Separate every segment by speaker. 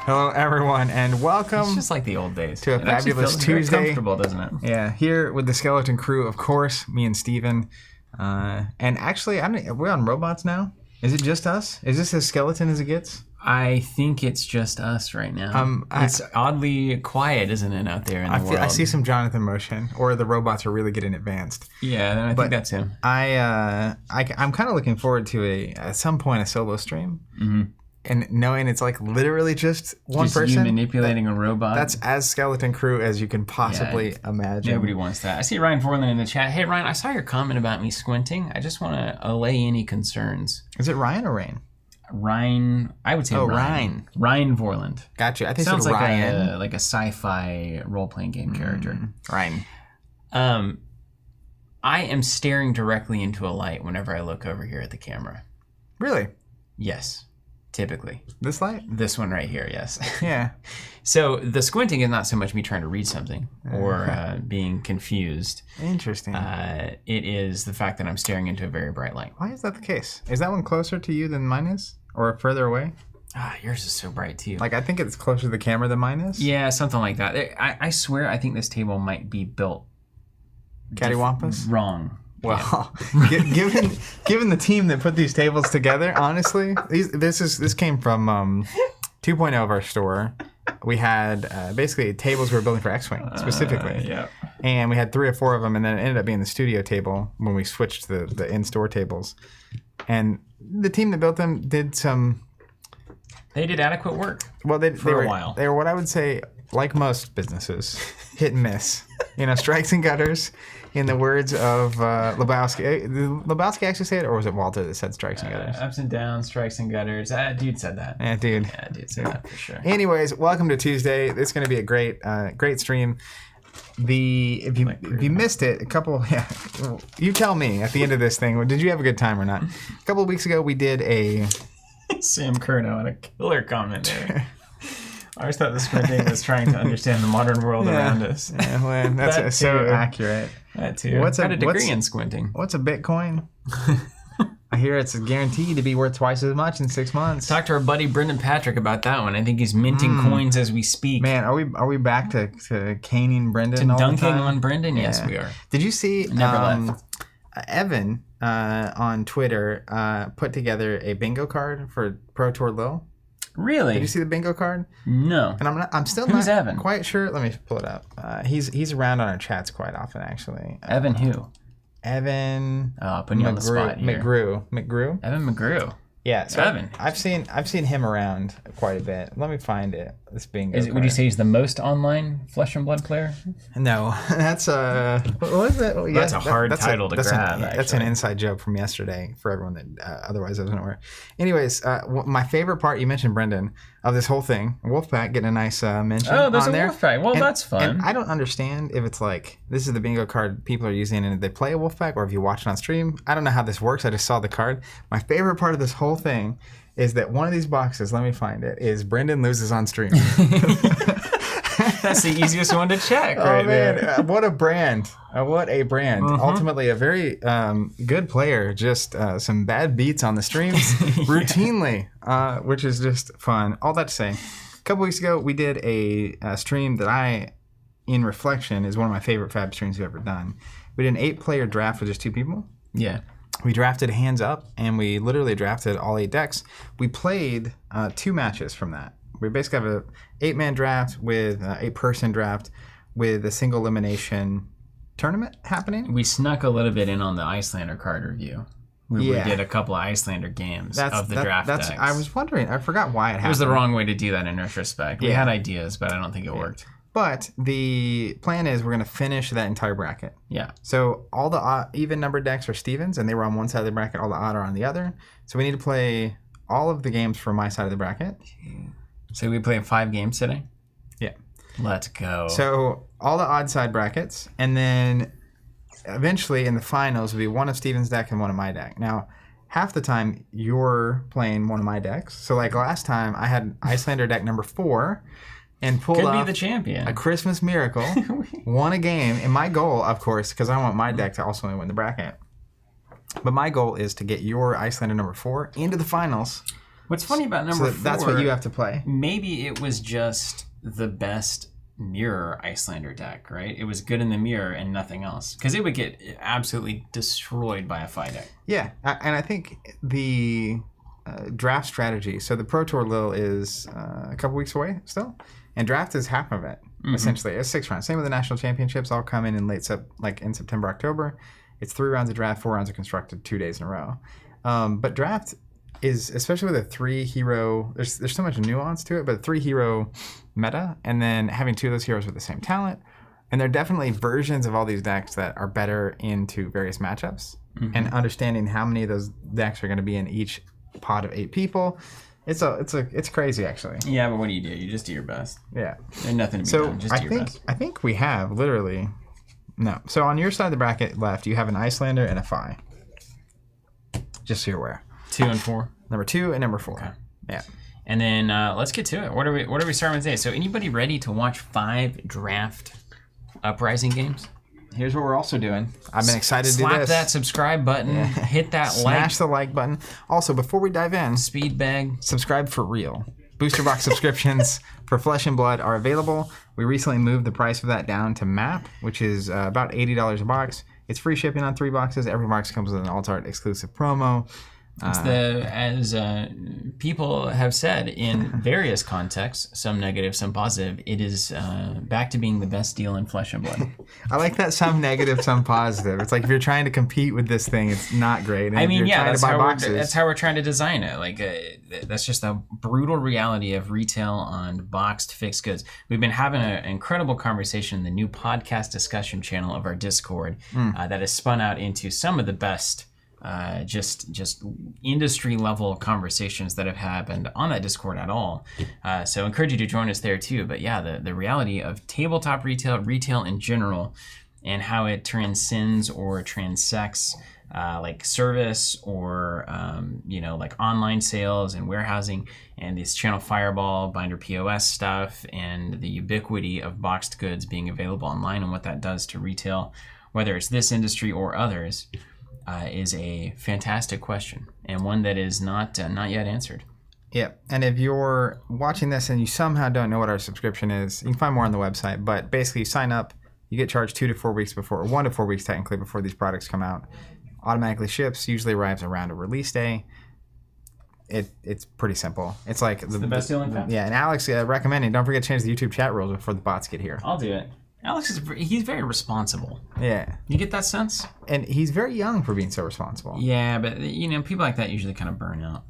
Speaker 1: Hello, everyone, and welcome.
Speaker 2: It's just like the old days.
Speaker 1: To a fabulous Tuesday.
Speaker 2: Very comfortable, doesn't it?
Speaker 1: Yeah, here with the skeleton crew, of course, me and Steven. And actually, we're on robots now. Is it just us? Is this as skeleton as it gets?
Speaker 2: I think it's just us right now. It's oddly quiet, isn't it, out there in the world?
Speaker 1: I see some Jonathan motion, or the robots are really getting advanced.
Speaker 2: Yeah, I think that's him.
Speaker 1: I'm kind of looking forward to at some point a solo stream. Mm-hmm. And knowing it's like literally just one person.
Speaker 2: You manipulating a robot.
Speaker 1: That's as skeleton crew as you can possibly imagine.
Speaker 2: Nobody wants that. I see Ryan Forland in the chat. Hey, Ryan, I saw your comment about me squinting. I just want to allay any concerns.
Speaker 1: Is it Ryan or Rain?
Speaker 2: Ryan, I would say Ryan. Ryan Vorland.
Speaker 1: Gotcha. I think
Speaker 2: sounds
Speaker 1: like
Speaker 2: Ryan. Like a sci-fi role-playing game character.
Speaker 1: Ryan.
Speaker 2: I am staring directly into a light whenever I look over here at the camera.
Speaker 1: Really?
Speaker 2: Yes. Typically.
Speaker 1: This light?
Speaker 2: This one right here, yes.
Speaker 1: Yeah.
Speaker 2: So the squinting is not so much me trying to read something or being confused.
Speaker 1: Interesting.
Speaker 2: It is the fact that I'm staring into a very bright light.
Speaker 1: Why is that the case? Is that one closer to you than mine is? Or further away?
Speaker 2: Yours is so bright too.
Speaker 1: Like, I think it's closer to the camera than mine is?
Speaker 2: Yeah, something like that. I swear I think this table might be built
Speaker 1: cattywampus?
Speaker 2: Wrong.
Speaker 1: Well, given the team that put these tables together, honestly, this came from 2.0 of our store. We had basically tables we were building for X-Wing specifically, and we had 3 or 4 of them, and then it ended up being the studio table when we switched to the in-store tables. And the team that built them did some.
Speaker 2: They did adequate work.
Speaker 1: Well, they
Speaker 2: were
Speaker 1: a while. They were what I would say, like most businesses, hit and miss. Strikes and gutters. In the words of Lebowski. Did Lebowski actually say it, or was it Walter that said strikes and gutters?
Speaker 2: Ups and downs, strikes and gutters. Dude said that.
Speaker 1: Yeah, dude.
Speaker 2: Yeah, dude said that for sure.
Speaker 1: Anyways, welcome to Tuesday. It's going to be a great stream. If you missed it, you tell me at the end of this thing, did you have a good time or not? A couple of weeks ago, we did a...
Speaker 2: Sam Curnow had a killer comment there. I always thought the squinting was trying to understand the modern world around us.
Speaker 1: Yeah, well, that's so accurate.
Speaker 2: That too. Got a degree in squinting.
Speaker 1: What's a Bitcoin? I hear it's guaranteed to be worth twice as much in 6 months.
Speaker 2: Talk to our buddy Brendan Patrick about that one. I think he's minting coins as we speak.
Speaker 1: Man, are we back to caning Brendan?
Speaker 2: To
Speaker 1: all
Speaker 2: dunking
Speaker 1: the time?
Speaker 2: On Brendan? Yeah. Yes, we are.
Speaker 1: Did you see
Speaker 2: Never left.
Speaker 1: Evan on Twitter put together a bingo card for Pro Tour Lil?
Speaker 2: Really?
Speaker 1: Did you see the bingo card?
Speaker 2: No.
Speaker 1: And I'm still
Speaker 2: Who's
Speaker 1: not
Speaker 2: Evan?
Speaker 1: Quite sure. Let me pull it up. He's around on our chats quite often, actually.
Speaker 2: Evan who?
Speaker 1: Evan.
Speaker 2: Oh, putting you on the spot here.
Speaker 1: McGrew.
Speaker 2: Evan McGrew.
Speaker 1: Yeah, so
Speaker 2: Evan.
Speaker 1: I've seen him around quite a bit. Let me find it. This bingo card.
Speaker 2: Would you say he's the most online Flesh and Blood player?
Speaker 1: No, that's what is that? Well,
Speaker 2: that's a hard title to grab.
Speaker 1: That's an inside joke from yesterday for everyone that otherwise doesn't know. Anyways, my favorite part, you mentioned Brendan, of this whole thing, Wolfpack getting a nice mention.
Speaker 2: Oh, there's
Speaker 1: on
Speaker 2: a
Speaker 1: there.
Speaker 2: Wolfpack. Well, that's fun.
Speaker 1: And I don't understand if it's like this is the bingo card people are using and they play a Wolfpack, or if you watch it on stream. I don't know how this works. I just saw the card. My favorite part of this whole thing is that one of these boxes, let me find it, is Brendan loses on stream.
Speaker 2: That's the easiest one to check right there.
Speaker 1: What a brand. What a brand. Mm-hmm. Ultimately, a very good player. Just some bad beats on the streams routinely, which is just fun. All that to say, a couple weeks ago, we did a stream that in reflection, is one of my favorite Fab streams we've ever done. We did an 8-player draft with just 2 people.
Speaker 2: Yeah.
Speaker 1: We drafted hands up, and we literally drafted all 8 decks. We played 2 matches from that. We basically have a 8-man draft with 8-person draft with a single elimination tournament happening.
Speaker 2: We snuck a little bit in on the Icelander card review. We did a couple of Icelander games of the draft decks.
Speaker 1: I was wondering. I forgot why it happened.
Speaker 2: It was the wrong way to do that in retrospect. We had ideas, but I don't think it worked.
Speaker 1: But the plan is we're going to finish that entire bracket.
Speaker 2: Yeah.
Speaker 1: So all the even numbered decks are Stevens, and they were on one side of the bracket. All the odd are on the other. So we need to play all of the games from my side of the bracket.
Speaker 2: So we play 5 games today?
Speaker 1: Yeah.
Speaker 2: Let's go.
Speaker 1: So all the odd side brackets, and then eventually in the finals will be one of Steven's deck and one of my deck. Now, half the time you're playing one of my decks. So like last time I had Icelander deck number 4 and pulled off
Speaker 2: be the champion.
Speaker 1: A Christmas miracle, won a game. And my goal, of course, because I want my deck to also win the bracket, but my goal is to get your Icelander number 4 into the finals
Speaker 2: What's funny about number 4...
Speaker 1: That's what you have to play.
Speaker 2: Maybe it was just the best mirror Icelander deck, right? It was good in the mirror and nothing else. Because it would get absolutely destroyed by a Fi deck.
Speaker 1: Yeah, and I think the draft strategy, so the Pro Tour Lil is a couple weeks away still, and draft is half of it, essentially. It's 6 rounds. Same with the National Championships, all come in in September, October. It's 3 rounds of draft, 4 rounds of constructed, 2 days in a row. But draft is, especially with a 3-hero, there's so much nuance to it, but a 3-hero meta, and then having 2 of those heroes with the same talent, and there are definitely versions of all these decks that are better into various matchups, and understanding how many of those decks are going to be in each pod of 8 people. It's crazy, actually.
Speaker 2: Yeah, but what do? You just do your best.
Speaker 1: Yeah.
Speaker 2: There's nothing to be done. Just do your best.
Speaker 1: I think we have literally... No. So on your side of the bracket left, you have an Icelander and a Fi. Just so you're aware.
Speaker 2: 2 and 4.
Speaker 1: Number 2 and number 4.
Speaker 2: Okay.
Speaker 1: Yeah.
Speaker 2: And then let's get to it. What are we starting with today? So anybody ready to watch 5 draft Uprising games?
Speaker 1: Here's what we're also doing. I've been excited to do this.
Speaker 2: Slap that subscribe button. Yeah. Hit that
Speaker 1: Smash the like button. Also, before we dive in,
Speaker 2: speed bag.
Speaker 1: Subscribe for real. Booster box subscriptions for Flesh and Blood are available. We recently moved the price of that down to MAP, which is about $80 a box. It's free shipping on 3 boxes. Every box comes with an Alt-Art exclusive promo.
Speaker 2: It's as people have said in various contexts, some negative, some positive, it is back to being the best deal in Flesh and Blood.
Speaker 1: I like that some negative, some positive. It's like if you're trying to compete with this thing, it's not great. And
Speaker 2: I mean, yeah, that's
Speaker 1: how
Speaker 2: we're trying to design it. Like that's just the brutal reality of retail on boxed fixed goods. We've been having an incredible conversation in the new podcast discussion channel of our Discord that has spun out into some of the best just industry level conversations that have happened on that Discord at all. So I encourage you to join us there too. But yeah, the reality of tabletop retail in general, and how it transcends or transects like service or like online sales and warehousing, and this channel Fireball, Binder POS stuff, and the ubiquity of boxed goods being available online and what that does to retail, whether it's this industry or others. Is a fantastic question, and one that is not yet answered.
Speaker 1: Yeah, and if you're watching this and you somehow don't know what our subscription is, you can find more on the website, but basically you sign up, you get charged 2 to 4 weeks before, or 1 to 4 weeks technically before these products come out. Automatically ships, usually arrives around a release day. It's pretty simple. It's like
Speaker 2: the best deal in town.
Speaker 1: Yeah, and Alex recommending, don't forget to change the YouTube chat rules before the bots get here.
Speaker 2: I'll do it. Alex he's very responsible.
Speaker 1: Yeah.
Speaker 2: You get that sense?
Speaker 1: And he's very young for being so responsible.
Speaker 2: Yeah, but people like that usually kind of burn out.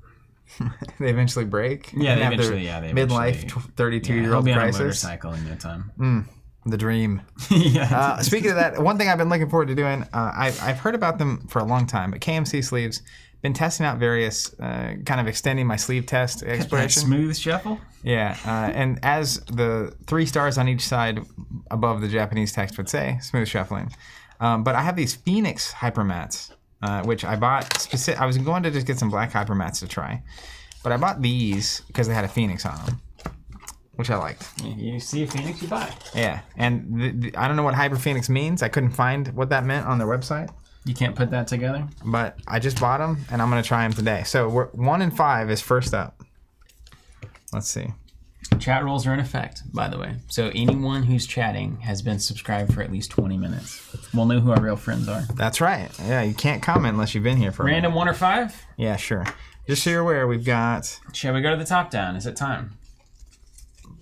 Speaker 1: They eventually break.
Speaker 2: Yeah, they eventually
Speaker 1: midlife 32-year-old
Speaker 2: he'll be
Speaker 1: crisis.
Speaker 2: On a motorcycle in no time.
Speaker 1: The dream.
Speaker 2: Yeah.
Speaker 1: Speaking of that, one thing I've been looking forward to doing, I've heard about them for a long time, but KMC sleeves, been testing out various, kind of extending my sleeve test exploration.
Speaker 2: Smooth shuffle?
Speaker 1: Yeah, and as the 3 stars on each side above the Japanese text would say, smooth shuffling. But I have these Phoenix hypermats, which I bought I was going to just get some black hypermats to try, but I bought these because they had a Phoenix on them, which I liked.
Speaker 2: You see a Phoenix, you buy.
Speaker 1: Yeah, and I don't know what Hyper Phoenix means. I couldn't find what that meant on their website.
Speaker 2: You can't put that together?
Speaker 1: But I just bought them, and I'm going to try them today. So 1 and 5 is first up. Let's see.
Speaker 2: Chat rules are in effect, by the way. So anyone who's chatting has been subscribed for at least 20 minutes. We'll know who our real friends are.
Speaker 1: That's right. Yeah, you can't comment unless you've been here for
Speaker 2: Random 1 or 5?
Speaker 1: Yeah, sure. Just so you're aware, we've got...
Speaker 2: Shall we go to the top down? Is it time?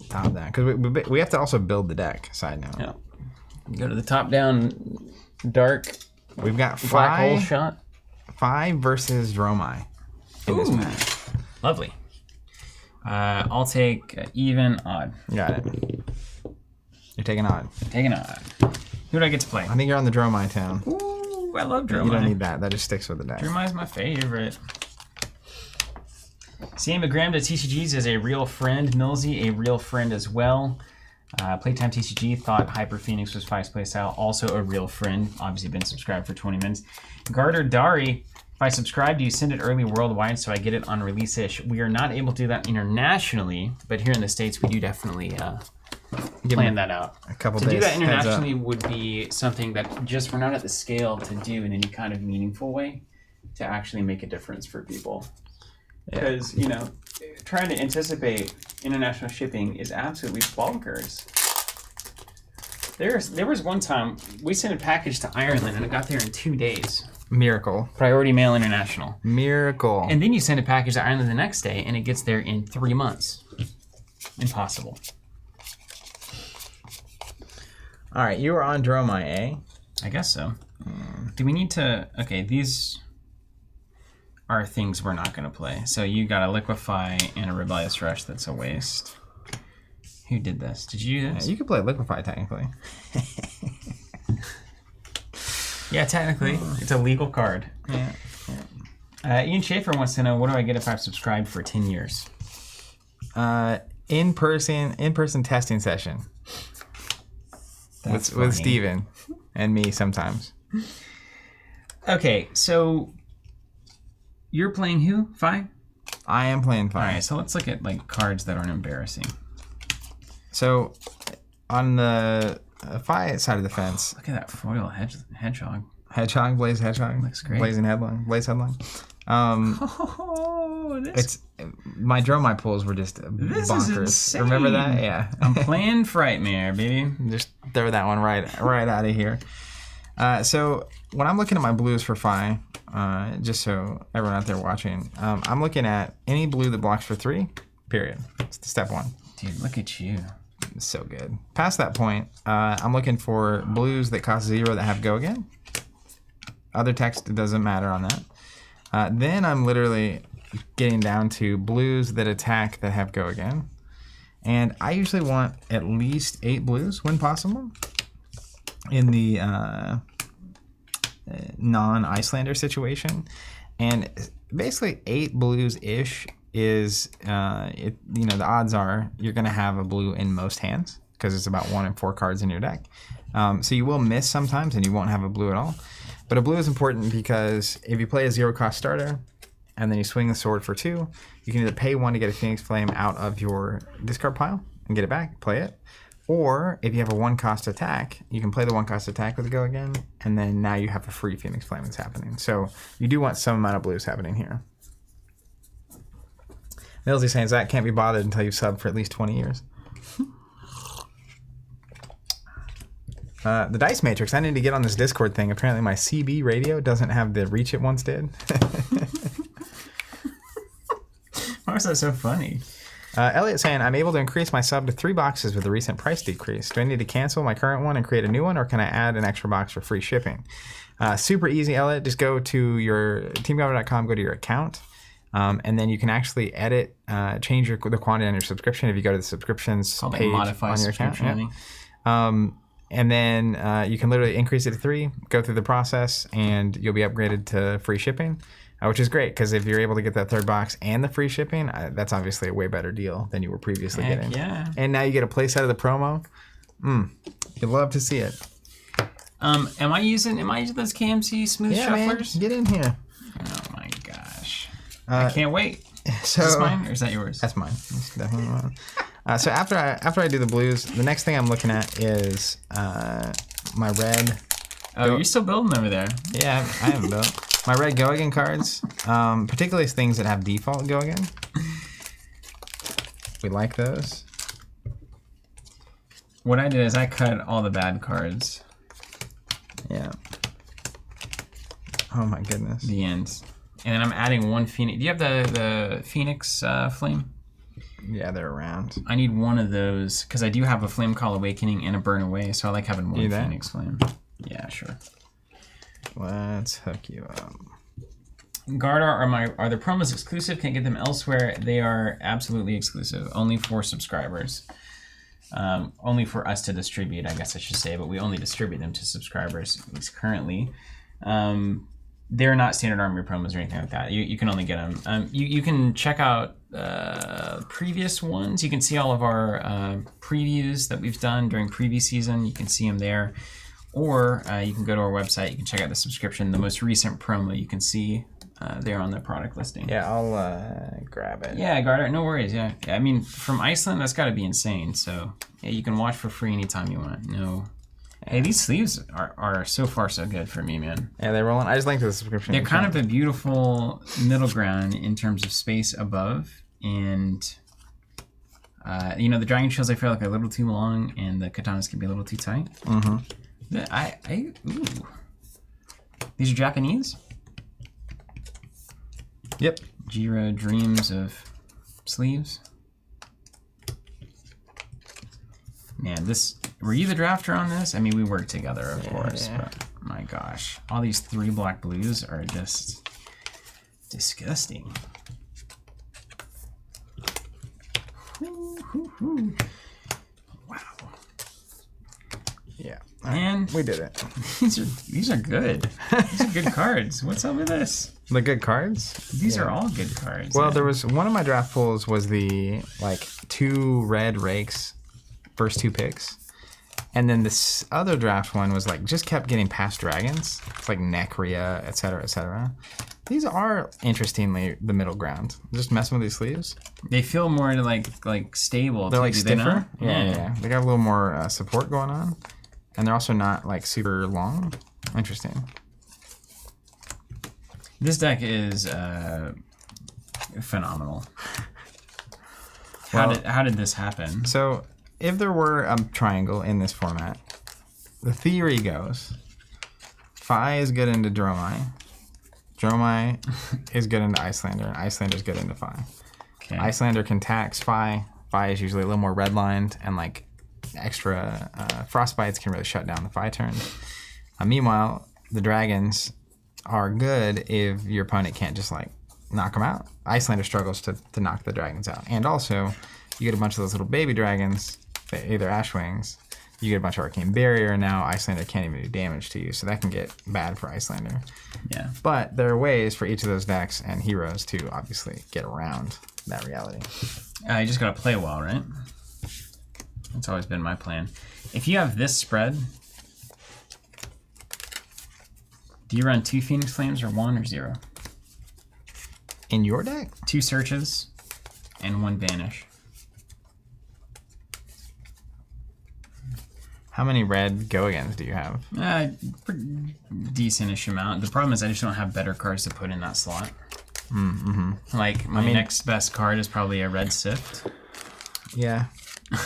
Speaker 1: Top down. Because we have to also build the deck, side note.
Speaker 2: Yeah. Go to the top down, dark...
Speaker 1: We've got
Speaker 2: black hole shot.
Speaker 1: Fi versus Dromai in this match.
Speaker 2: Lovely. I'll take even, odd.
Speaker 1: Got it. You're taking odd.
Speaker 2: Taking odd. Who do I get to play?
Speaker 1: I think you're on the Dromai town.
Speaker 2: Ooh, I love Dromai.
Speaker 1: You don't need that. That just sticks with the deck.
Speaker 2: Dromai's my favorite. CM McGram to TCGs is a real friend. Millsy, a real friend as well. Playtime TCG thought Hyper Phoenix was Fi's playstyle. Also a real friend. Obviously been subscribed for 20 minutes. Garter Dari, if I subscribe to you, send it early worldwide so I get it on release-ish. We are not able to do that internationally, but here in the States we do definitely plan that out.
Speaker 1: A couple
Speaker 2: to
Speaker 1: days.
Speaker 2: Do that internationally would be something that just we're not at the scale to do in any kind of meaningful way to actually make a difference for people. Because, trying to anticipate international shipping is absolutely bonkers. There was one time we sent a package to Ireland and it got there in 2 days.
Speaker 1: Miracle.
Speaker 2: Priority Mail International.
Speaker 1: Miracle.
Speaker 2: And then you send a package to Ireland the next day and it gets there in 3 months. Impossible.
Speaker 1: All right, you were on Dromai, eh?
Speaker 2: I guess so. Do we need to... Okay, these are things we're not going to play. So you got a Liquefy and a Rebellious Rush. That's a waste. Who did this? Did you do this?
Speaker 1: Yeah, you could play Liquefy, technically.
Speaker 2: Yeah, technically. It's a legal card.
Speaker 1: Yeah.
Speaker 2: Ian Schaefer wants to know, what do I get if I've subscribed for 10 years?
Speaker 1: In-person testing session. With Steven and me sometimes.
Speaker 2: Okay, so you're playing who? Fi?
Speaker 1: I am playing Fi.
Speaker 2: All right, so let's look at like cards that aren't embarrassing.
Speaker 1: So on the Fi side of the fence,
Speaker 2: Look at that foil hedgehog.
Speaker 1: Blaze Hedgehog.
Speaker 2: Looks great.
Speaker 1: Blaze Headline.
Speaker 2: Oh, this
Speaker 1: My Dromai pulls were just
Speaker 2: This
Speaker 1: bonkers.
Speaker 2: is insane.
Speaker 1: Remember that? Yeah.
Speaker 2: I'm playing Frightmare, baby.
Speaker 1: Just throw that one right out of here. So when I'm looking at my blues for Fi, just so everyone out there watching, I'm looking at any blue that blocks for 3, period. It's step 1.
Speaker 2: Dude, look at you.
Speaker 1: It's so good. Past that point, I'm looking for blues that cost 0 that have go again. Other text, it doesn't matter on that. Then I'm literally getting down to blues that attack that have go again. And I usually want at least 8 blues when possible in the non-Icelander situation. And basically 8 blues-ish is, the odds are you're going to have a blue in most hands because it's about 1 in 4 cards in your deck. So you will miss sometimes and you won't have a blue at all. But a blue is important because if you play a 0-cost starter and then you swing the sword for 2, you can either pay 1 to get a Phoenix Flame out of your discard pile and get it back, play it. Or if you have a 1-cost attack, you can play the 1-cost attack with a go again, and then now you have a free Phoenix Flame that's happening. So you do want some amount of blues happening here. Millsy saying Zach can't be bothered until you've subbed for at least 20 years. The Dice Matrix, I need to get on this Discord thing. Apparently my CB radio doesn't have the reach it once did.
Speaker 2: Why was that so funny?
Speaker 1: Elliot saying, I'm able to increase my sub to 3 boxes with the recent price decrease. Do I need to cancel my current one and create a new one, or can I add an extra box for free shipping? Super easy, Elliot. Just go to your teamgovernor.com, go to your account, and then you can actually edit, change the quantity on your subscription if you go to the subscriptions page on your account. Yeah. And then you can literally increase it to 3, go through the process, and you'll be upgraded to free shipping, which is great because if you're able to get that 3rd box and the free shipping, that's obviously a way better deal than you were previously getting.
Speaker 2: Yeah.
Speaker 1: And now you get a playset of the promo. You'd love to see it.
Speaker 2: Am I using those KMC smooth shufflers?
Speaker 1: Man, get in here.
Speaker 2: Oh my gosh. I can't wait.
Speaker 1: So,
Speaker 2: is this mine or is that yours?
Speaker 1: That's mine. That's definitely mine. So after I do the blues, the next thing I'm looking at is my red.
Speaker 2: Oh, you're still building over there.
Speaker 1: Yeah, I haven't built. My red go again cards, particularly things that have default go again. We like those.
Speaker 2: What I did is I cut all the bad cards.
Speaker 1: Yeah. Oh my goodness.
Speaker 2: The ends. And then I'm adding 1 Phoenix. Do you have the Phoenix Flame?
Speaker 1: Yeah, they're around.
Speaker 2: I need 1 of those because I do have a Flame Call Awakening and a Burn Away, so I like having 1 Phoenix Flame. Yeah, sure.
Speaker 1: Let's hook you up.
Speaker 2: Gardar are the promos exclusive? Can't get them elsewhere. They are absolutely exclusive, only for subscribers. Only for us to distribute, I guess I should say, but we only distribute them to subscribers, at least currently. They're not standard army promos or anything like that. You can only get them. You can check out previous ones. You can see all of our previews that we've done during preview season. You can see them there. Or you can go to our website. You can check out the subscription. The most recent promo you can see there on the product listing.
Speaker 1: Yeah, I'll grab it.
Speaker 2: Yeah, Gardner, no worries. Yeah, I mean, from Iceland, that's got to be insane. So yeah, you can watch for free anytime you want. No. Hey, these sleeves are so far so good for me, man.
Speaker 1: Yeah, they're rolling. I just linked to the subscription.
Speaker 2: They're kind of a beautiful middle ground in terms of space above And the Dragon Shields I feel like are a little too long, and the Katanas can be a little too tight. Ooh. These are Japanese?
Speaker 1: Yep.
Speaker 2: Jiro Dreams of Sleeves. Man, were you the drafter on this? I mean, we worked together, of course, but my gosh. All these 3 black blues are just disgusting. Wow.
Speaker 1: Yeah.
Speaker 2: And
Speaker 1: we did it.
Speaker 2: These are good. These are good cards. What's up with this?
Speaker 1: The good cards?
Speaker 2: These are all good cards.
Speaker 1: Well, there was one of my draft pools was the 2 red rakes, first 2 picks. And then this other draft one was just kept getting past dragons. It's like Necria, etc., etc. These are, interestingly, the middle ground. Just messing with these sleeves.
Speaker 2: They feel more like stable.
Speaker 1: They're stiffer.
Speaker 2: They
Speaker 1: Yeah. They got a little more support going on. And they're also not super long. Interesting.
Speaker 2: This deck is phenomenal. How did this happen?
Speaker 1: So, if there were a triangle in this format, the theory goes, Phi is good into Dromai. Dromai is good into Icelander, and Icelander is good into Phi.
Speaker 2: Okay.
Speaker 1: Icelander can tax Phi. Phi is usually a little more redlined, and extra frostbites can really shut down the Phi turn. Meanwhile, the dragons are good if your opponent can't just knock them out. Icelander struggles to knock the dragons out. And also, you get a bunch of those little baby dragons, either Ashwings, you get a bunch of Arcane Barrier, and now Icelander can't even do damage to you, so that can get bad for Icelander.
Speaker 2: Yeah.
Speaker 1: But there are ways for each of those decks and heroes to obviously get around that reality.
Speaker 2: You just gotta play well, right? That's always been my plan. If you have this spread, do you run 2 Phoenix Flames or 1 or 0?
Speaker 1: In your deck?
Speaker 2: 2 searches and 1 banish.
Speaker 1: How many red go-agains do you have?
Speaker 2: Pretty decent-ish amount. The problem is I just don't have better cards to put in that slot. My next best card is probably a red Sift.
Speaker 1: Yeah.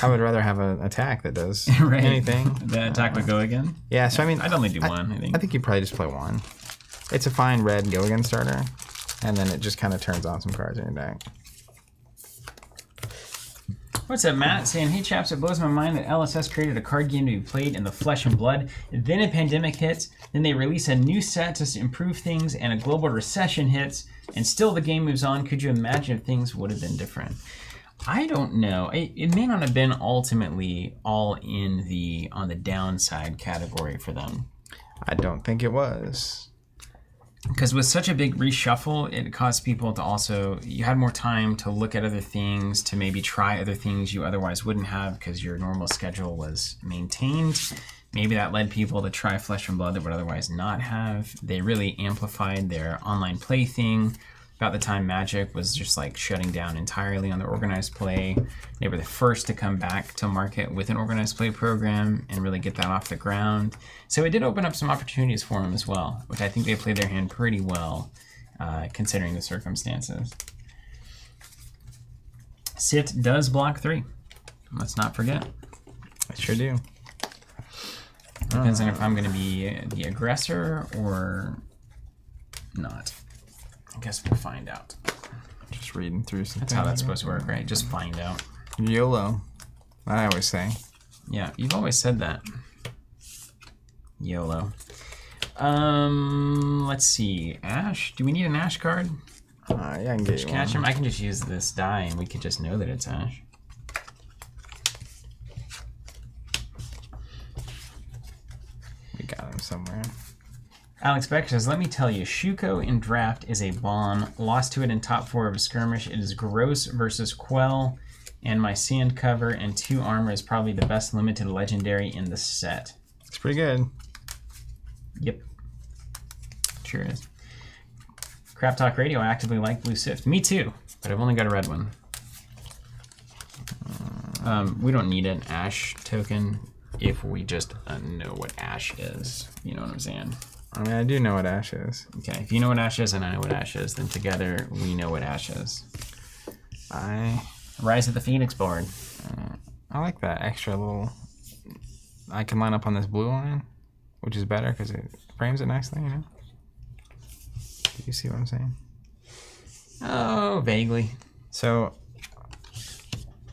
Speaker 1: I would rather have an attack that does
Speaker 2: right.
Speaker 1: anything.
Speaker 2: The attack would go again?
Speaker 1: Yeah, so
Speaker 2: I'd only do 1, I think.
Speaker 1: I think you probably just play 1. It's a fine red go-again starter, and then it just kind of turns on some cards in your deck.
Speaker 2: What's up, Matt? Saying, hey chaps, it blows my mind that LSS created a card game to be played in the flesh and blood. Then a pandemic hits, then they release a new set to improve things, and a global recession hits, and still the game moves on. Could you imagine if things would have been different? I don't know. It may not have been ultimately all on the downside category for them.
Speaker 1: I don't think it was.
Speaker 2: Because with such a big reshuffle, it caused people to also, you had more time to look at other things, to maybe try other things you otherwise wouldn't have because your normal schedule was maintained. Maybe that led people to try Flesh and Blood that would otherwise not have. They really amplified their online play thing. About the time Magic was just shutting down entirely on their organized play. They were the first to come back to market with an organized play program and really get that off the ground. So it did open up some opportunities for them as well, which I think they played their hand pretty well, considering the circumstances. Sit does block 3. Let's not forget.
Speaker 1: I sure do.
Speaker 2: Depends on if I'm going to be the aggressor or not. I guess we'll find out.
Speaker 1: Just reading through some
Speaker 2: That's how that's supposed to work, right? Just find out.
Speaker 1: YOLO. I always say.
Speaker 2: Yeah, you've always said that. YOLO. Let's see. Ash? Do we need an Ash card?
Speaker 1: Yeah, I can get you
Speaker 2: Catch
Speaker 1: one.
Speaker 2: him? I can just use this die and we could just know that it's Ash.
Speaker 1: We got him somewhere.
Speaker 2: Alex Beck says, let me tell you, Shuko in draft is a bomb. Lost to it in top 4 of a skirmish. It is gross versus Quell, and my sand cover and 2 armor is probably the best limited legendary in the set.
Speaker 1: It's pretty good.
Speaker 2: Yep. Sure is. Crap Talk Radio, I actively like Blue Sift. Me too, but I've only got a red one. We don't need an Ash token if we just know what Ash is. You know what I'm saying?
Speaker 1: I mean, I do know what Ash is.
Speaker 2: Okay, if you know what Ash is and I know what Ash is, then together we know what Ash is. Rise of the Phoenix board.
Speaker 1: I like that extra little. I can line up on this blue line, which is better because it frames it nicely. Do you see what I'm saying?
Speaker 2: Oh, vaguely.
Speaker 1: So,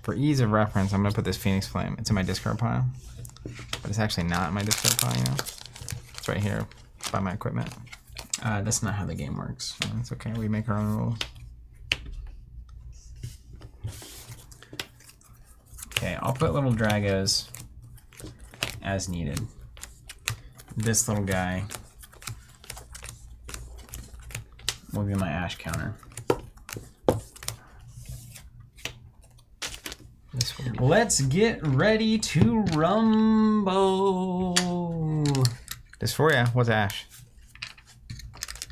Speaker 1: for ease of reference, I'm gonna put this Phoenix Flame. It's in my discard pile, but it's actually not in my discard pile. It's right here by my equipment.
Speaker 2: That's not how the game works.
Speaker 1: It's okay. We make our own rules.
Speaker 2: Okay, I'll put little Dragos as needed. This little guy will be my Ash counter. Let's get ready to rumble.
Speaker 1: This for ya. What's Ash?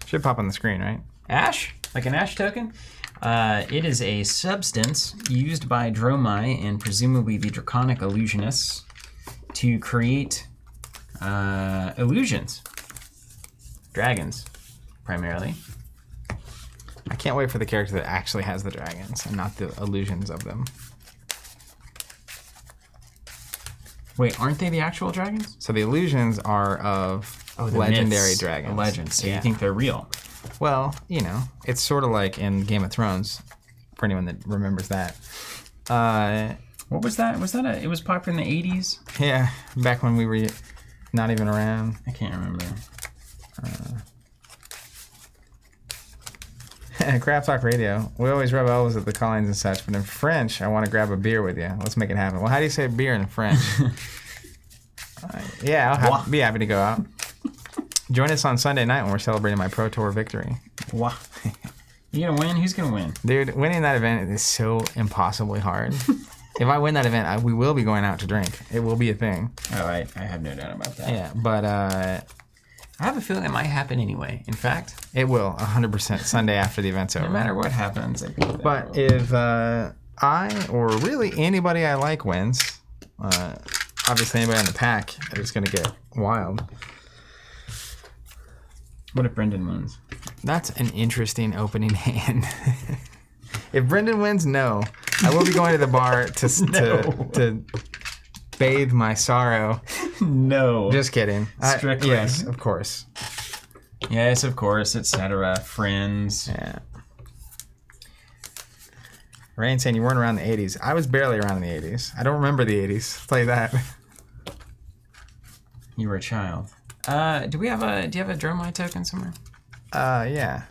Speaker 1: Should pop on the screen, right?
Speaker 2: Ash? Like an Ash token? It is a substance used by Dromai and presumably the Draconic Illusionists to create illusions. Dragons, primarily.
Speaker 1: I can't wait for the character that actually has the dragons and not the illusions of them.
Speaker 2: Wait, aren't they the actual dragons?
Speaker 1: So the illusions are of
Speaker 2: the
Speaker 1: legendary
Speaker 2: myths,
Speaker 1: dragons.
Speaker 2: The legends. So
Speaker 1: Yeah.
Speaker 2: you think they're real?
Speaker 1: Well, it's sort of like in Game of Thrones, for anyone that remembers that.
Speaker 2: What was that? It was popular in the 80s?
Speaker 1: Yeah, back when we were not even around.
Speaker 2: I can't remember.
Speaker 1: Crap Talk Radio. We always rub elbows at the callings and such, but in French, I want to grab a beer with you. Let's make it happen. Well, how do you say beer in French? Yeah, I'll be happy to go out. Join us on Sunday night when we're celebrating my Pro Tour victory.
Speaker 2: Wow. You gonna win? Who's gonna win?
Speaker 1: Dude, winning that event is so impossibly hard. If I win that event, we will be going out to drink. It will be a thing.
Speaker 2: Oh, I have no doubt about that.
Speaker 1: Yeah, but
Speaker 2: I have a feeling it might happen anyway. In fact,
Speaker 1: it will 100% Sunday after the event's over.
Speaker 2: No matter what happens.
Speaker 1: But if I or really anybody I like wins, obviously anybody on the pack is going to get wild.
Speaker 2: What if Brendan wins?
Speaker 1: That's an interesting opening hand. If Brendan wins, no. I will be going to the bar to bathe my sorrow.
Speaker 2: No.
Speaker 1: Just kidding.
Speaker 2: Strictly.
Speaker 1: Yes, of course.
Speaker 2: Yes, of course, etc. Friends.
Speaker 1: Yeah. Rain saying you weren't around the 80s. I was barely around in the 80s. I don't remember the 80s. I'll tell you that.
Speaker 2: You were a child. Do you have a Dromai token somewhere?
Speaker 1: Yeah.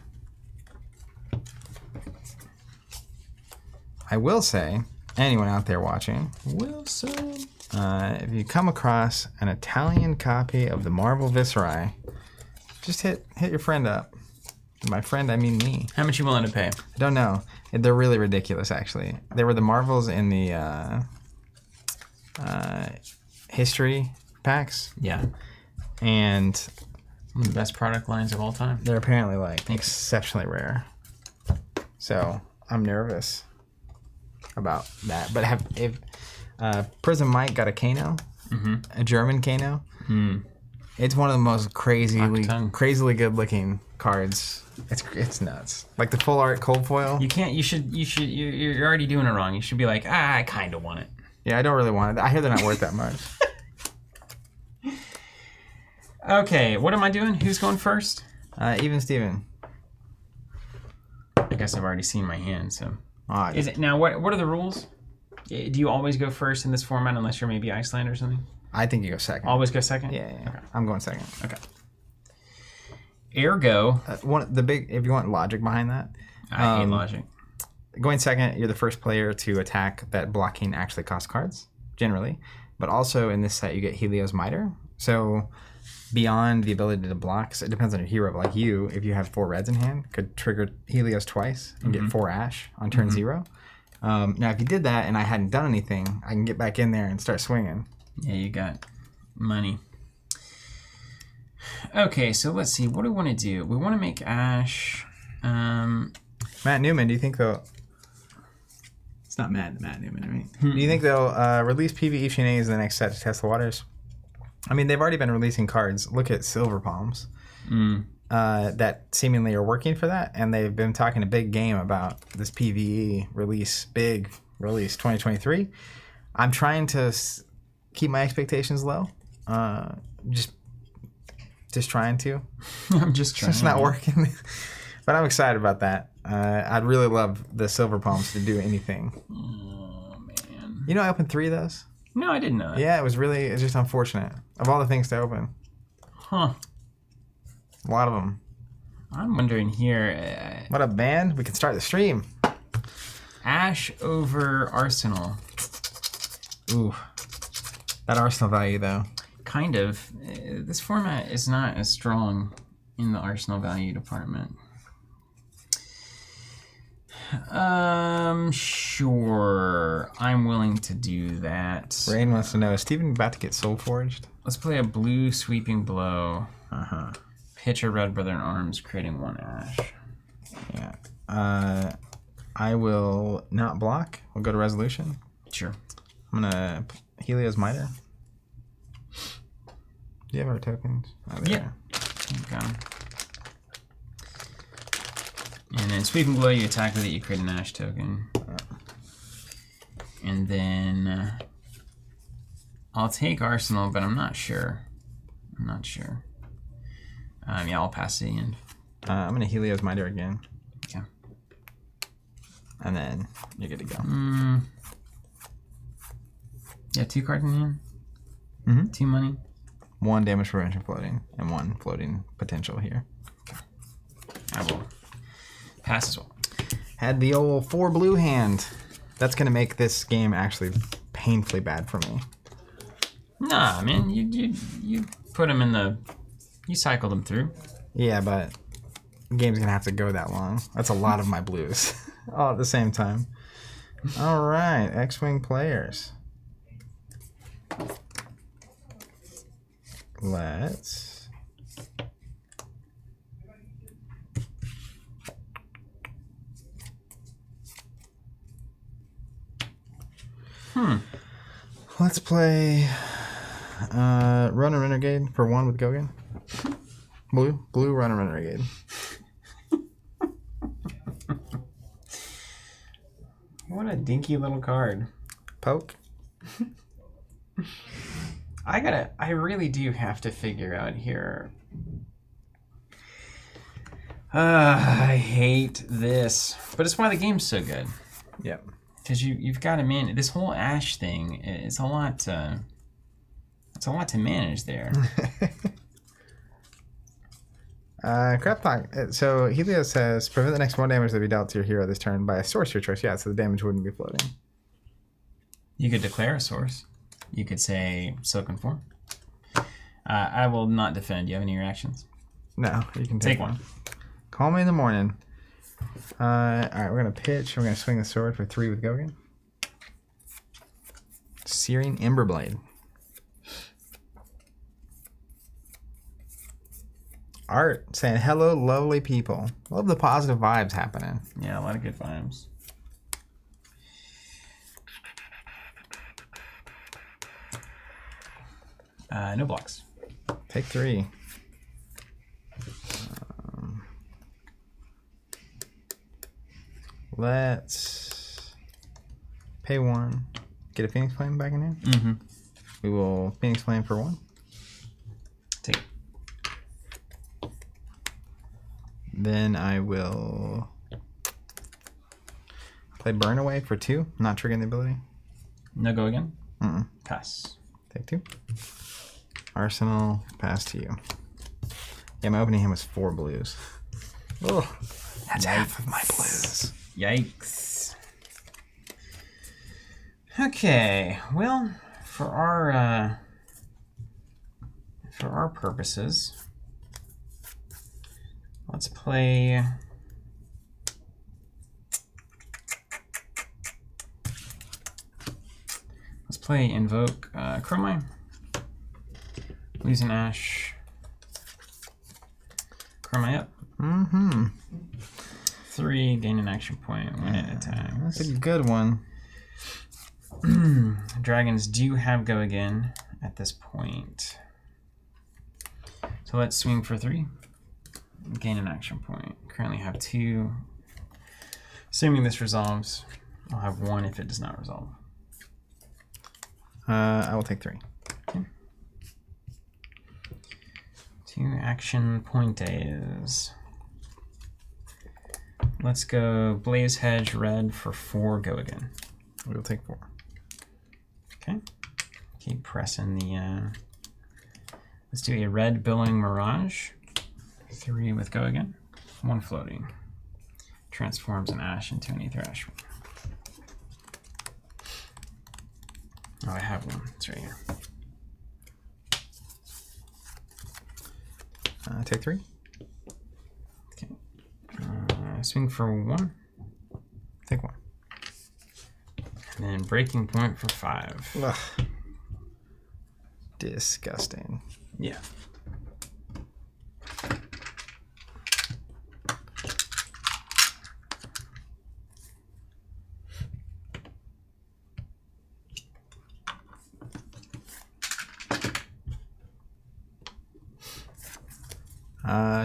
Speaker 1: I will say, anyone out there watching,
Speaker 2: Wilson.
Speaker 1: If you come across an Italian copy of the Marvel Visceri, just hit your friend up. By friend, I mean me.
Speaker 2: How much you willing to pay?
Speaker 1: I don't know. They're really ridiculous, actually. They were the Marvels in the history packs.
Speaker 2: Yeah.
Speaker 1: And
Speaker 2: one of the best product lines of all time.
Speaker 1: They're apparently exceptionally rare. So I'm nervous about that. But if Prism Mike got a Kano, a German Kano. It's one of the most crazily good looking cards. It's nuts. Like the full art cold foil.
Speaker 2: You're already doing it wrong. You should be like, I kind of want it.
Speaker 1: Yeah, I don't really want it. I hear they're not worth that much.
Speaker 2: Okay, what am I doing? Who's going first?
Speaker 1: Even Steven.
Speaker 2: I guess I've already seen my hand, so. Is it now? What are the rules? Do you always go first in this format unless you're maybe Iceland or something?
Speaker 1: I think you go second.
Speaker 2: Always go second?
Speaker 1: Yeah.
Speaker 2: Okay.
Speaker 1: I'm going second.
Speaker 2: Okay. Ergo.
Speaker 1: If you want logic behind that.
Speaker 2: I hate logic.
Speaker 1: Going second, you're the first player to attack that blocking actually costs cards, generally. But also in this set, you get Helios Miter. So beyond the ability to block, so it depends on your hero. But like you, if you have 4 reds in hand, could trigger Helios twice and get 4 Ash on turn 0. Now, if you did that and I hadn't done anything, I can get back in there and start swinging.
Speaker 2: Yeah, you got money. Okay, so let's see. What do we want to do? We want to make Ash.
Speaker 1: Matt Newman, do you think they'll... It's not Matt Newman, right? Do you think they'll release PvE shenanigans in the next set to test the waters? I mean, they've already been releasing cards. Look at Silver Palms. that seemingly are working for that, and they've been talking a big game about this PvE big release 2023. I'm trying to keep my expectations low. Just trying to.
Speaker 2: I'm just trying.
Speaker 1: It's not working. But I'm excited about that. I'd really love the Silver Palms to do anything.
Speaker 2: Oh, man.
Speaker 1: You know, I opened 3 of those.
Speaker 2: No, I didn't know that.
Speaker 1: Yeah, it's just unfortunate. Of all the things to open.
Speaker 2: Huh.
Speaker 1: A lot of them.
Speaker 2: I'm wondering here.
Speaker 1: What up, band? We can start the stream.
Speaker 2: Ash over Arsenal.
Speaker 1: Ooh. That Arsenal value, though.
Speaker 2: Kind of. This format is not as strong in the Arsenal value department. Sure. I'm willing to do that.
Speaker 1: Rain wants to know, is Steven about to get soul forged?
Speaker 2: Let's play a blue sweeping blow.
Speaker 1: Uh-huh.
Speaker 2: Pitch a red brother in arms, creating 1 ash.
Speaker 1: Yeah. I will not block. We'll go to resolution.
Speaker 2: Sure.
Speaker 1: I'm gonna Helios Mitre. Do you have our tokens? Oh,
Speaker 2: yeah. Okay. And then sweeping blow, you attack with it, you create an ash token. And then I'll take Arsenal, but I'm not sure. Yeah, I'll pass to the end.
Speaker 1: I'm gonna Helios Mitre again.
Speaker 2: Okay.
Speaker 1: And then you're good to go.
Speaker 2: Yeah, 2 cards in hand.
Speaker 1: Mm-hmm.
Speaker 2: 2 money.
Speaker 1: 1 damage prevention floating, and 1 floating potential here.
Speaker 2: Okay. I will pass as well.
Speaker 1: Had the old 4 blue hand. That's gonna make this game actually painfully bad for me.
Speaker 2: Nah, man, you put them in the, you cycle them through.
Speaker 1: Yeah, but the game's gonna have to go that long. That's a lot of my blues all at the same time. All right, X-Wing players. Let's Let's play Run and Renegade for 1 with Gogan. Blue Run and Renegade.
Speaker 2: What a dinky little card.
Speaker 1: Poke.
Speaker 2: I really do have to figure out here. I hate this, but it's why the game's so good.
Speaker 1: Yep.
Speaker 2: Because you've got to manage this whole ash thing. It's a lot to manage there.
Speaker 1: Crap talk. So Helios says prevent the next 1 damage that be dealt to your hero this turn by a source of your choice. Yeah, so the damage wouldn't be floating.
Speaker 2: You could declare a source. You could say Silken Form. I will not defend. Do you have any reactions?
Speaker 1: No, you can
Speaker 2: Take one.
Speaker 1: Call me in the morning. All right, we're gonna pitch. We're gonna swing the sword for 3 with Gogan. Searing Emberblade. Art saying hello, lovely people. Love the positive vibes happening.
Speaker 2: Yeah, a lot of good vibes. No blocks.
Speaker 1: Take 3. Let's pay 1. Get a Phoenix Flame back in here.
Speaker 2: Mm-hmm.
Speaker 1: We will Phoenix Flame for 1.
Speaker 2: Take.
Speaker 1: Then I will play Burn Away for 2. Not triggering the ability.
Speaker 2: No go again?
Speaker 1: Mm-mm.
Speaker 2: Pass.
Speaker 1: Take 2. Arsenal, pass to you. Yeah, my opening hand was 4 blues. Oh, that's half of my blues.
Speaker 2: Yikes. Okay, well, for our purposes, let's play. Let's play Invoke Dromai. Lose an Ash. Dromai up.
Speaker 1: Mm-hmm.
Speaker 2: 3, gain an action point when it attacks.
Speaker 1: That's a good one.
Speaker 2: Dragons do have go again at this point. So let's swing for 3. gain an action point. Currently have 2. Assuming this resolves, I'll have 1 if it does not resolve.
Speaker 1: I will take 3.
Speaker 2: Okay. 2 action point is. Let's go Blaze Hedge red for 4. Go again.
Speaker 1: We'll take 4.
Speaker 2: Okay. Keep pressing the. Let's do a red Billowing Mirage. 3 with go again. 1 floating. Transforms an ash into an Aether Ash. Oh, I have one. It's right here.
Speaker 1: Take 3.
Speaker 2: Okay. Swing for 1.
Speaker 1: Take 1.
Speaker 2: And then breaking point for 5.
Speaker 1: Ugh. Disgusting.
Speaker 2: Yeah.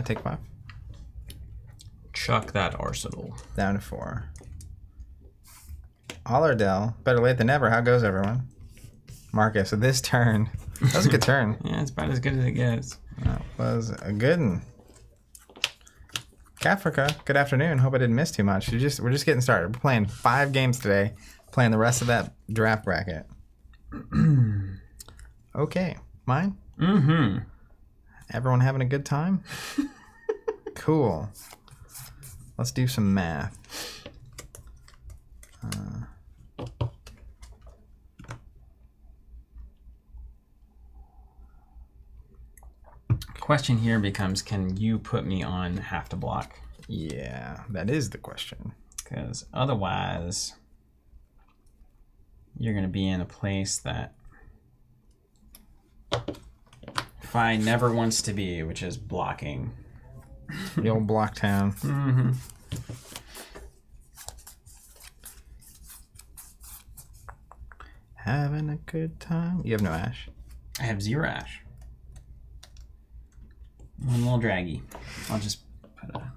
Speaker 1: Take 5.
Speaker 2: Chuck that arsenal.
Speaker 1: Down to 4. Allardell. Better late than never. How goes, everyone? Marcus, so this turn. That was a good turn.
Speaker 2: Yeah, it's about as good as it gets.
Speaker 1: That was a good one. Africa, good afternoon. Hope I didn't miss too much. We're just getting started. We're playing 5 games today. Playing the rest of that draft bracket. Okay. Mine?
Speaker 2: Mm-hmm.
Speaker 1: Everyone having a good time? Cool. Let's do some math.
Speaker 2: Question here becomes, can you put me on have to block?
Speaker 1: Yeah, that is the question.
Speaker 2: Because otherwise, you're going to be in a place that Fi never wants to be, which is blocking.
Speaker 1: The old block town.
Speaker 2: Mm-hmm.
Speaker 1: Having a good time. You have no ash.
Speaker 2: I have 0 ash. One little draggy. I'll just put a...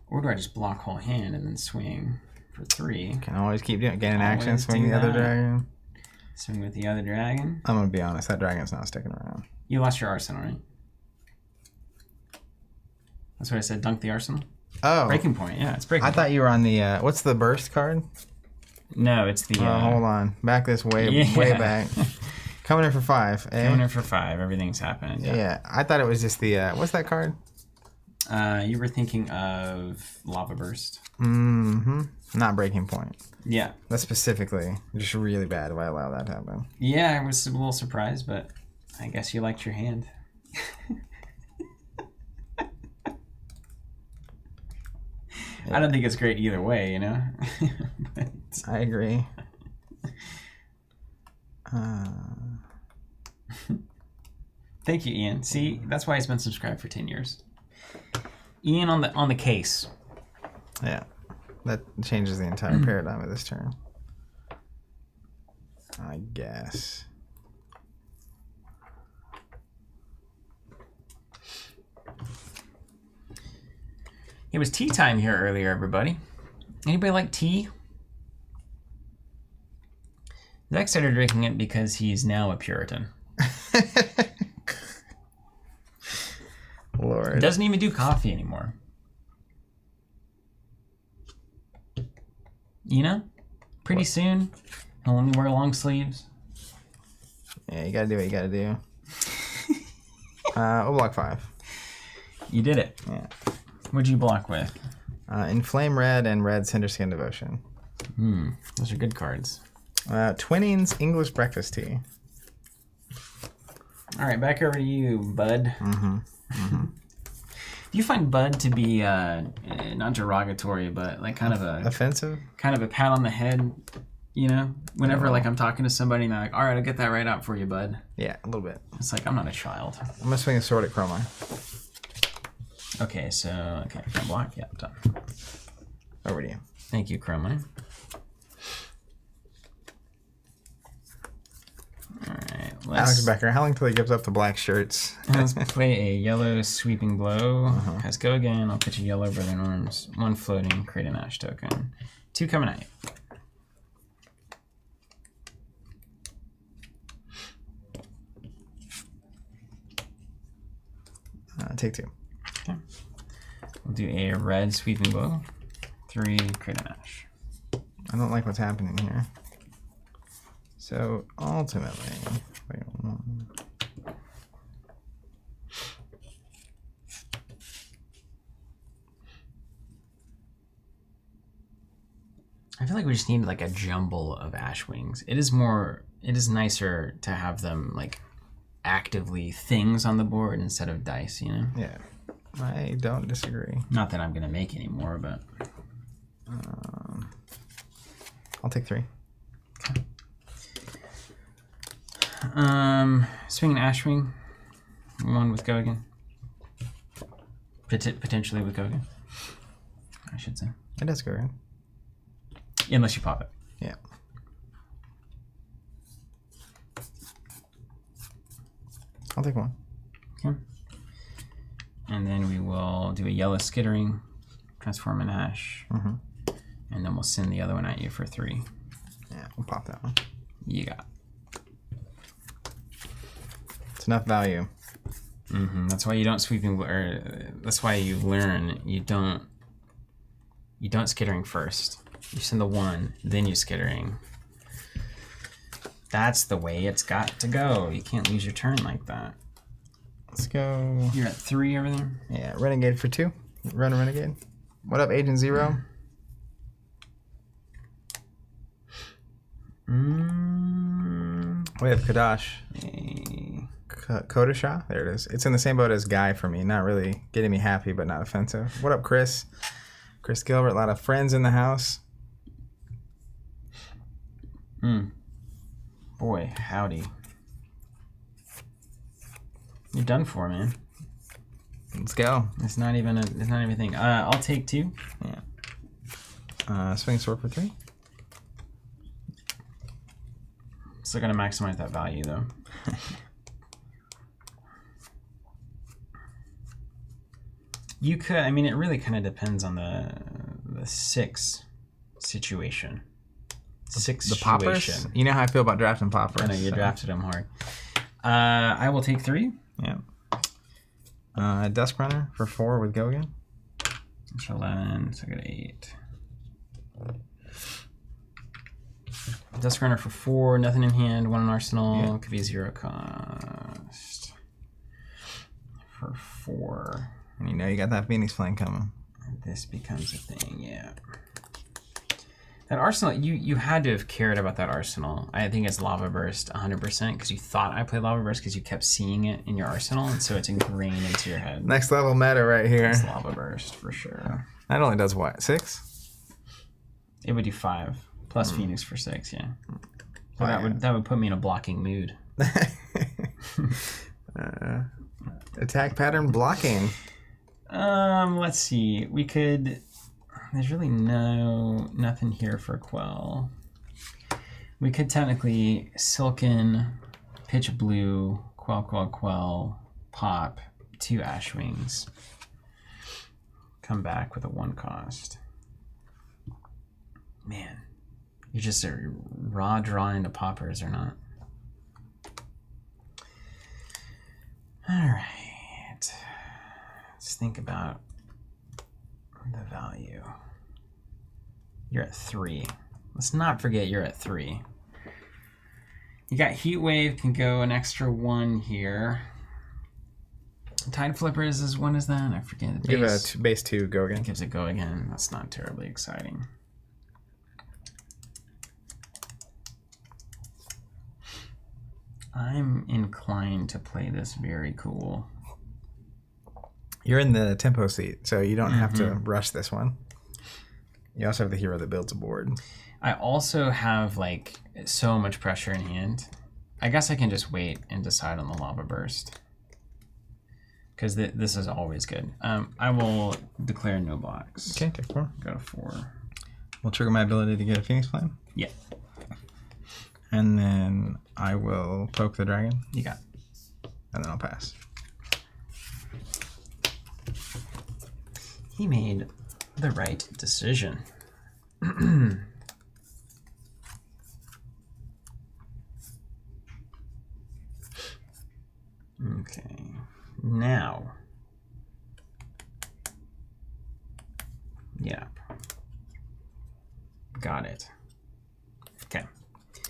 Speaker 2: Or do I just block whole hand and then swing for 3?
Speaker 1: Can always keep doing it. Gain an action,
Speaker 2: Always
Speaker 1: swing
Speaker 2: do
Speaker 1: the other
Speaker 2: that.
Speaker 1: dragon.
Speaker 2: Swing with the other dragon.
Speaker 1: I'm going to be honest. That dragon's not sticking around.
Speaker 2: You lost your arsenal, right? That's what I said. Dunk the arsenal.
Speaker 1: Oh.
Speaker 2: Breaking point. Yeah, it's breaking.
Speaker 1: I thought you were on the... what's the burst card?
Speaker 2: No, it's the...
Speaker 1: Hold on. Back this way,
Speaker 2: Yeah.
Speaker 1: way back. Coming in for 5. Eh?
Speaker 2: Coming in for 5. Everything's happening.
Speaker 1: Yeah. I thought it was just the... what's that card?
Speaker 2: You were thinking of Lava Burst.
Speaker 1: Mm-hmm. Not breaking point.
Speaker 2: Yeah.
Speaker 1: That's specifically just really bad if I allow that to happen.
Speaker 2: Yeah, I was a little surprised, but I guess you liked your hand.
Speaker 1: Yeah.
Speaker 2: I don't think it's great either way, you know? But...
Speaker 1: I agree.
Speaker 2: Thank you, Ian. See, that's why he's been subscribed for 10 years. Ian on the case.
Speaker 1: Yeah. That changes the entire paradigm of this turn. I guess.
Speaker 2: It was tea time here earlier, everybody. Anybody like tea? Zach started drinking it because he's now a Puritan.
Speaker 1: Lord.
Speaker 2: He doesn't even do coffee anymore. You know? Pretty soon, he'll only wear long sleeves.
Speaker 1: Yeah, you gotta do what you gotta do. We'll block 5.
Speaker 2: You did it.
Speaker 1: Yeah.
Speaker 2: What'd you block with?
Speaker 1: Inflame Red and Red Cinderskin Devotion.
Speaker 2: Those are good cards.
Speaker 1: Twinnings English Breakfast Tea.
Speaker 2: All right, back over to you, bud. Do you find bud to be not derogatory, but like kind of a
Speaker 1: Offensive?
Speaker 2: kind of a pat on the head? You know, whenever like I'm talking to somebody and they're like, "All right, I'll get that right out for you, bud."
Speaker 1: Yeah, a little bit.
Speaker 2: It's like I'm not a child.
Speaker 1: I'm gonna swing a sword at Dromai.
Speaker 2: Okay, so can I block? Yeah, done.
Speaker 1: Over to you.
Speaker 2: Thank you, Dromai. All right,
Speaker 1: Alex Becker, how long till he gives up the black shirts?
Speaker 2: Let's play a yellow sweeping blow. Let's go again. I'll pitch a yellow Brother Norms. 1 floating, create an ash token. 2 coming at you.
Speaker 1: Take 2.
Speaker 2: Okay. We'll do a red sweeping blow. 3, create an ash.
Speaker 1: I don't like what's happening here. So ultimately, wait,
Speaker 2: I feel like we just need like a jumble of ash wings. It is nicer to have them like actively things on the board instead of dice, you know?
Speaker 1: Yeah, I don't disagree.
Speaker 2: Not that I'm gonna make any more, but
Speaker 1: I'll take 3.
Speaker 2: Swing an ash wing. 1 with Gogan. Potentially with Gogan, I should say.
Speaker 1: It does go right.
Speaker 2: Unless you pop it.
Speaker 1: Yeah. I'll take 1.
Speaker 2: Okay. And then we will do a yellow skittering, transform an ash, and then we'll send the other one at you for 3.
Speaker 1: Yeah, we'll pop that one.
Speaker 2: You got.
Speaker 1: It's enough value.
Speaker 2: That's why you don't sweeping, or that's why you learn you don't skittering first. You send the 1, then you skittering. That's the way it's got to go. You can't lose your turn like that.
Speaker 1: Let's go.
Speaker 2: You're at 3 over there?
Speaker 1: Yeah, Renegade for 2. Run a Renegade. What up, Agent Zero? We have Kadash. Kodasha? There it is. It's in the same boat as Guy for me. Not really getting me happy, but not offensive. What up, Chris? Chris Gilbert. A lot of friends in the house.
Speaker 2: Boy, howdy. You're done for, man.
Speaker 1: Let's go.
Speaker 2: It's not even a thing. I'll take 2.
Speaker 1: Yeah. Swing sword for 3.
Speaker 2: Still gonna maximize that value though. You could. I mean, it really kind of depends on the 6 situation.
Speaker 1: The poppers? You know how I feel about drafting poppers.
Speaker 2: I know you drafted them hard. I will take 3.
Speaker 1: Yeah. Dusk Runner for 4 with Gogan.
Speaker 2: That's 11, so I got 8. Dusk Runner for 4, nothing in hand, 1 in arsenal, yeah. Could be 0 cost. For 4.
Speaker 1: You know you got that Phoenix Flame coming.
Speaker 2: This becomes a thing, yeah. That arsenal, you had to have cared about that arsenal. I think it's Lava Burst 100% because you thought I played Lava Burst because you kept seeing it in your arsenal, and so it's ingrained into your head.
Speaker 1: Next level meta right here.
Speaker 2: It's Lava Burst for sure.
Speaker 1: That only does what? 6?
Speaker 2: It would do 5 plus Phoenix for 6, yeah. So that would put me in a blocking mood.
Speaker 1: Attack pattern blocking.
Speaker 2: Let's see. We could. There's really nothing here for Quell. We could technically Silken, Pitch Blue, Quell, pop 2 Ash Wings. Come back with a 1 cost. Man, you're just raw drawing to poppers or not. All right. Let's think about the value. You're at 3. Let's not forget you're at 3. You got Heat Wave, can go an extra 1 here. Tide Flippers is when is that? I forget.
Speaker 1: Give a base 2 go again.
Speaker 2: Gives it go again. That's not terribly exciting. I'm inclined to play this very cool.
Speaker 1: You're in the tempo seat, so you don't have to rush this one. You also have the hero that builds a board.
Speaker 2: I also have like so much pressure in hand. I guess I can just wait and decide on the Lava Burst. Because this is always good. I will declare no blocks.
Speaker 1: Okay, take 4.
Speaker 2: Go to 4.
Speaker 1: Will trigger my ability to get a Phoenix Flame?
Speaker 2: Yeah.
Speaker 1: And then I will poke the dragon.
Speaker 2: You got it.
Speaker 1: And then I'll pass.
Speaker 2: He made the right decision. Okay, now. Yeah. Got it. Okay.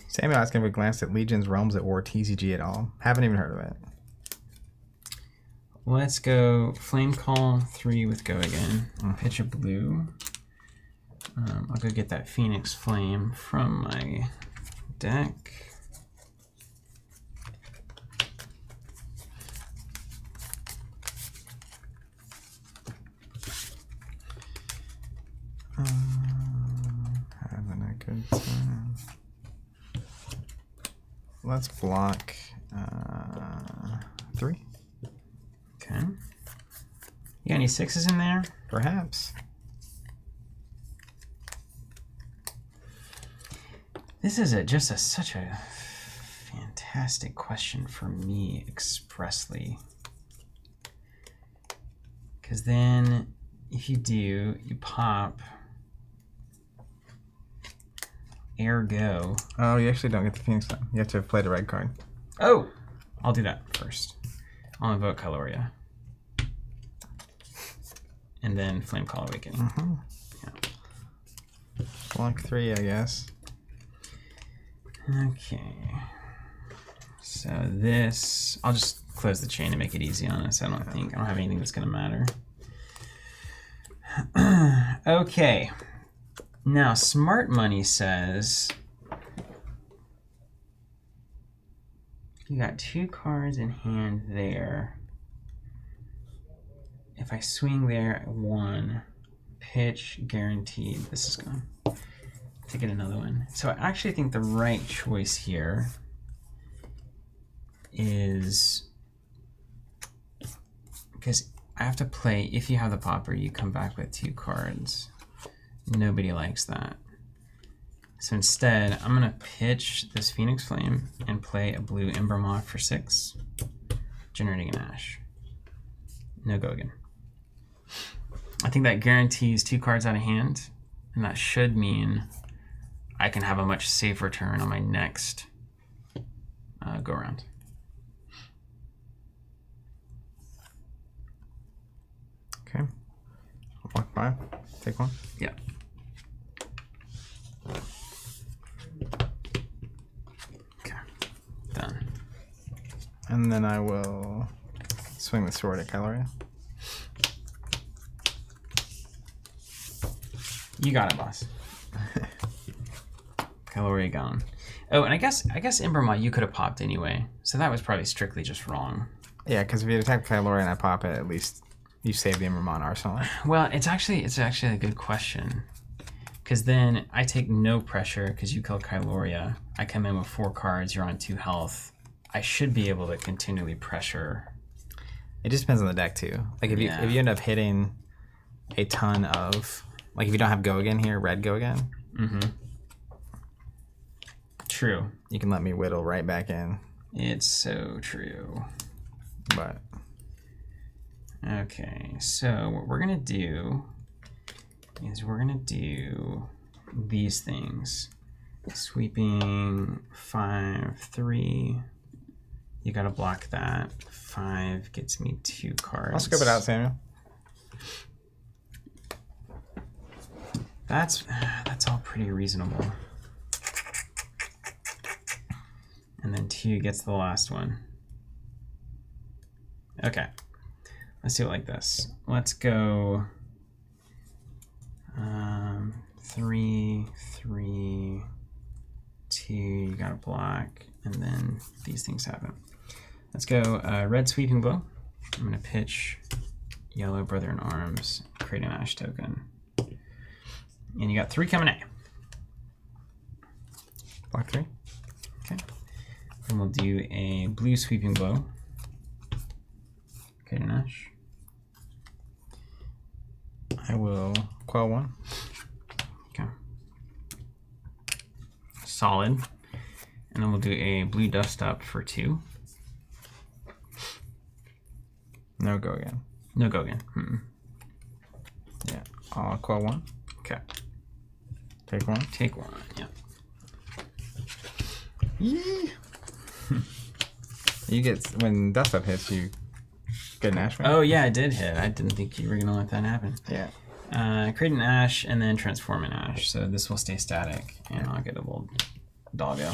Speaker 1: Samuel asking if we glanced at Legion's Realms at War TCG at all. Haven't even heard of it.
Speaker 2: Let's go Flame Call 3 with Go again. Pitch a blue. I'll go get that Phoenix Flame from my deck.
Speaker 1: Having a good time. Let's block 3.
Speaker 2: Okay. You got any 6s in there?
Speaker 1: Perhaps.
Speaker 2: This is such a fantastic question for me expressly. Because then if you do, you pop ergo.
Speaker 1: Oh, you actually don't get the Phoenix Flame. You have to have played a red card.
Speaker 2: Oh! I'll do that first. I'll invoke Kyloria. And then Flame Call Awakening.
Speaker 1: Yeah. Block 3, I guess.
Speaker 2: Okay. So this, I'll just close the chain to make it easy on us. I don't have anything that's going to matter. Okay. Now, Smart Money says you got 2 cards in hand there. If I swing there at 1, pitch guaranteed. This is gone. To get another one. So I actually think the right choice here is, because I have to play, if you have the popper, you come back with 2 cards. Nobody likes that. So instead, I'm gonna pitch this Phoenix Flame and play a blue Ember Moth for 6, generating an Ash. No go again. I think that guarantees 2 cards out of hand, and that should mean I can have a much safer turn on my next go around.
Speaker 1: Okay. Block 5. Take 1.
Speaker 2: Yeah. Okay. Done.
Speaker 1: And then I will swing the sword at Kyloria.
Speaker 2: You got it, boss. Kyloria gone. Oh, and I guess Ember Moth you could have popped anyway, so that was probably strictly just wrong.
Speaker 1: Yeah, because if you attack Kyloria and I pop it, at least you save the Ember Moth arsenal.
Speaker 2: Well, it's actually a good question, because then I take no pressure because you kill Kyloria. I come in with 4 cards. You're on 2 health. I should be able to continually pressure.
Speaker 1: It just depends on the deck too. Like if you end up hitting a ton of, like if you don't have Go Again here, red Go Again.
Speaker 2: Mm-hmm. True.
Speaker 1: You can let me whittle right back in.
Speaker 2: It's so true.
Speaker 1: But
Speaker 2: okay, so what we're gonna do is we're gonna do these things. Sweeping 5, 3. You gotta block that. 5 gets me 2 cards.
Speaker 1: I'll scope it out, Samuel.
Speaker 2: That's all pretty reasonable. And then 2 gets the last one. Okay. Let's do it like this. Let's go 3, 3, 2. You gotta block, and then these things happen. Let's go red Sweeping Blow. I'm gonna pitch yellow Brother in Arms, create an Ash token. And you got 3 coming at you.
Speaker 1: Block 3.
Speaker 2: Okay. Then we'll do a blue Sweeping Blow. Create an Ash.
Speaker 1: I will quell 1.
Speaker 2: Okay. Solid. And then we'll do a blue dust up for 2.
Speaker 1: No go again.
Speaker 2: No go again.
Speaker 1: Yeah. I'll quell 1.
Speaker 2: Okay.
Speaker 1: Take 1.
Speaker 2: Take 1. Yeah.
Speaker 1: Yee. You get, when dust up hits, you get an ash wing.
Speaker 2: Oh yeah, I did hit. I didn't think you were gonna let that happen.
Speaker 1: Yeah.
Speaker 2: Create an ash and then transform an ash. So this will stay static, and I'll get a little doggo.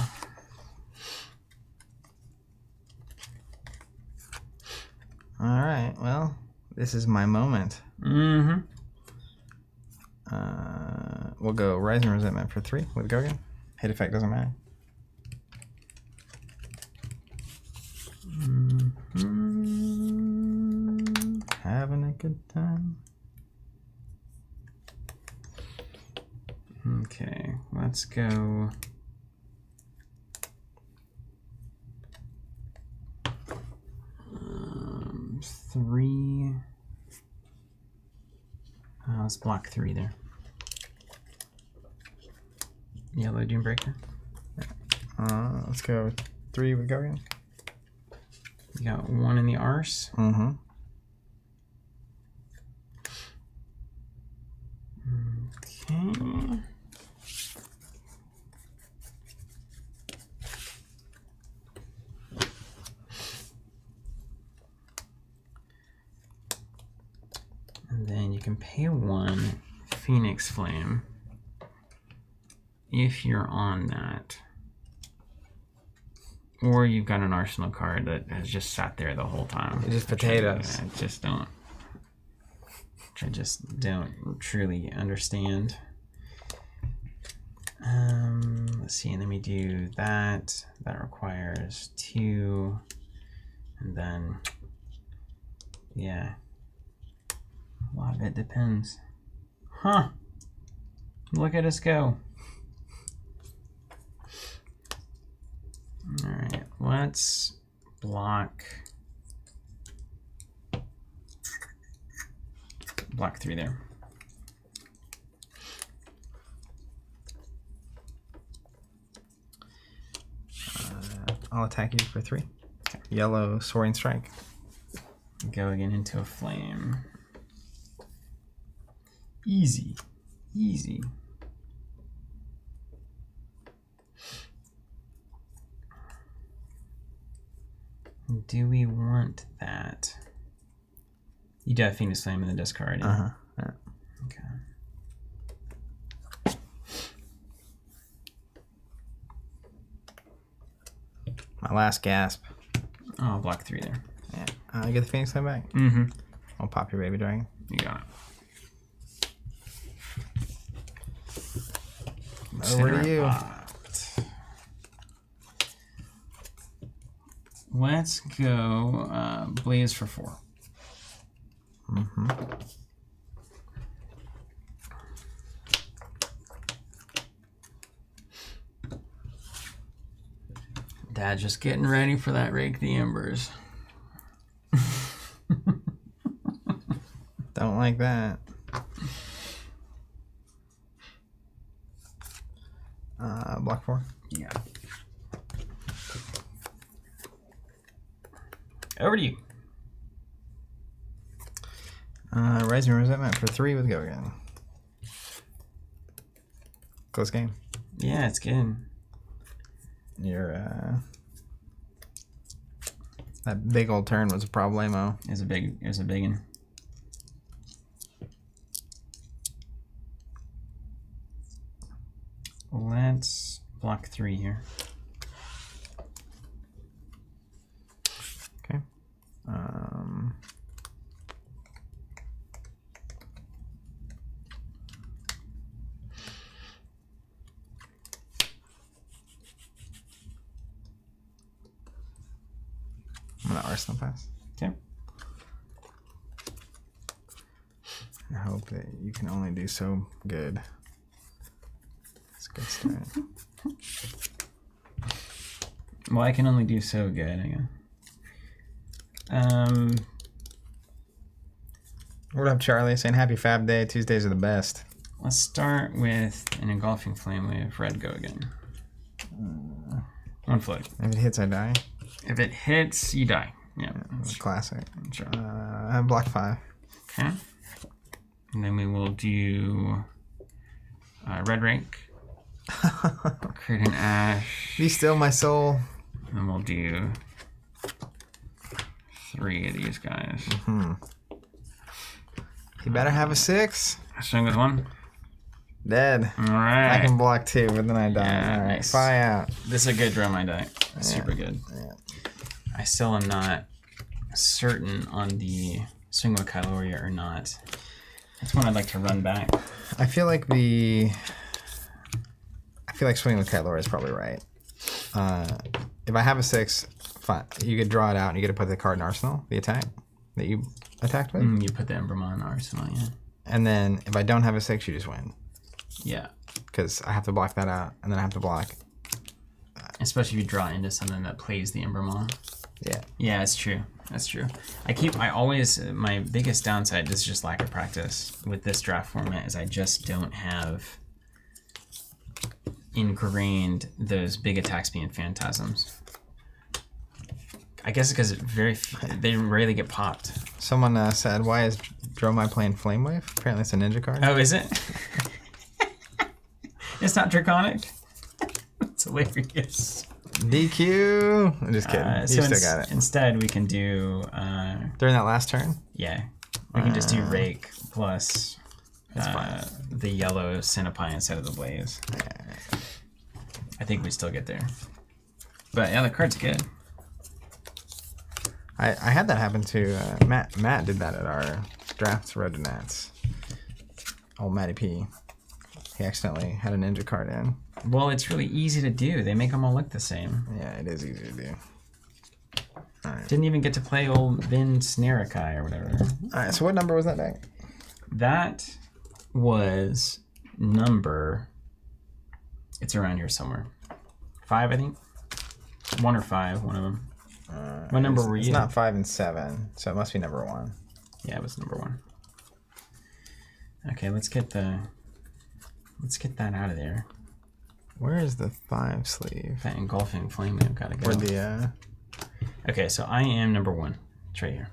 Speaker 1: All right. Well, this is my moment.
Speaker 2: Mm-hmm.
Speaker 1: We'll go Rising Resentment for 3 with Gogan. Hit effect doesn't matter. Having a good time.
Speaker 2: Okay, let's go. Three. Let's block 3 there. Yellow Doom Breaker.
Speaker 1: Let's go 3 with Gogan.
Speaker 2: You got 1 in the arse.
Speaker 1: Mm-hmm.
Speaker 2: Okay. And then you can pay 1 Phoenix Flame if you're on that. Or you've got an arsenal card that has just sat there the whole time.
Speaker 1: It's just potatoes.
Speaker 2: I just don't. I just don't truly understand. Let's see, and then we do that. That requires 2. And then, yeah. A lot of it depends. Huh. Look at us go. All right, let's block 3 there.
Speaker 1: I'll attack you for 3. Okay. Yellow Soaring Strike.
Speaker 2: Go again into a flame. Easy, easy. Do we want that? You do have Phoenix Flame in the discard.
Speaker 1: Yeah? Yeah.
Speaker 2: Okay.
Speaker 1: My last gasp.
Speaker 2: Oh, I'll block 3 there.
Speaker 1: Yeah. I get the Phoenix Flame back.
Speaker 2: Mm-hmm.
Speaker 1: I'll pop your baby dragon.
Speaker 2: You got it.
Speaker 1: Over to you.
Speaker 2: Let's go Blaze for 4.
Speaker 1: Mm-hmm.
Speaker 2: Dad just getting ready for that Rake the Embers.
Speaker 1: Don't like that. Block 4.
Speaker 2: Yeah. Over to you.
Speaker 1: Rising Resentment for 3 with Gogan. Close game.
Speaker 2: Yeah, it's good.
Speaker 1: Your that big old turn was a problemo.
Speaker 2: It was a big one. Let's block 3 here.
Speaker 1: Okay. I'm gonna Arsenal pass.
Speaker 2: Okay.
Speaker 1: I hope that you can only do so good. That's a good start.
Speaker 2: Well, I can only do so good. Hang on.
Speaker 1: What up, Charlie? Saying happy Fab Day. Tuesdays are the best.
Speaker 2: Let's start with an Engulfing Flame with Red Go again. One float.
Speaker 1: If it hits, I die.
Speaker 2: If it hits, you die. Yeah.
Speaker 1: Classic.
Speaker 2: Sure.
Speaker 1: I have block 5.
Speaker 2: Okay. And then we will do red rank. Create an ash.
Speaker 1: Be still, my soul.
Speaker 2: And then we'll do 3 of these guys.
Speaker 1: You better have a 6.
Speaker 2: Swing with 1.
Speaker 1: Dead.
Speaker 2: All right.
Speaker 1: I can block 2, but then I die.
Speaker 2: Yeah,
Speaker 1: All right,
Speaker 2: nice.
Speaker 1: fly out.
Speaker 2: This is a good Dromai die. Super good.
Speaker 1: Yeah.
Speaker 2: I still am not certain on the swing with Kyloria or not. That's one I'd like to run back.
Speaker 1: I feel like swinging with Kylo is probably right. If I have a 6, fine. You could draw it out and you get to put the card in Arsenal, the attack that you attacked with.
Speaker 2: You put the Embromon in Arsenal, yeah.
Speaker 1: And then if I don't have a 6, you just win.
Speaker 2: Yeah.
Speaker 1: Because I have to block that out, and then I have to block.
Speaker 2: Especially if you draw into something that plays the Embromon.
Speaker 1: Yeah.
Speaker 2: Yeah, it's true. That's true. My biggest downside is just lack of practice with this draft format is I just don't have ingrained those big attack speed and phantasms. I guess because they rarely get popped.
Speaker 1: Someone said, why is Dromai playing Flame Wave? Apparently it's a ninja card.
Speaker 2: Oh, is it? It's not draconic? It's hilarious.
Speaker 1: DQ. I'm just kidding. You still got it.
Speaker 2: Instead, we can do...
Speaker 1: During that last turn?
Speaker 2: Yeah. We can just do Rake plus
Speaker 1: fine.
Speaker 2: the yellow Centipie instead of the Blaze. I think we still get there. But yeah, the card's good.
Speaker 1: I had that happen to Matt. Matt did that at our drafts, Road to Nats. Old Matty P. He accidentally had a ninja card in.
Speaker 2: Well, it's really easy to do. They make them all look the same.
Speaker 1: Yeah, it is easy to do. All right.
Speaker 2: Didn't even get to play old Vin Snarikai or whatever.
Speaker 1: All right, so what number was that deck?
Speaker 2: That was number... It's around here somewhere. 5, I think. 1 or 5, one of them. What number were you?
Speaker 1: It's not 5 and 7, so it must be number 1.
Speaker 2: Yeah, it was number 1. Okay, let's get that out of there.
Speaker 1: Where is the 5 sleeve?
Speaker 2: That engulfing flame wave gotta go.
Speaker 1: Or the
Speaker 2: Okay, so I am number 1. It's right here.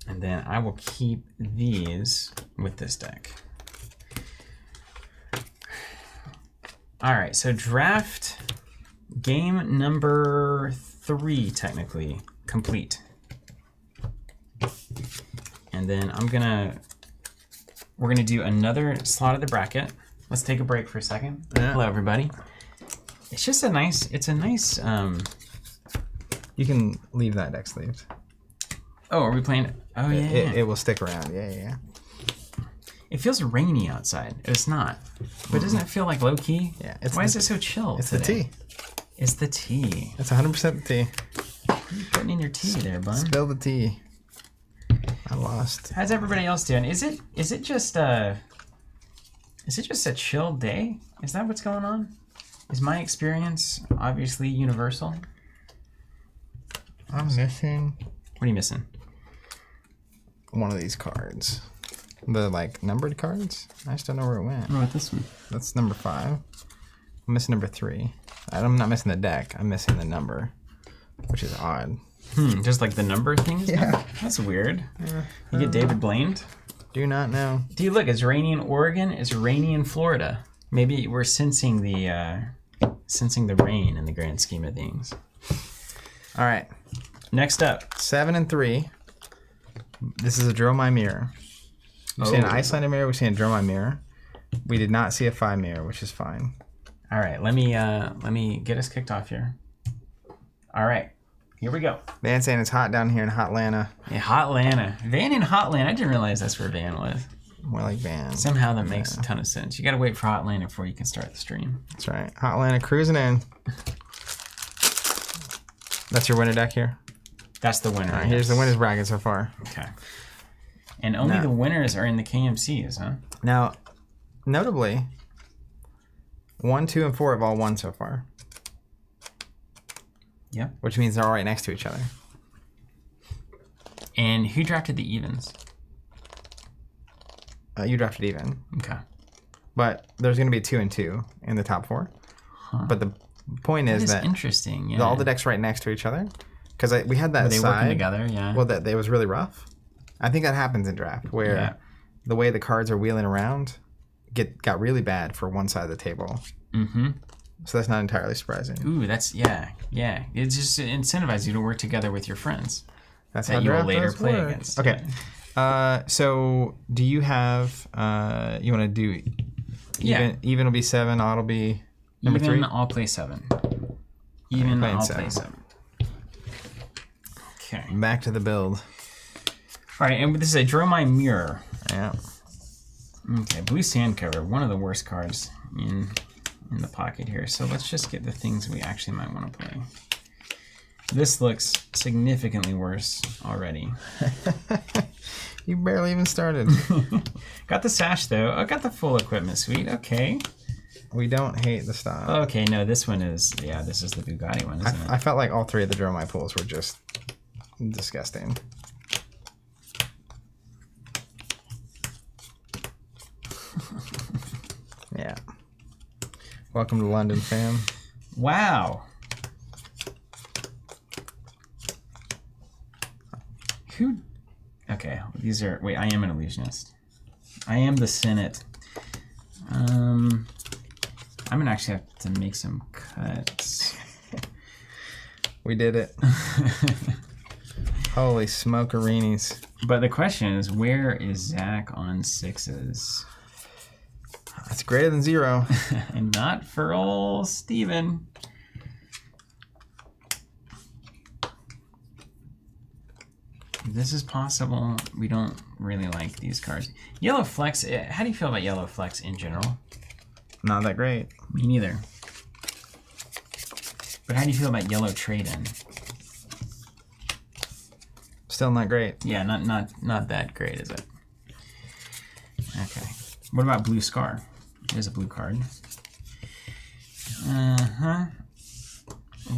Speaker 2: And then I will keep these with this deck. All right, so draft game number 3, technically, complete. And then we're gonna do another slot of the bracket. Let's take a break for a second.
Speaker 1: Yeah.
Speaker 2: Hello, everybody. It's a nice,
Speaker 1: you can leave that deck sleeved.
Speaker 2: Oh, are we playing? Oh, yeah.
Speaker 1: It will stick around. Yeah.
Speaker 2: It feels rainy outside. It's not. But doesn't it feel like low key?
Speaker 1: Yeah.
Speaker 2: Why is it so chill
Speaker 1: It's
Speaker 2: today?
Speaker 1: the tea.
Speaker 2: It's the tea.
Speaker 1: It's 100% the tea.
Speaker 2: What are you putting in your tea there, bud?
Speaker 1: Spill the tea. I lost.
Speaker 2: How's everybody else doing? Is it just a chill day? Is that what's going on? Is my experience obviously universal?
Speaker 1: I'm missing
Speaker 2: What are you missing?
Speaker 1: one of these cards. The numbered cards. I just don't know where it went.
Speaker 2: What about this one?
Speaker 1: That's number 5. I'm missing number 3. I'm not missing the deck. I'm missing the number, which is odd.
Speaker 2: Just like the number thing?
Speaker 1: Yeah.
Speaker 2: That's weird. You get David blamed?
Speaker 1: Do not know.
Speaker 2: Dude, look, it's rainy in Oregon. It's rainy in Florida. Maybe we're sensing the rain in the grand scheme of things.
Speaker 1: All right.
Speaker 2: Next up.
Speaker 1: 7 and 3. This is a Dromai mirror. We've seen an Icelander mirror. We've seen a Dromai mirror. We did not see a 5 mirror, which is fine.
Speaker 2: All right, let me get us kicked off here. All right, here we go.
Speaker 1: Van's saying it's hot down here in Hotlanta.
Speaker 2: Yeah, Hotlanta. Van in Hotlanta. I didn't realize that's where Van was.
Speaker 1: More like Van.
Speaker 2: Somehow that makes a ton of sense. You got to wait for Hotlanta before you can start the stream.
Speaker 1: That's right. Hotlanta cruising in. That's your winner deck here?
Speaker 2: That's the winner.
Speaker 1: All right, here's the winner's bracket so far.
Speaker 2: Okay. And only the winners are in the KMCs, huh?
Speaker 1: Now, notably, 1, 2, and 4 have all won so far.
Speaker 2: Yep.
Speaker 1: Which means they're all right next to each other.
Speaker 2: And who drafted the evens?
Speaker 1: You drafted even.
Speaker 2: Okay.
Speaker 1: But there's going to be 2 and 2 in the top 4. But the point is that
Speaker 2: interesting. Yeah.
Speaker 1: all the decks right next to each other. Because we had that
Speaker 2: Were they
Speaker 1: side.
Speaker 2: working together? Yeah.
Speaker 1: Well, that it was really rough. I think that happens in draft where the way the cards are wheeling around got really bad for one side of the table.
Speaker 2: Mm-hmm.
Speaker 1: So that's not entirely surprising.
Speaker 2: Ooh, that's yeah. It just incentivizes you to work together with your friends.
Speaker 1: That's
Speaker 2: that
Speaker 1: how
Speaker 2: you will
Speaker 1: draft
Speaker 2: later
Speaker 1: does
Speaker 2: play
Speaker 1: work.
Speaker 2: against.
Speaker 1: Okay. So do you have? You want to do? Even will be 7. Odd will be number 3.
Speaker 2: Even I'll play 7. Even I'll play 7. Okay.
Speaker 1: Back to the build.
Speaker 2: All right, and this is a Dromai Mirror.
Speaker 1: Yeah.
Speaker 2: Okay, blue sand cover, one of the worst cards in the pocket here. So let's just get the things we actually might want to play. This looks significantly worse already.
Speaker 1: You barely even started.
Speaker 2: Got the sash though. I got the full equipment suite. Okay.
Speaker 1: We don't hate the style.
Speaker 2: Okay, no, this one is this is the Bugatti one, isn't it?
Speaker 1: I felt like all 3 of the Dromai pulls were just disgusting. Yeah. Welcome to London, fam.
Speaker 2: Wow. Who? Okay, these are. Wait, I am an illusionist. I am the Senate. I'm gonna actually have to make some cuts.
Speaker 1: We did it. Holy smokereenies.
Speaker 2: But the question is, where is Zach on 6s?
Speaker 1: That's greater than 0.
Speaker 2: And not for old Steven. This is possible. We don't really like these cards. Yellow Flex, how do you feel about Yellow Flex in general?
Speaker 1: Not that great.
Speaker 2: Me neither. But how do you feel about Yellow Trade-In?
Speaker 1: Still not great.
Speaker 2: Yeah, not that great, is it? Okay. What about Blue Scar? There's a blue card.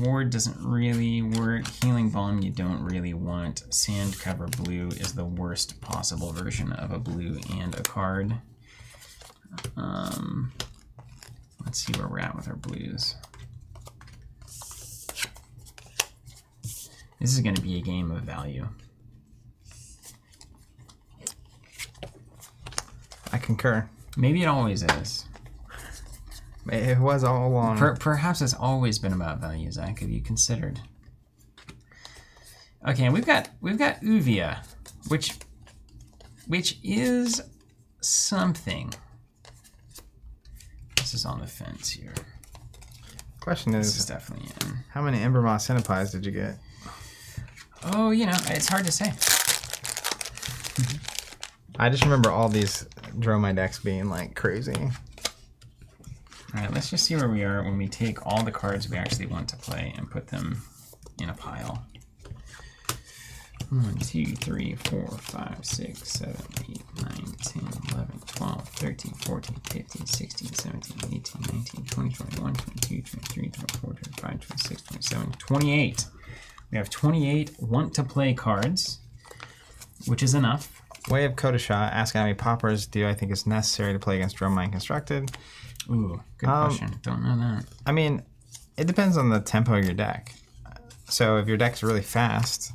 Speaker 2: Ward doesn't really work. Healing Balm you don't really want. Sand Cover Blue is the worst possible version of a blue and a card. Let's see where we're at with our blues. This is going to be a game of value.
Speaker 1: I concur.
Speaker 2: Maybe it always is.
Speaker 1: It was all along.
Speaker 2: Perhaps it's always been about value, Zach. Have you considered? Okay, we've got Uvia, which is something. This is on the fence here.
Speaker 1: Question
Speaker 2: This is
Speaker 1: is,
Speaker 2: definitely in.
Speaker 1: how many Ember Moss Centipies did you get?
Speaker 2: Oh, it's hard to say.
Speaker 1: I just remember all these Dromai decks being like crazy.
Speaker 2: All right, let's just see where we are when we take all the cards we actually want to play and put them in a pile. 1, 2, 3, 4, 5, 6, 7, 8, 9, 10, 11, 12, 13, 14, 15, 16, 17, 18, 19, 20, 21, 22, 23, 24, 25, 26, 27, 28. We have 28 want to play cards, which is enough.
Speaker 1: Way of Kodasha asking how many poppers do I think is necessary to play against Dromai Constructed?
Speaker 2: Ooh, good question. Don't know that.
Speaker 1: I mean, it depends on the tempo of your deck. So if your deck's really fast,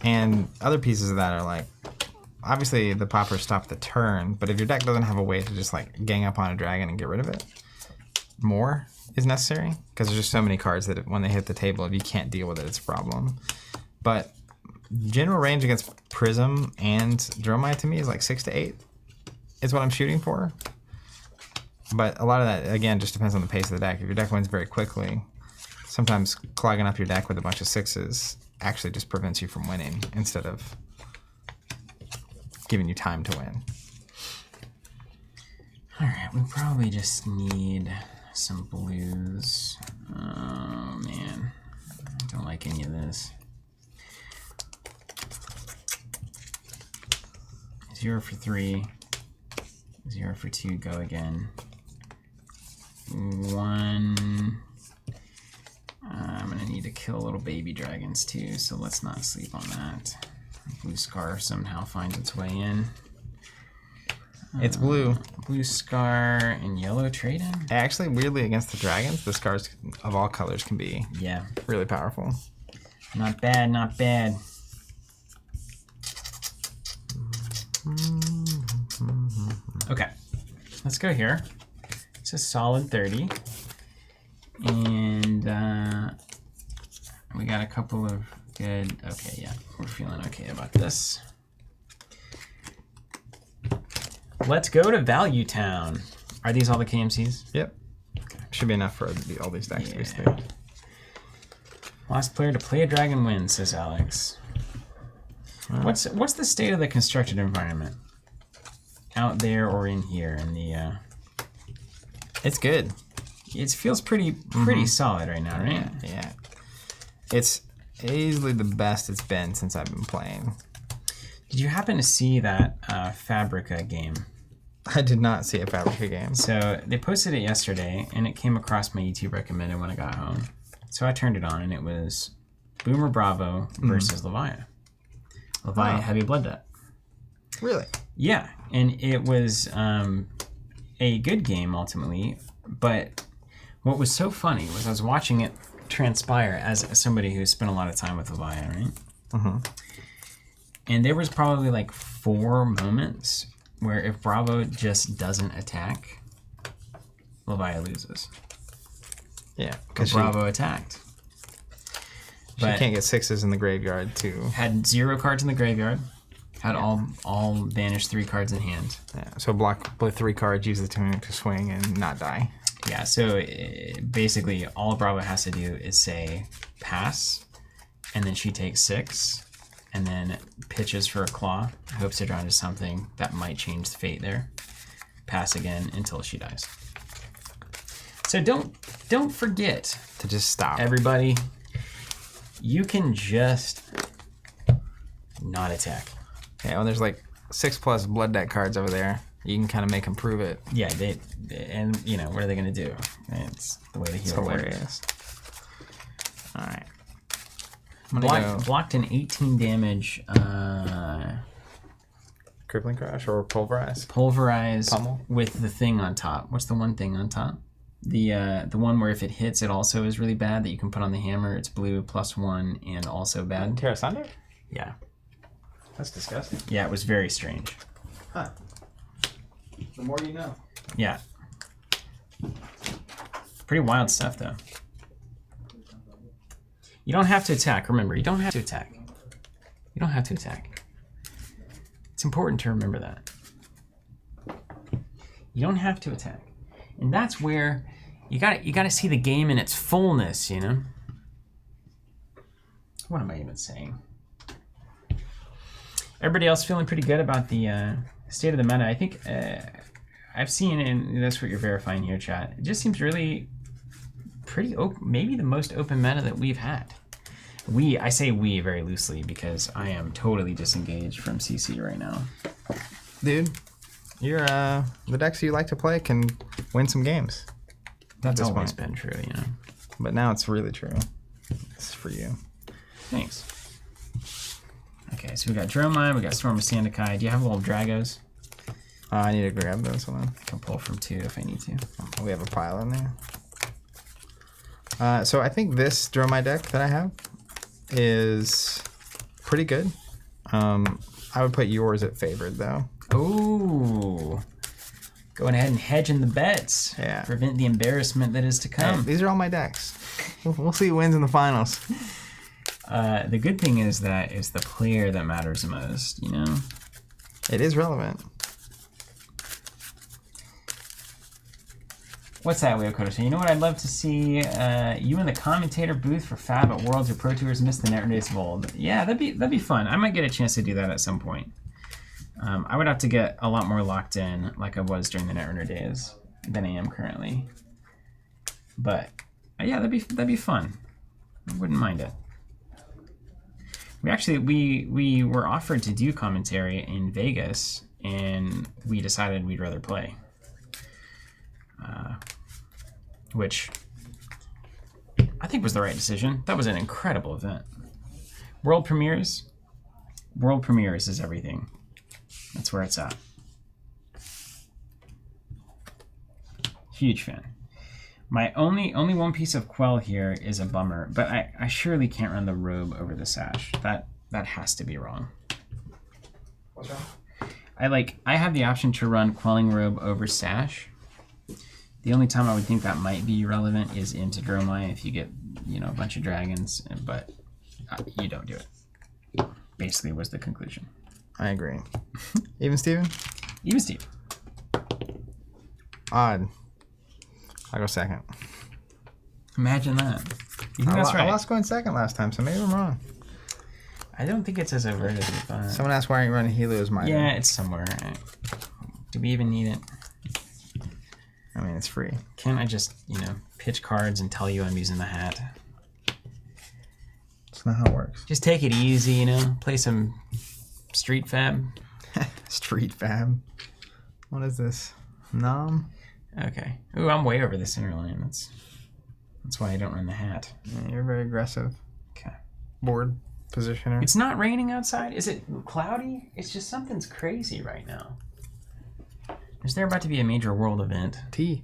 Speaker 1: and other pieces of that are like, obviously the poppers stop the turn, but if your deck doesn't have a way to just like gang up on a dragon and get rid of it, more is necessary, because there's just so many cards that when they hit the table, if you can't deal with it, it's a problem. But general range against Prism and Dromai to me is like 6 to 8 is what I'm shooting for. But a lot of that, again, just depends on the pace of the deck. If your deck wins very quickly, sometimes clogging up your deck with a bunch of 6s actually just prevents you from winning instead of giving you time to win.
Speaker 2: All right, we probably just need some blues. Oh, man. I don't like any of this. 0 for 3. 0 for 2, go again. 1. I'm gonna need to kill little baby dragons too, so let's not sleep on that. Blue Scarf somehow finds its way in.
Speaker 1: It's blue.
Speaker 2: Blue Scar and yellow trade-in?
Speaker 1: Actually, weirdly, against the dragons, the scars of all colors can be really powerful.
Speaker 2: Not bad, not bad. Okay, let's go here. It's a solid 30. And we got a couple of good, okay, yeah, we're feeling okay about this. Let's go to Value Town. Are these all the KMCs?
Speaker 1: Yep. Should be enough for all these decks to be stayed.
Speaker 2: Last player to play a dragon wins, says Alex. What's the state of the constructed environment? Out there or in here in the
Speaker 1: It's good.
Speaker 2: It feels pretty solid right now, right?
Speaker 1: Yeah. It's easily the best it's been since I've been playing.
Speaker 2: Did you happen to see that Fabrica game?
Speaker 1: I did not see a Fabrica game.
Speaker 2: So they posted it yesterday, and it came across my YouTube recommended when I got home. So I turned it on, and it was Boomer Bravo versus Leviah. Leviah Heavy Blood Debt.
Speaker 1: Really?
Speaker 2: Yeah, and it was a good game ultimately, but what was so funny was I was watching it transpire as somebody who spent a lot of time with Leviah, right?
Speaker 1: Mm-hmm.
Speaker 2: And there was probably like 4 moments where if Bravo just doesn't attack, Leviah loses.
Speaker 1: Yeah,
Speaker 2: because Bravo attacked.
Speaker 1: She can't get 6s in the graveyard too.
Speaker 2: Had 0 cards in the graveyard. Had all banished 3 cards in hand.
Speaker 1: Yeah, so block 3 cards, use the tunic to swing and not die.
Speaker 2: Yeah, so basically all Bravo has to do is say pass, and then she takes 6, and then pitches for a claw, hopes to draw into something that might change the fate there. Pass again until she dies. So don't forget
Speaker 1: to just stop.
Speaker 2: Everybody, you can just not attack.
Speaker 1: Yeah, when there's like 6+ blood debt cards over there, you can kind of make them prove it.
Speaker 2: Yeah, and you know, what are they going to do? It's the way the hero works.
Speaker 1: All right.
Speaker 2: Blocked an 18 damage.
Speaker 1: Crippling Crash or Pulverize?
Speaker 2: Pulverize
Speaker 1: Pummel?
Speaker 2: With the thing on top. What's the one thing on top? The one where if it hits, it also is really bad that you can put on the hammer. It's blue +1 and also bad.
Speaker 1: Terra Sunder?
Speaker 2: Yeah.
Speaker 1: That's disgusting.
Speaker 2: Yeah, it was very strange.
Speaker 1: Huh. The more you know.
Speaker 2: Yeah. Pretty wild stuff, though. You don't have to attack. Remember, you don't have to attack. You don't have to attack. It's important to remember that. You don't have to attack. And that's where you gotta see the game in its fullness, you know? What am I even saying? Everybody else feeling pretty good about the state of the meta. I think I've seen, and that's what you're verifying here, chat. It just seems really pretty open, maybe the most open meta that we've had. I say we very loosely because I am totally disengaged from CC right now.
Speaker 1: Dude, you're the decks you like to play can win some games.
Speaker 2: That's always been true, you know.
Speaker 1: But now it's really true. It's for you.
Speaker 2: Thanks. Okay, so we got Dromai, we got Storm of Sandakai. Do you have little Dragos?
Speaker 1: I need to grab those. Hold on.
Speaker 2: I can pull from 2 if I need to.
Speaker 1: We have a pile in there. So I think this Dromai deck that I have is pretty good. I would put yours at favored though.
Speaker 2: Ooh. Going ahead and hedging the bets.
Speaker 1: Yeah.
Speaker 2: Prevent the embarrassment that is to come.
Speaker 1: Hey, these are all my decks. We'll see who wins in the finals.
Speaker 2: The good thing is that it's the player that matters the most, you know?
Speaker 1: It is relevant.
Speaker 2: What's that, Leokoto? So you know what I'd love to see? You in the commentator booth for Fab at Worlds or Pro Tours missed the Net Race of old. Yeah, that'd be fun. I might get a chance to do that at some point. I would have to get a lot more locked in like I was during the Netrunner days than I am currently. But yeah, that'd be fun. I wouldn't mind it. We were offered to do commentary in Vegas, and we decided we'd rather play. Which I think was the right decision. That was an incredible event. World premieres is everything. That's where it's at. Huge fan. My only one piece of quell here is a bummer, but I surely can't run the robe over the sash. That has to be wrong.
Speaker 1: What's wrong?
Speaker 2: I have the option to run quelling robe over sash. The only time I would think that might be relevant is into Dromai if you get, a bunch of dragons, but you don't do it. Basically was the conclusion.
Speaker 1: I agree. Even Steven?
Speaker 2: Even Steve.
Speaker 1: Odd. I'll go second.
Speaker 2: Imagine that. You think that's right?
Speaker 1: I lost going second last time, so maybe I'm wrong.
Speaker 2: I don't think it's as overt as we thought.
Speaker 1: Someone asked why aren't you running Helio's mine?
Speaker 2: Yeah, it's somewhere. Do we even need it?
Speaker 1: I mean, it's free.
Speaker 2: Can't I just, pitch cards and tell you I'm using the hat?
Speaker 1: That's not how it works.
Speaker 2: Just take it easy, play some Street Fab.
Speaker 1: Street Fab. What is this? Nom?
Speaker 2: Okay. Ooh, I'm way over the center line. That's why I don't run the hat.
Speaker 1: Yeah, you're very aggressive.
Speaker 2: Okay.
Speaker 1: Board positioner.
Speaker 2: It's not raining outside. Is it cloudy? It's just something's crazy right now. Is there about to be a major world event?
Speaker 1: Tea.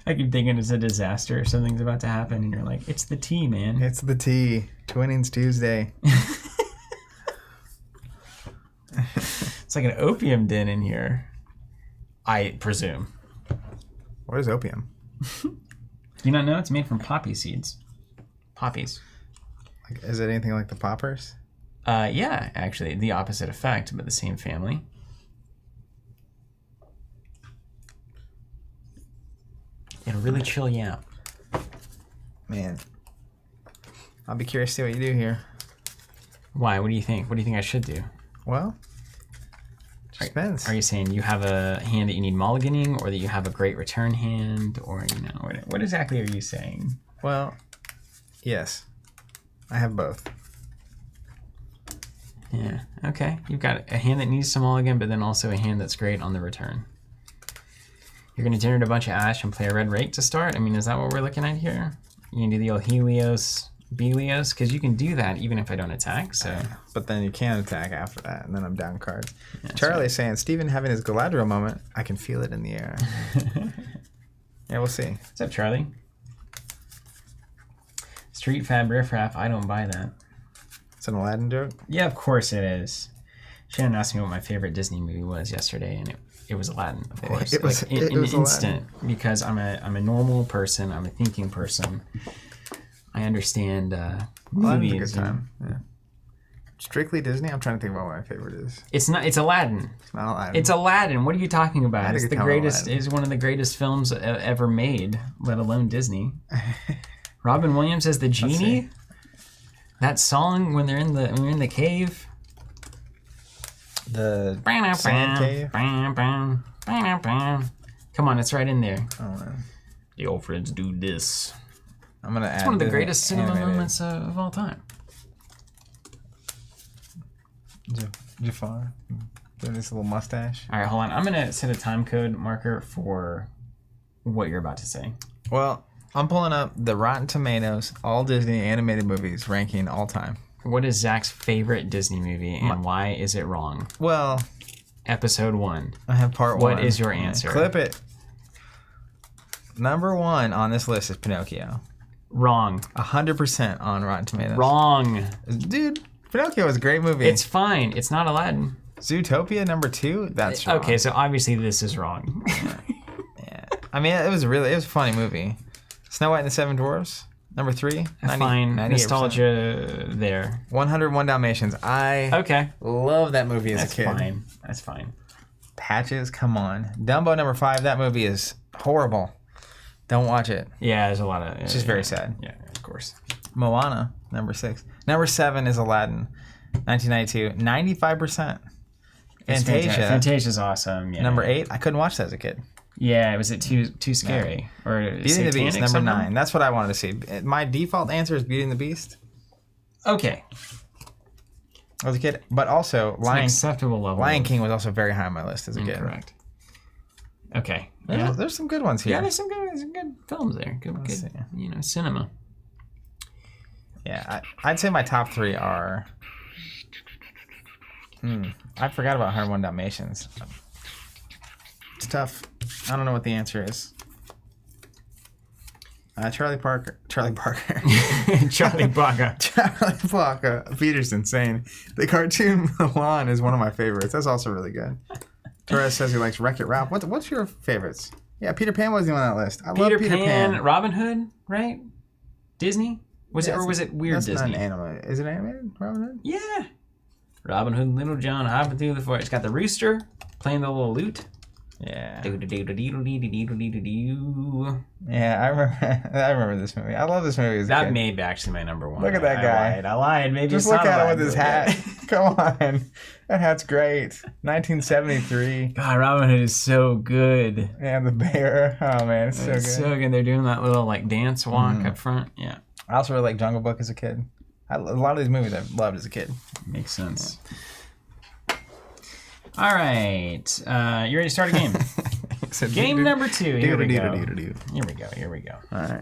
Speaker 2: I keep thinking it's a disaster or something's about to happen, and you're like, it's the tea, man.
Speaker 1: It's the tea. Twinnings Tuesday.
Speaker 2: It's like an opium den in here, I presume.
Speaker 1: What is opium?
Speaker 2: You don't know? It's made from poppy seeds. Poppies.
Speaker 1: Like, is it anything like the poppers?
Speaker 2: Yeah, actually. The opposite effect, but the same family. It'll really chill you out.
Speaker 1: Man. I'll be curious to see what you do here.
Speaker 2: Why? What do you think? What do you think I should do?
Speaker 1: Well, just depends.
Speaker 2: Are you saying you have a hand that you need mulliganing, or that you have a great return hand, or, what exactly are you saying?
Speaker 1: Well, yes. I have both.
Speaker 2: Yeah, okay. You've got a hand that needs some mulligan, but then also a hand that's great on the return. You're going to generate a bunch of ash and play a red rake to start? I mean, is that what we're looking at here? You can do the old Helios, Belios, because you can do that even if I don't attack, so...
Speaker 1: But then you can attack after that, and then I'm down cards.
Speaker 2: Yeah,
Speaker 1: Charlie's saying, Steven having his Galadriel moment, I can feel it in the air. Yeah, we'll see.
Speaker 2: What's up, Charlie? Street Fab Riffraff, I don't buy that.
Speaker 1: It's an Aladdin joke?
Speaker 2: Yeah, of course it is. Shannon asked me what my favorite Disney movie was yesterday, and it was Aladdin, of course.
Speaker 1: It was
Speaker 2: in an
Speaker 1: Aladdin.
Speaker 2: instant, because I'm a normal person, I'm a thinking person. I understand
Speaker 1: Aladdin's
Speaker 2: movies.
Speaker 1: a good time. Yeah. Strictly Disney? I'm trying to think about what my favorite is.
Speaker 2: It's Aladdin.
Speaker 1: It's not Aladdin.
Speaker 2: It's Aladdin. What are you talking
Speaker 1: I
Speaker 2: about?
Speaker 1: had a
Speaker 2: It's
Speaker 1: good
Speaker 2: the
Speaker 1: time with
Speaker 2: greatest.
Speaker 1: Aladdin.
Speaker 2: It's one of the greatest films ever made, let alone Disney. Robin Williams as the genie. That song when they're in the cave.
Speaker 1: The sand cave?
Speaker 2: Come on, it's right in there.
Speaker 1: Oh, man.
Speaker 2: The old friends do this.
Speaker 1: I'm going to add
Speaker 2: It's one of the
Speaker 1: Disney
Speaker 2: greatest cinema
Speaker 1: animated.
Speaker 2: moments of all time.
Speaker 1: Jafar. Doing this little mustache.
Speaker 2: All right, hold on. I'm going to set a time code marker for what you're about to say.
Speaker 1: Well, I'm pulling up the Rotten Tomatoes all Disney animated movies ranking all time.
Speaker 2: What is Zach's favorite Disney movie, and why is it wrong?
Speaker 1: Well,
Speaker 2: Episode 1.
Speaker 1: I have part one.
Speaker 2: What is your answer?
Speaker 1: Clip it. Number 1 on this list is Pinocchio.
Speaker 2: Wrong.
Speaker 1: 100% on Rotten Tomatoes.
Speaker 2: Wrong.
Speaker 1: Dude, Pinocchio was a great movie.
Speaker 2: It's fine. It's not Aladdin.
Speaker 1: Zootopia number 2? That's wrong.
Speaker 2: Okay, so obviously this is wrong.
Speaker 1: Yeah. I mean, it was a funny movie. Snow White and the Seven Dwarfs, number 3.
Speaker 2: Fine.
Speaker 1: 98%.
Speaker 2: Nostalgia there.
Speaker 1: 101 Dalmatians. I
Speaker 2: Okay.
Speaker 1: love that movie as
Speaker 2: That's
Speaker 1: a kid.
Speaker 2: fine. That's fine.
Speaker 1: Patches, come on. Dumbo number 5, that movie is horrible. Don't watch it.
Speaker 2: Yeah, there's a lot of...
Speaker 1: It's just very sad.
Speaker 2: Yeah, of course.
Speaker 1: Moana, number 6. Number 7 is Aladdin, 1992, 95%. Fantasia,
Speaker 2: Fantasia's awesome. Yeah.
Speaker 1: number 8. I couldn't watch that as a kid.
Speaker 2: Yeah, was it too scary? Or
Speaker 1: Beauty and the Beast,
Speaker 2: satanic
Speaker 1: number
Speaker 2: somehow?
Speaker 1: 9. That's what I wanted to see. My default answer is Beauty and the Beast
Speaker 2: Okay.
Speaker 1: as a kid, but also
Speaker 2: It's an acceptable level.
Speaker 1: Lion King was also very high on my list as a kid.
Speaker 2: Correct. Okay.
Speaker 1: There's some good ones here.
Speaker 2: Yeah, there's some good films there. Good,
Speaker 1: see.
Speaker 2: Cinema.
Speaker 1: Yeah, I'd say my top 3 are... I forgot about 101 Dalmatians. tough. I don't know what the answer is. Charlie Parker.
Speaker 2: Charlie Baca.
Speaker 1: Charlie Baca. Peterson's saying the cartoon Milan is one of my favorites. That's also really good. Torres says he likes Wreck-It Ralph. What's your favorites? Yeah, Peter Pan wasn't on that list. I love Peter Pan.
Speaker 2: Robin Hood, right? Disney? Was it weird
Speaker 1: that's
Speaker 2: Disney?
Speaker 1: Not animated. Is it animated? Robin Hood?
Speaker 2: Yeah. Robin Hood and Little John hopping through the forest. It's got the rooster playing the little lute.
Speaker 1: Yeah.
Speaker 2: Yeah,
Speaker 1: I remember this movie. I love this movie.
Speaker 2: That may be actually my number one.
Speaker 1: Look at that guy.
Speaker 2: I lied. Maybe
Speaker 1: just look at it with his hat. Come on, that hat's great. 1973.
Speaker 2: God, Robin Hood is so good.
Speaker 1: And the bear. Oh man, it's so good.
Speaker 2: So good. They're doing that little like dance walk up front. Yeah.
Speaker 1: I also really like Jungle Book as a kid. A lot of these movies I loved as a kid.
Speaker 2: Makes sense. Yeah. All right, you ready to start a game? Game number 2. Here we go. Here we go.
Speaker 1: All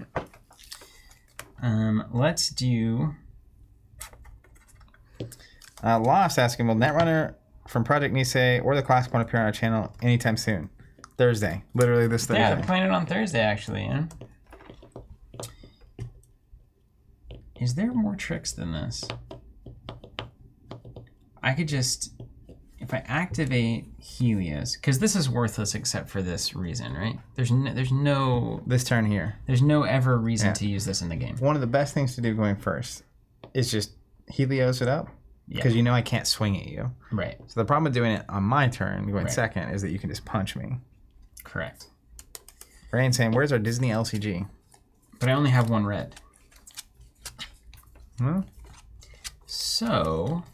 Speaker 1: right.
Speaker 2: Let's do.
Speaker 1: Lost asking, will Netrunner from Project Nisei or the Classic One appear on our channel anytime soon? Thursday, literally this Thursday.
Speaker 2: Yeah, they're playing it on Thursday actually. Yeah. Is there more tricks than this? I could just. If I activate Helios, because this is worthless except for this reason, right? There's no
Speaker 1: this turn here.
Speaker 2: There's no ever reason to use this in the game.
Speaker 1: One of the best things to do going first is just Helios it up, because you know I can't swing at you.
Speaker 2: Right.
Speaker 1: So the problem with doing it on my turn, going second, is that you can just punch me.
Speaker 2: Correct.
Speaker 1: Rain saying, "Where's our Disney LCG?"
Speaker 2: But I only have one red.
Speaker 1: Hmm.
Speaker 2: So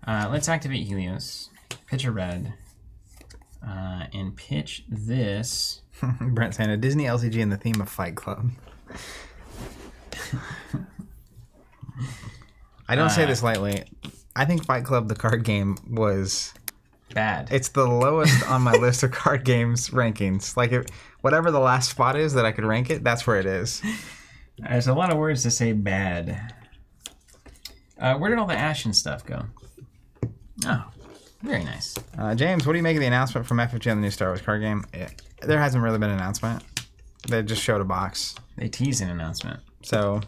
Speaker 2: let's activate Helios. Pitch a red, and pitch this.
Speaker 1: Brent saying a Disney LCG in the theme of Fight Club. I don't say this lightly. I think Fight Club, the card game, was
Speaker 2: bad.
Speaker 1: It's the lowest on my list of card games rankings. Like, whatever the last spot is that I could rank it, that's where it is.
Speaker 2: There's a lot of words to say bad. Where did all the Ashen stuff go? Oh. Very nice.
Speaker 1: James, what do you make of the announcement from FFG on the new Star Wars card game? There hasn't really been an announcement. They just showed a box.
Speaker 2: They teased an announcement.
Speaker 1: So,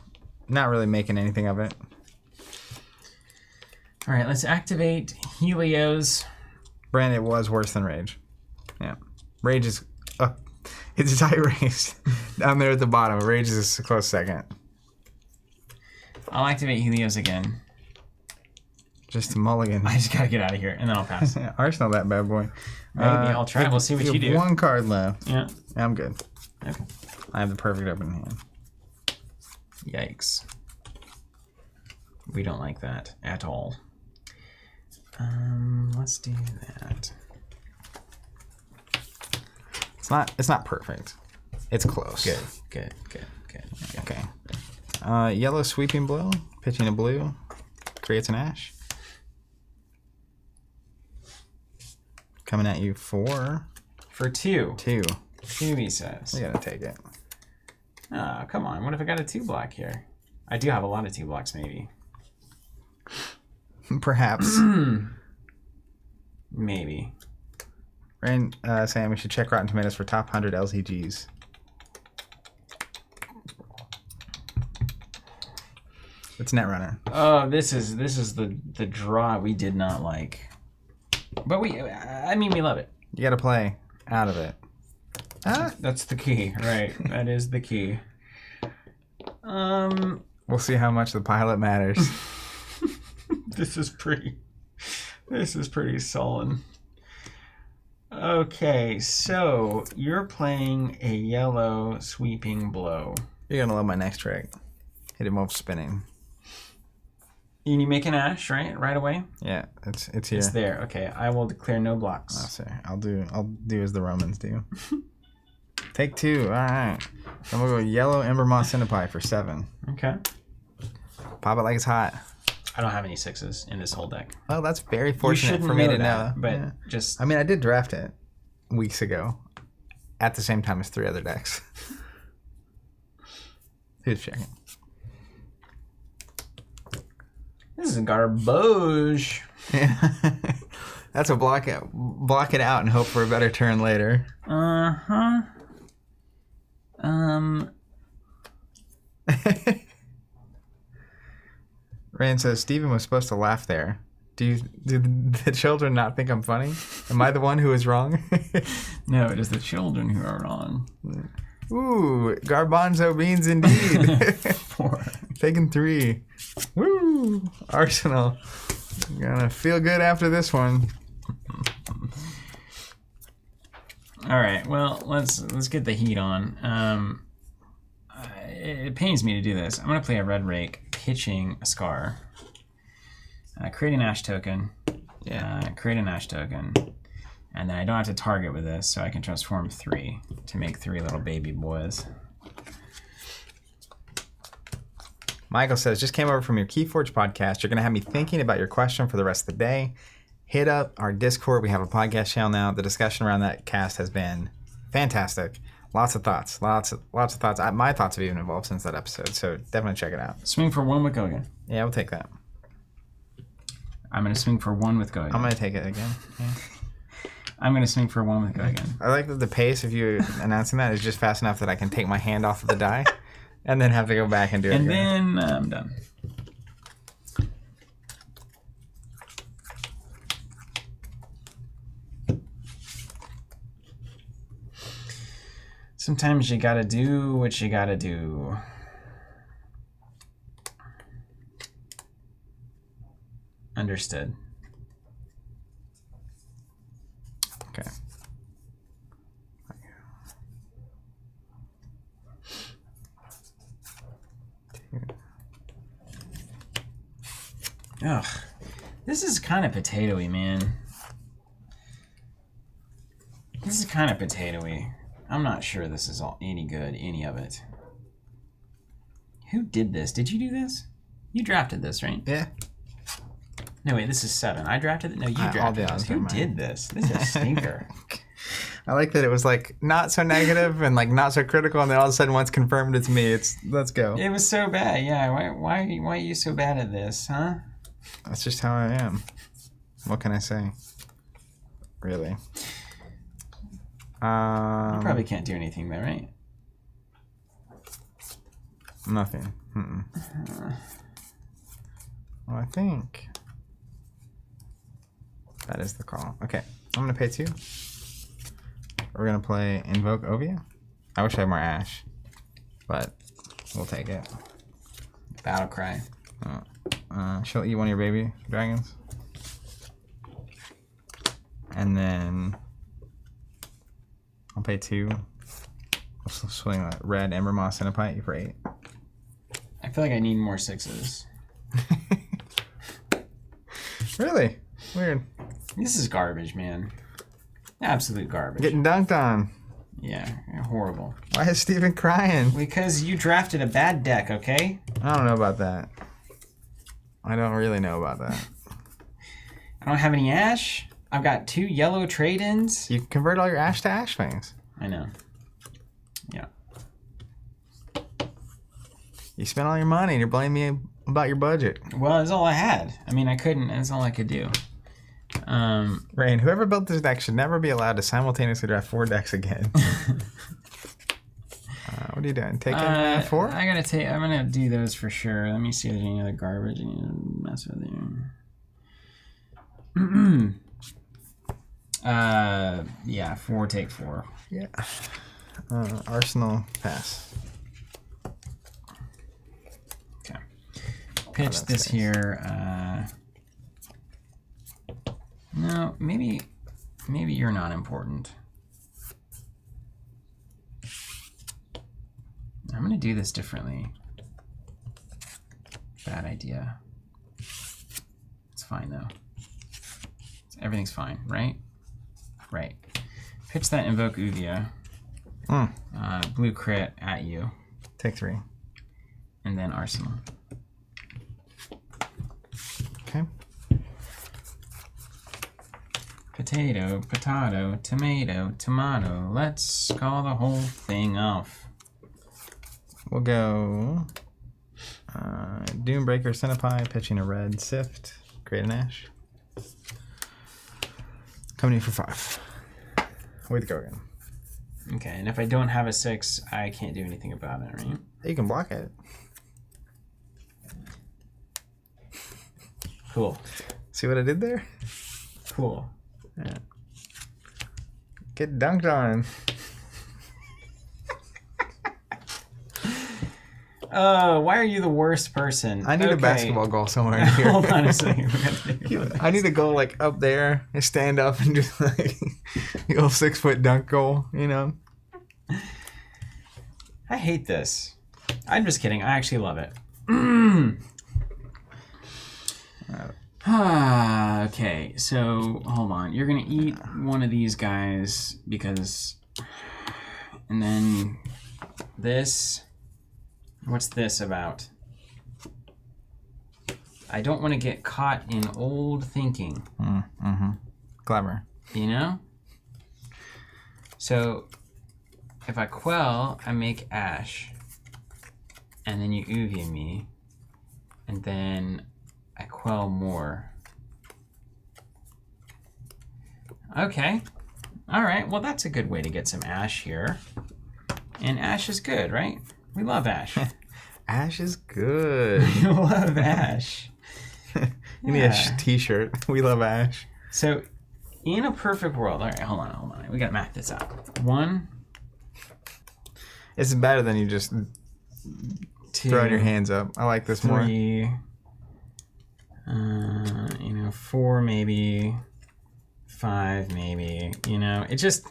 Speaker 1: not really making anything of it.
Speaker 2: All right, let's activate Helios.
Speaker 1: Brand, it was worse than Rage. Yeah. Rage is... it's a tight race. Down there at the bottom. Rage is a close second.
Speaker 2: I'll activate Helios again.
Speaker 1: Just a mulligan.
Speaker 2: I just gotta get out of here, and then I'll pass.
Speaker 1: Arsenal, that bad boy.
Speaker 2: Maybe I'll try. We'll see what you do.
Speaker 1: One card left.
Speaker 2: Yeah.
Speaker 1: I'm good.
Speaker 2: Okay.
Speaker 1: I have the perfect open hand.
Speaker 2: Yikes. We don't like that at all. Let's do that.
Speaker 1: It's not perfect. It's close.
Speaker 2: Good.
Speaker 1: Okay. Yellow sweeping blow. Pitching a blue. Creates an ash. Coming at you for
Speaker 2: 2.
Speaker 1: 2,
Speaker 2: he says.
Speaker 1: You gotta take it.
Speaker 2: Oh, come on. What if I got a 2-block here? I do have a lot of 2-blocks, maybe.
Speaker 1: Perhaps.
Speaker 2: Maybe.
Speaker 1: Rain saying we should check Rotten Tomatoes for top 100 LCGs. It's Netrunner.
Speaker 2: Oh, this is the draw we did not like. But we love it.
Speaker 1: You gotta play out of it.
Speaker 2: That's the key, right? That is the key.
Speaker 1: We'll see how much the pilot matters.
Speaker 2: This is pretty sullen. Okay, so you're playing a yellow sweeping blow.
Speaker 1: You're gonna love my next trick. Hit him off spinning.
Speaker 2: And you make an ash, right away?
Speaker 1: Yeah, it's here.
Speaker 2: It's there. Okay, I will declare no blocks.
Speaker 1: Oh, sorry. I'll do as the Romans do. Take 2. All right. Then we'll go yellow Ember Moss Centipede for 7.
Speaker 2: Okay.
Speaker 1: Pop it like it's hot.
Speaker 2: I don't have any 6s in this whole deck.
Speaker 1: Well, that's very fortunate for me to know.
Speaker 2: But
Speaker 1: yeah.
Speaker 2: just...
Speaker 1: I mean, I did draft it weeks ago at the same time as 3 other decks. Who's checking?
Speaker 2: This is garbage.
Speaker 1: That's a block it out and hope for a better turn later. Rain says Steven was supposed to laugh there. Do the children not think I'm funny? Am I the one who is wrong?
Speaker 2: No, it is the children who are wrong.
Speaker 1: Ooh, garbanzo beans indeed.
Speaker 2: 4.
Speaker 1: Taking 3. Woo! Arsenal. Gonna feel good after this one.
Speaker 2: All right. Well, let's get the heat on. It pains me to do this. I'm gonna play a red rake, pitching a Scar. Create an Ash token. Yeah. Create an Ash token, and then I don't have to target with this, so I can transform 3 to make 3 little baby boys.
Speaker 1: Michael says, just came over from your Keyforge podcast. You're going to have me thinking about your question for the rest of the day. Hit up our Discord. We have a podcast channel now. The discussion around that cast has been fantastic. Lots of thoughts. Lots of thoughts. My thoughts have even evolved since that episode, so definitely check it out.
Speaker 2: Swing for 1 with Gogan.
Speaker 1: Yeah, we'll take that.
Speaker 2: I'm going to swing for 1 with Gogan.
Speaker 1: I'm going to take it again. Yeah.
Speaker 2: I'm going to swing for 1 with Gogan.
Speaker 1: I like that the pace of you announcing that is just fast enough that I can take my hand off of the die. And then have to go back and do it
Speaker 2: and
Speaker 1: again.
Speaker 2: then I'm done. Sometimes you gotta do what you gotta do. Understood.
Speaker 1: Okay.
Speaker 2: Ugh, this is kind of potatoey, man. This is kind of potatoey. I'm not sure this is all any good, any of it. Who did this? Did you do this? You drafted this, right?
Speaker 1: Yeah.
Speaker 2: No, wait, this is 7. I drafted it? No, you drafted this. Who did this? This is a stinker.
Speaker 1: I like that it was like not so negative and like not so critical, and then all of a sudden once confirmed it's me. Let's go.
Speaker 2: It was so bad, yeah. Why are you so bad at this, huh?
Speaker 1: That's just how I am. What can I say? Really?
Speaker 2: You probably can't do anything there, right?
Speaker 1: Nothing. Well, I think that is the call. Okay, I'm gonna pay 2. We're gonna play Invoke Ovia. I wish I had more Ash, but we'll take it.
Speaker 2: Battle Cry.
Speaker 1: She'll eat one of your baby dragons. And then I'll pay 2. I'll swing a red Ember Moss Centipede for 8.
Speaker 2: I feel like I need more 6s.
Speaker 1: Really? Weird.
Speaker 2: This is garbage, man. Absolute garbage.
Speaker 1: Getting dunked on.
Speaker 2: Yeah, horrible.
Speaker 1: Why is Steven crying?
Speaker 2: Because you drafted a bad deck, okay?
Speaker 1: I don't know about that. I don't really know about that.
Speaker 2: I don't have any Ash. I've got 2 yellow trade-ins.
Speaker 1: You convert all your Ash to Ash things.
Speaker 2: I know. Yeah.
Speaker 1: You spent all your money and you're blaming me about your budget.
Speaker 2: Well, that's all I had. I mean, I couldn't. That's all I could do.
Speaker 1: Rain, whoever built this deck should never be allowed to simultaneously draft 4 decks again. What are you doing? Taking 4?
Speaker 2: I'm gonna do those for sure. Let me see if there's any other garbage I need to mess with here. Yeah, 4, take 4.
Speaker 1: Yeah. Arsenal, pass.
Speaker 2: Okay. Pitch this nice. Here. No, maybe you're not important. I'm gonna do this differently. Bad idea. It's fine though. Everything's fine, right? Right. Pitch that Invoke Uvia. Blue crit at you.
Speaker 1: Take 3.
Speaker 2: And then Arsenal.
Speaker 1: Okay.
Speaker 2: Potato, potato, tomato, tomato. Let's call the whole thing off.
Speaker 1: We'll go Doombreaker Centipede, pitching a red Sift, create an Ash. Coming in for 5. Way to go again.
Speaker 2: Okay, and if I don't have a 6, I can't do anything about it, right?
Speaker 1: You can block it.
Speaker 2: Cool.
Speaker 1: See what I did there?
Speaker 2: Cool.
Speaker 1: Yeah. Get dunked on.
Speaker 2: Why are you the worst person?
Speaker 1: I need a basketball goal somewhere in here.
Speaker 2: Hold on a second.
Speaker 1: I need to go like up there and stand up and do like the old 6-foot dunk goal, you know?
Speaker 2: I hate this. I'm just kidding. I actually love it. Okay, so hold on. You're gonna eat one of these guys because, and then this. What's this about? I don't want to get caught in old thinking.
Speaker 1: Clever.
Speaker 2: You know? So if I quell, I make ash. And then you UV me. And then I quell more. Okay. Alright, well that's a good way to get some ash here. And ash is good, right? We love ash.
Speaker 1: Ash is good.
Speaker 2: We love ash.
Speaker 1: You need a t-shirt. We love ash.
Speaker 2: So, in a perfect world, all right, hold on. We gotta map this out. 1.
Speaker 1: It's better than you just
Speaker 2: 2,
Speaker 1: throwing your hands up. I like this
Speaker 2: 3,
Speaker 1: more.
Speaker 2: 4 maybe, 5 maybe. It just.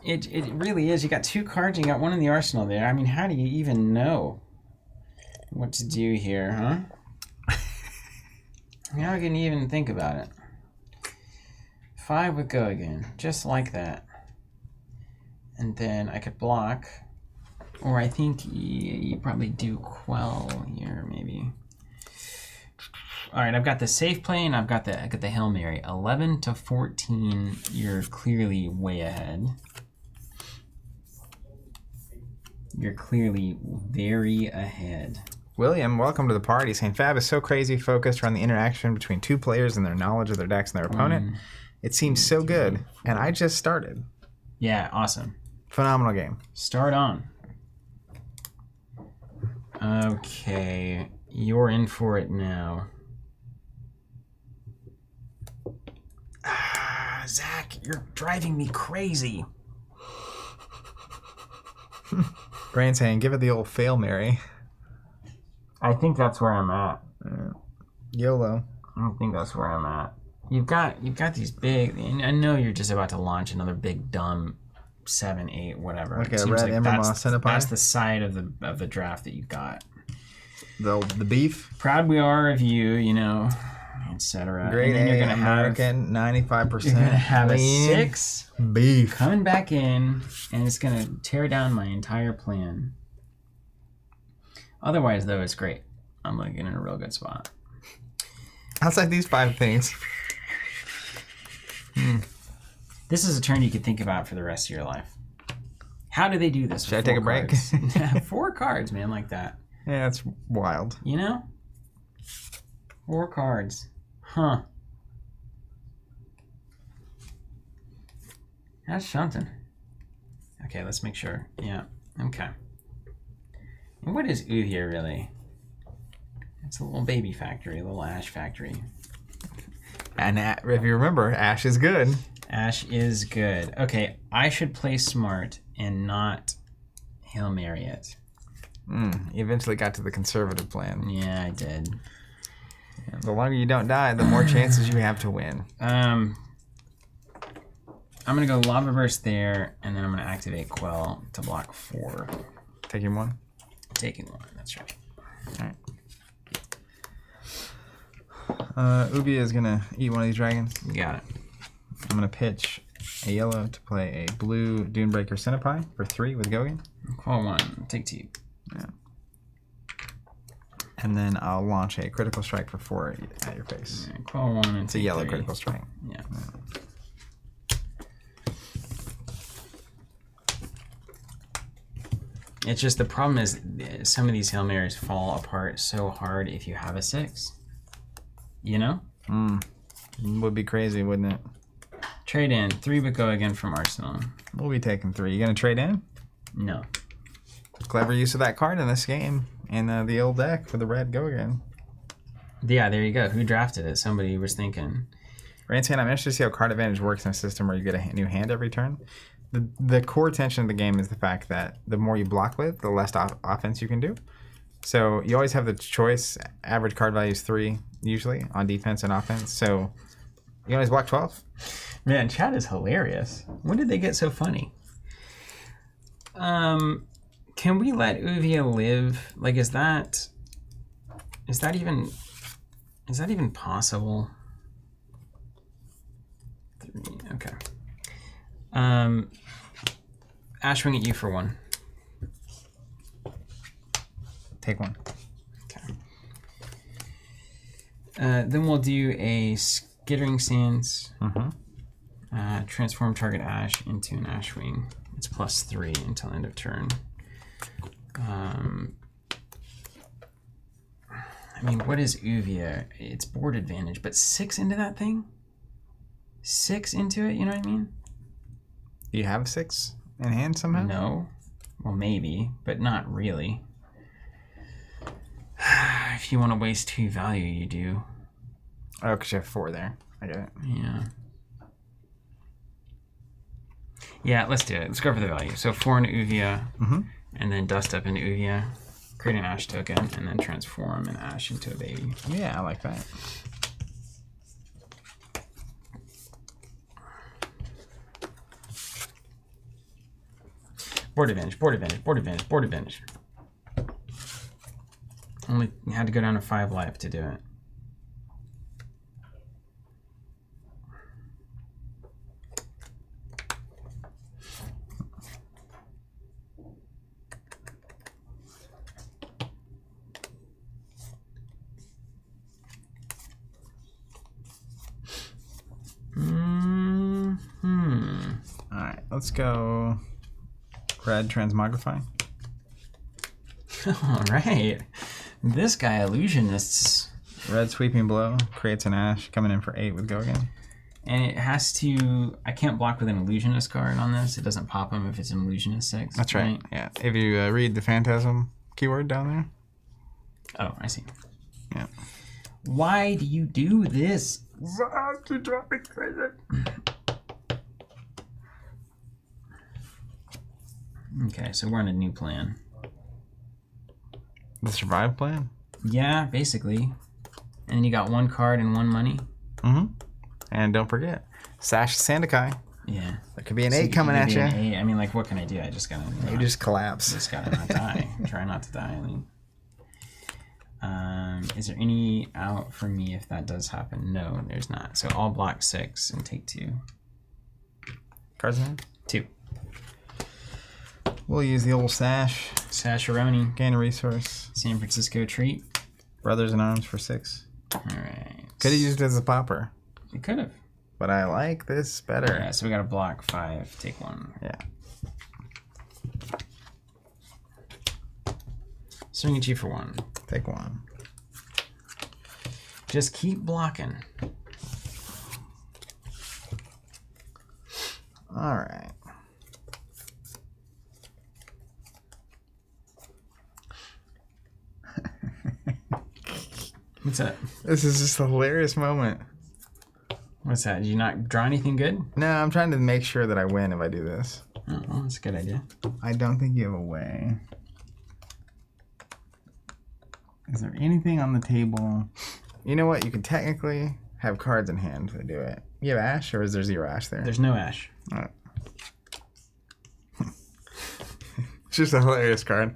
Speaker 2: It really is. You got 2 cards. You got 1 in the arsenal there. I mean, how do you even know what to do here, huh? How can you even think about it? 5 would go again, just like that. And then I could block, or I think you probably do quell here, maybe. All right, I've got the safe play and I've got the Hail Mary. 11 to 14. You're clearly way ahead. You're clearly very ahead.
Speaker 1: William, welcome to the party. Saying Fab is so crazy focused around the interaction between 2 players and their knowledge of their decks and their opponent. It seems so good. And I just started.
Speaker 2: Yeah, awesome.
Speaker 1: Phenomenal game.
Speaker 2: Start on. Okay, you're in for it now. Zach, you're driving me crazy.
Speaker 1: Grant's saying, give it the old fail, Mary.
Speaker 2: I think that's where I'm at.
Speaker 1: YOLO.
Speaker 2: I think that's where I'm at. You've got these big. I know you're just about to launch another big dumb 7, 8, whatever.
Speaker 1: Like a red Emerald Centipede.
Speaker 2: That's the side of the draft that you got.
Speaker 1: The beef.
Speaker 2: Proud we are of you, etc.
Speaker 1: Great
Speaker 2: and then
Speaker 1: A, American, 95%.
Speaker 2: You're gonna have
Speaker 1: lean
Speaker 2: a 6
Speaker 1: beef
Speaker 2: coming back in, and it's gonna tear down my entire plan. Otherwise, though, it's great. I'm like in a real good spot.
Speaker 1: Outside these 5 things.
Speaker 2: This is a turn you could think about for the rest of your life. How do they do this?
Speaker 1: Should I take a break?
Speaker 2: 4 cards, man, like that.
Speaker 1: Yeah, it's wild.
Speaker 2: 4 cards. Huh. That's something. Okay, let's make sure. Yeah, okay. And what is Ooh here, really? It's a little baby factory, a little ash factory.
Speaker 1: And if you remember, ash is good.
Speaker 2: Ash is good. Okay, I should play smart and not Hail Mary it.
Speaker 1: You eventually got to the conservative plan.
Speaker 2: Yeah, I did.
Speaker 1: Yeah, the longer you don't die, the more chances you have to win.
Speaker 2: I'm gonna go Lava Burst there, and then I'm gonna activate Quell to block 4.
Speaker 1: Taking 1?
Speaker 2: Taking 1, that's right.
Speaker 1: Alright. Ubi is gonna eat one of these dragons.
Speaker 2: You got it.
Speaker 1: I'm gonna pitch a yellow to play a blue Dunebreaker Centipede for 3 with Gogan.
Speaker 2: Quell 1, take 2.
Speaker 1: Yeah. And then I'll launch a critical strike for 4 at your face.
Speaker 2: Yeah, Quell 1 and
Speaker 1: It's a yellow critical strike.
Speaker 2: Yeah. It's just the problem is some of these Hail Marys fall apart so hard if you have a 6.
Speaker 1: Would be crazy, wouldn't it?
Speaker 2: Trade in. 3 but go again from Arsenal.
Speaker 1: We'll be taking 3. You gonna trade in?
Speaker 2: No.
Speaker 1: Clever use of that card in this game. And the old deck for the red go again.
Speaker 2: Yeah, there you go. Who drafted it? Somebody was thinking.
Speaker 1: Rantan, I'm interested to see how card advantage works in a system where you get a new hand every turn. The core tension of the game is the fact that the more you block with, the less offense you can do. So you always have the choice. Average card value is 3, usually, on defense and offense. So you always block 12.
Speaker 2: Man, chat is hilarious. When did they get so funny? Can we let Uvia live? Like, is that even possible? 3, okay. Ashwing at you for 1.
Speaker 1: Take 1.
Speaker 2: Okay. Then we'll do a Skittering Sands. Transform target ash into an Ashwing. It's +3 until end of turn. I mean, what is Uvia? It's board advantage, but 6 into that thing? 6 into it, you know what I mean?
Speaker 1: Do you have 6 in hand somehow?
Speaker 2: No. Well, maybe, but not really. If you want to waste 2 value, you do.
Speaker 1: Oh, because you have 4 there. I get it.
Speaker 2: Yeah. Yeah, let's do it. Let's go for the value. So 4 into Uvia, and then dust up into Uvia, create an ash token, and then transform an ash into a baby.
Speaker 1: Yeah, I like that.
Speaker 2: Board advantage, board advantage, board advantage, board advantage. Only had to go down to 5 life to do it.
Speaker 1: Alright, let's go red transmogrify.
Speaker 2: Alright. This guy illusionists.
Speaker 1: Red sweeping blow creates an ash coming in for 8 with go again.
Speaker 2: And it has to... I can't block with an illusionist card on this. It doesn't pop them if it's an illusionist 6.
Speaker 1: That's right. Yeah. If you read the phantasm keyword down there.
Speaker 2: Oh, I see.
Speaker 1: Yeah.
Speaker 2: Why do you do this? Okay, so we're on a new plan.
Speaker 1: The survive plan?
Speaker 2: Yeah, basically. And you got 1 card and 1 money.
Speaker 1: And don't forget, Sash Sandakai.
Speaker 2: Yeah.
Speaker 1: There could be an 8 coming at you.
Speaker 2: I mean, like, what can I do? I just gotta...
Speaker 1: You just collapse.
Speaker 2: Just gotta not die. Try not to die, I mean. Is there any out for me if that does happen? No, there's not. So I'll block 6 and take 2.
Speaker 1: Cards in hand?
Speaker 2: 2.
Speaker 1: We'll use the old Sash.
Speaker 2: Sasharoni.
Speaker 1: Gain a resource.
Speaker 2: San Francisco treat.
Speaker 1: Brothers in Arms for 6.
Speaker 2: Alright.
Speaker 1: Could have used it as a popper.
Speaker 2: You could have.
Speaker 1: But I like this better.
Speaker 2: Yeah, so we gotta block 5, take 1.
Speaker 1: Yeah.
Speaker 2: Swing at you for 1.
Speaker 1: Take 1.
Speaker 2: Just keep blocking.
Speaker 1: All right.
Speaker 2: What's that?
Speaker 1: This is just a hilarious moment.
Speaker 2: What's that? Did you not draw anything good?
Speaker 1: No, I'm trying to make sure that I win if I do this.
Speaker 2: Oh, well, that's a good idea.
Speaker 1: I don't think you have a way. Is there anything on the table? You know what? You could technically have cards in hand to do it. You have ash, or is there 0 ash there?
Speaker 2: There's no ash.
Speaker 1: All right. It's just a hilarious card.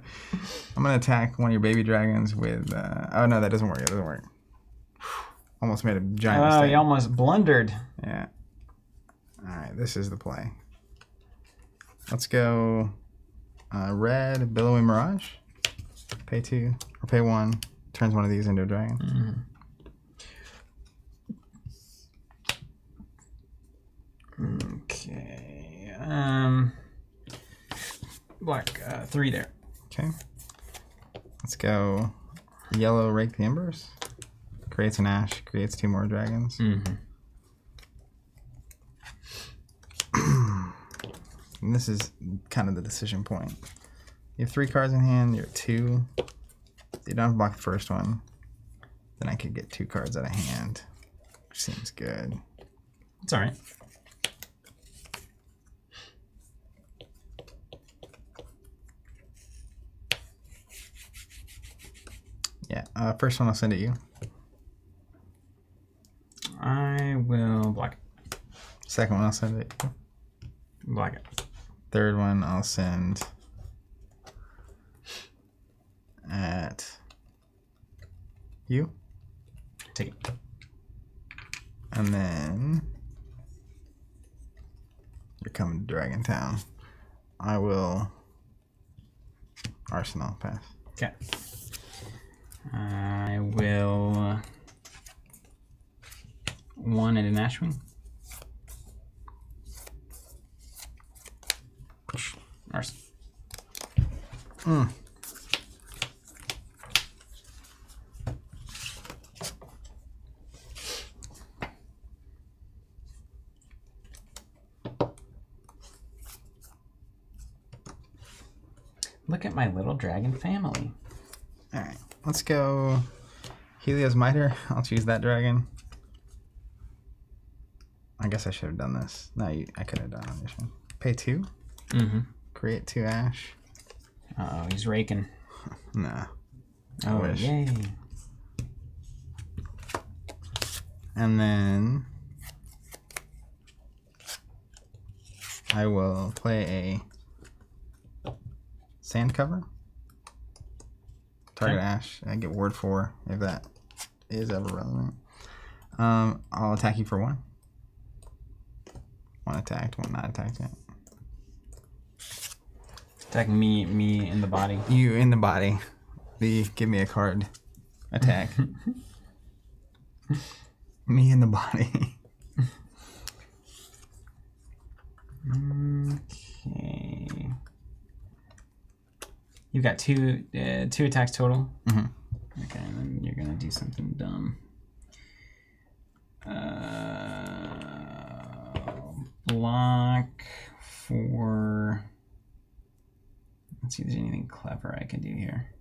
Speaker 1: I'm going to attack one of your baby dragons with... oh, no, that doesn't work. It doesn't work. Almost made a giant mistake.
Speaker 2: Oh, you almost blundered.
Speaker 1: Yeah. All right, this is the play. Let's go red, Billowing Mirage. Pay 2, or pay 1. Turns one of these into a dragon.
Speaker 2: Okay. Black 3 there.
Speaker 1: Okay. Let's go yellow, Rake the Embers. Creates an ash, creates 2 more dragons. and this is kind of the decision point. You have 3 cards in hand, you're at 2. You don't have to block the first one. Then I could get 2 cards out of hand, which seems good.
Speaker 2: It's all right.
Speaker 1: Yeah, first one I'll send at you.
Speaker 2: I will block it.
Speaker 1: Second one I'll send at you.
Speaker 2: Block it.
Speaker 1: Third one I'll send at you.
Speaker 2: Take it.
Speaker 1: And then you're coming to Dragon Town. I will Arsenal pass.
Speaker 2: Okay. I will 1 and an Ashwing. Arsenal. Look at my little dragon family.
Speaker 1: All right, let's go Helios Miter. I'll choose that dragon. I guess I should have done this. No, I could have done on this one. Pay 2.
Speaker 2: Mm-hmm.
Speaker 1: Create 2 ash.
Speaker 2: Uh-oh, he's raking.
Speaker 1: Nah.
Speaker 2: Oh,
Speaker 1: wish.
Speaker 2: yay.
Speaker 1: And then I will play a sand cover. Target ash. I get ward 4 if that is ever relevant. I'll attack you for 1. 1 attacked, 1 not attacked yet.
Speaker 2: Attack me in the body.
Speaker 1: You in the body. Give me a card. Attack. Me in the body.
Speaker 2: Okay. You've got two attacks total.
Speaker 1: Mm-hmm.
Speaker 2: Okay, and then you're gonna do something dumb. Block for. Let's see if there's anything clever I can do here.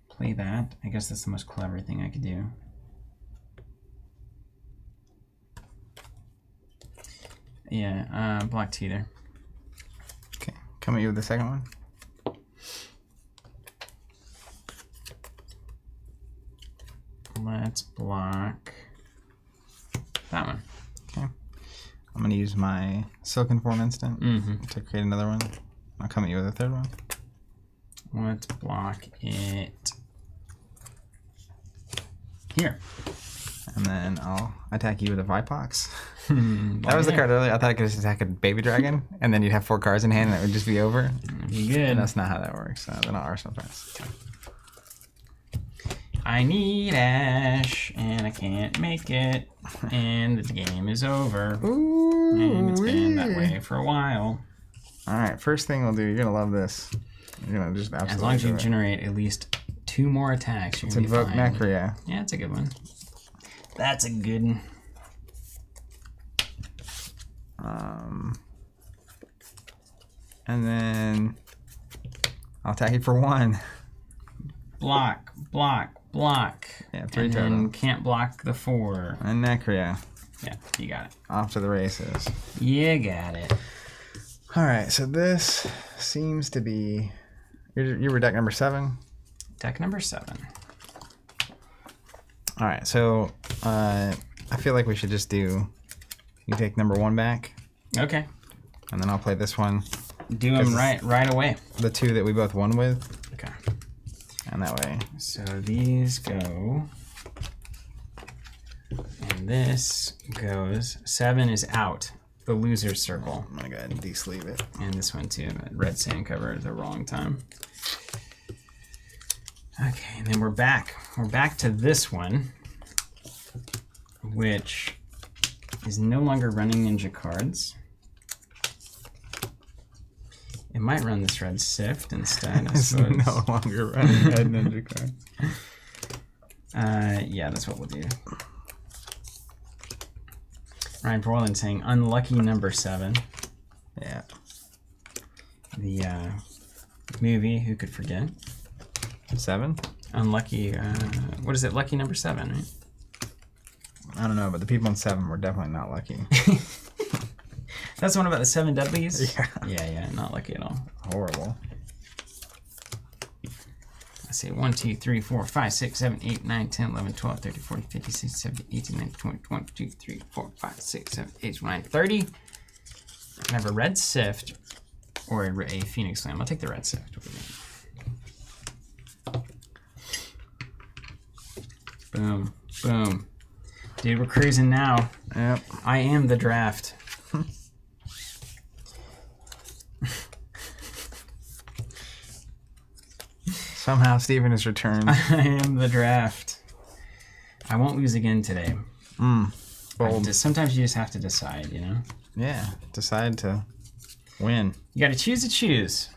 Speaker 2: Play that. I guess that's the most clever thing I could do. Yeah, block 2 there.
Speaker 1: Okay, come at you with the second one.
Speaker 2: Let's block that one.
Speaker 1: Okay. I'm going to use my Silken Form instant to create another one. I'll come at you with a third one.
Speaker 2: Let's block it here.
Speaker 1: And then I'll attack you with a Vipox. That was the card earlier. I thought I could just attack a baby dragon, and then you'd have 4 cards in hand, and it would just be over.
Speaker 2: Be good.
Speaker 1: And that's not how that works. Then I'll Arsenal pass.
Speaker 2: I need Ash, and I can't make it, and the game is over.
Speaker 1: Ooh,
Speaker 2: and it's been that way for a while.
Speaker 1: All right, first thing we'll do, you're going to love this. You're going to just absolutely
Speaker 2: as long as you
Speaker 1: do it.
Speaker 2: generate at least 2 more attacks, you're going to be
Speaker 1: Invoke
Speaker 2: fine.
Speaker 1: Necria.
Speaker 2: Yeah, that's a good one. That's a good one.
Speaker 1: And then I'll attack you for 1.
Speaker 2: Block, block, block.
Speaker 1: Yeah, 3
Speaker 2: and
Speaker 1: total.
Speaker 2: then can't block the 4.
Speaker 1: And Necria.
Speaker 2: Yeah, you got it.
Speaker 1: Off to the races.
Speaker 2: You got it.
Speaker 1: All right, so this seems to be... You were deck number 7?
Speaker 2: Deck number 7.
Speaker 1: All right, so I feel like we should just do... You take number 1 back,
Speaker 2: Okay.
Speaker 1: and then I'll play this one.
Speaker 2: Do them right away.
Speaker 1: The 2 that we both won with,
Speaker 2: Okay.
Speaker 1: and that way.
Speaker 2: So these go, and this goes. 7 is out, the loser's circle.
Speaker 1: I'm gonna go ahead and de-sleeve it.
Speaker 2: And this one too. Red sand cover at the wrong time. Okay, and then we're back. We're back to this one, which is no longer running ninja cards. It might run this red sift instead, I
Speaker 1: It's
Speaker 2: suppose.
Speaker 1: no longer running red ninja cards.
Speaker 2: Yeah, that's what we'll do. Ryan Portland saying unlucky number 7.
Speaker 1: Yeah.
Speaker 2: the movie. Who could forget?
Speaker 1: 7?
Speaker 2: Unlucky. What is it? Lucky number 7, right?
Speaker 1: I don't know, but the people in 7 were definitely not lucky.
Speaker 2: That's the one about the 7 deadlies?
Speaker 1: Yeah.
Speaker 2: Yeah, not lucky at all.
Speaker 1: Horrible.
Speaker 2: Let's see. 1, 2, 3, 4, 5, 6, 7, 8, 9, 10, 11, 12, 13, 14, 15, 16, 17, 18, 19, 20, 21, 2, 3, 4, 5, 6, 7, 8, 9, 30. I have a red sift or a phoenix slam. I'll take the red sift. Boom. Boom. Dude, we're cruising now.
Speaker 1: Yep.
Speaker 2: I am the draft.
Speaker 1: Somehow Steven has returned.
Speaker 2: I am the draft. I won't lose again today.
Speaker 1: Bold.
Speaker 2: Sometimes you just have to decide, you know?
Speaker 1: Yeah. Decide to win.
Speaker 2: You got to choose.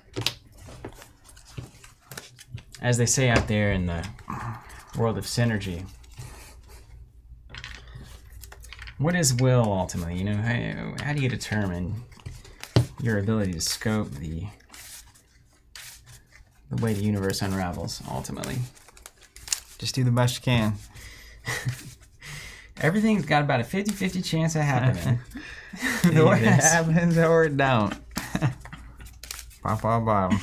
Speaker 2: As they say out there in the world of synergy. What is will ultimately? You know, how do you determine your ability to scope the way the universe unravels ultimately?
Speaker 1: Just do the best you can.
Speaker 2: Everything's got about a 50-50 chance of happening.
Speaker 1: Or it happens or it don't. Papa Bob.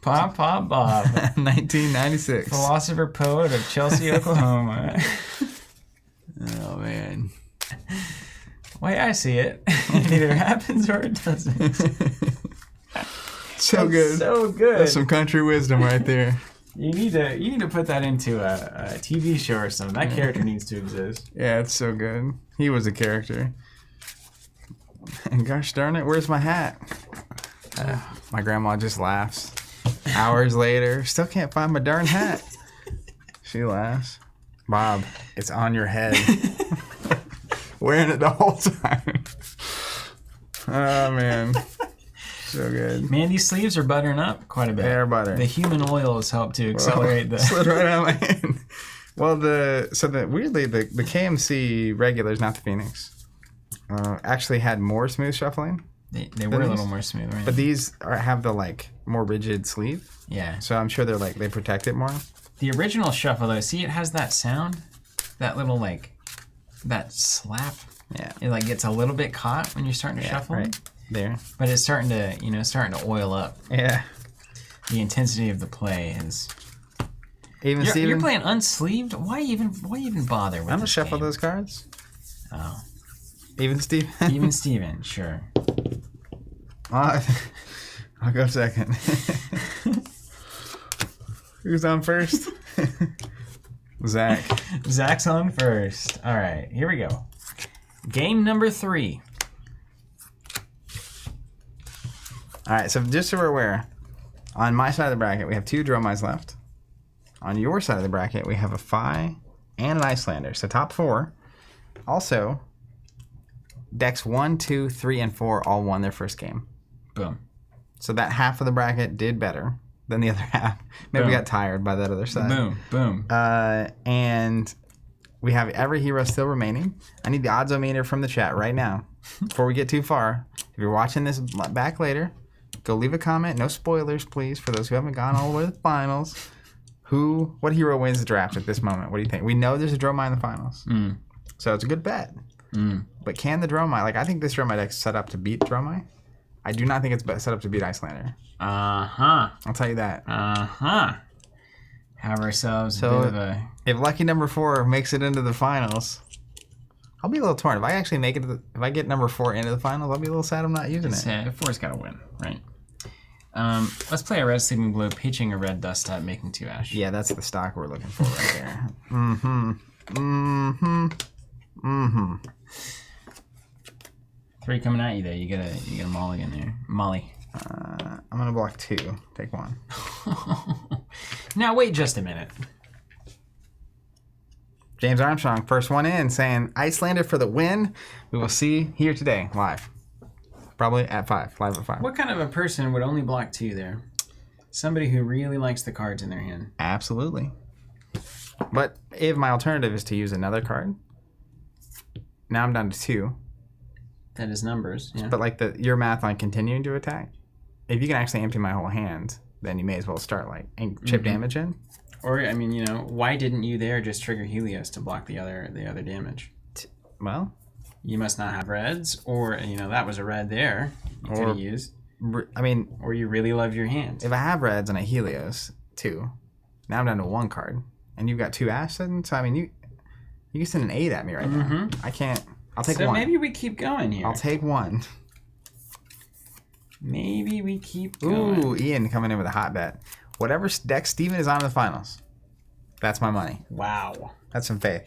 Speaker 2: Papa Bob.
Speaker 1: 1996.
Speaker 2: Philosopher poet of Chelsea, Oklahoma.
Speaker 1: Oh, man.
Speaker 2: Way I see it, it either happens or it doesn't.
Speaker 1: So good.
Speaker 2: So good.
Speaker 1: That's some country wisdom right there.
Speaker 2: You need to put that into a TV show or something. That character needs to exist.
Speaker 1: Yeah, it's so good. He was a character. And gosh darn it, where's my hat? My grandma just laughs. Hours later, still can't find my darn hat. She laughs. Bob, it's on your head. Wearing it the whole time. Oh, man. So good.
Speaker 2: Man, these sleeves are buttering up quite a bit.
Speaker 1: They are butter.
Speaker 2: The human oil has helped to accelerate the...
Speaker 1: Slid right out of my hand. Well, weirdly, the KMC regulars, not the Phoenix, actually had more smooth shuffling.
Speaker 2: They were a little more smooth, right?
Speaker 1: But these have the, more rigid sleeve.
Speaker 2: Yeah.
Speaker 1: So I'm sure they protect it more.
Speaker 2: The original shuffle, though, see, it has that sound? That little, that slap.
Speaker 1: Yeah.
Speaker 2: It, gets a little bit caught when you're starting to shuffle.
Speaker 1: Right. There.
Speaker 2: But it's starting to oil up.
Speaker 1: Yeah.
Speaker 2: The intensity of the play is...
Speaker 1: Even
Speaker 2: You're
Speaker 1: Steven?
Speaker 2: playing unsleeved? Why even bother with
Speaker 1: I'm going to
Speaker 2: this
Speaker 1: shuffle
Speaker 2: game?
Speaker 1: those cards.
Speaker 2: Oh.
Speaker 1: Even Steven?
Speaker 2: Even Steven, sure.
Speaker 1: I'll go second. Who's on first? Zach.
Speaker 2: Zach's on first. All right, here we go. Game number 3.
Speaker 1: All right, so just so we're aware, on my side of the bracket, we have 2 Dromais left. On your side of the bracket, we have a Phi and an Icelander. So top 4. Also, decks 1, 2, 3, and 4 all won their first game.
Speaker 2: Boom.
Speaker 1: So that half of the bracket did better than the other half. Maybe we got tired by that other side.
Speaker 2: Boom, boom.
Speaker 1: And we have every hero still remaining. I need the odds-o-meter from the chat right now before we get too far. If you're watching this back later, go leave a comment. No spoilers, please, for those who haven't gone all the way to the finals. What hero wins the draft at this moment? What do you think? We know there's a Dromai in the finals. So it's a good bet. But can the Dromai, I think this Dromai deck's set up to beat Dromai. I do not think it's set up to beat Icelander.
Speaker 2: Uh-huh.
Speaker 1: I'll tell you that.
Speaker 2: Uh-huh. Have ourselves a bit of a...
Speaker 1: If lucky number 4 makes it into the finals, I'll be a little torn. If I actually make it, if I get number 4 into the finals, I'll be a little sad I'm not using it.
Speaker 2: 4's got to win, right? Let's play a red sleeping blue, pitching a red dust up, making 2 ash.
Speaker 1: Yeah, that's the stock we're looking for right there.
Speaker 2: 3 coming at you there. You get a mulligan there. Molly.
Speaker 1: I'm gonna block 2. Take 1.
Speaker 2: Now wait just a minute.
Speaker 1: James Armstrong, first one in, saying Icelander for the win. We will see here today, live. Probably at 5, live at 5.
Speaker 2: What kind of a person would only block 2 there? Somebody who really likes the cards in their hand.
Speaker 1: Absolutely. But if my alternative is to use another card, now I'm down to 2.
Speaker 2: That is numbers, yeah.
Speaker 1: But your math on continuing to attack, if you can actually empty my whole hand, then you may as well start like and chip damage in.
Speaker 2: Or I mean, why didn't you there just trigger Helios to block the other damage?
Speaker 1: Well,
Speaker 2: you must not have reds, or that was a red there you could have used.
Speaker 1: I mean,
Speaker 2: or you really love your hand.
Speaker 1: If I have reds and a Helios 2, now I'm down to 1 card, and you've got 2 Ashton. So I mean, you can send an 8 at me right now. I can't. I'll take 1.
Speaker 2: So maybe we keep going here.
Speaker 1: I'll take 1.
Speaker 2: Maybe we keep going.
Speaker 1: Ooh, Ian coming in with a hot bet. Whatever deck Steven is on in the finals, that's my money.
Speaker 2: Wow.
Speaker 1: That's some faith.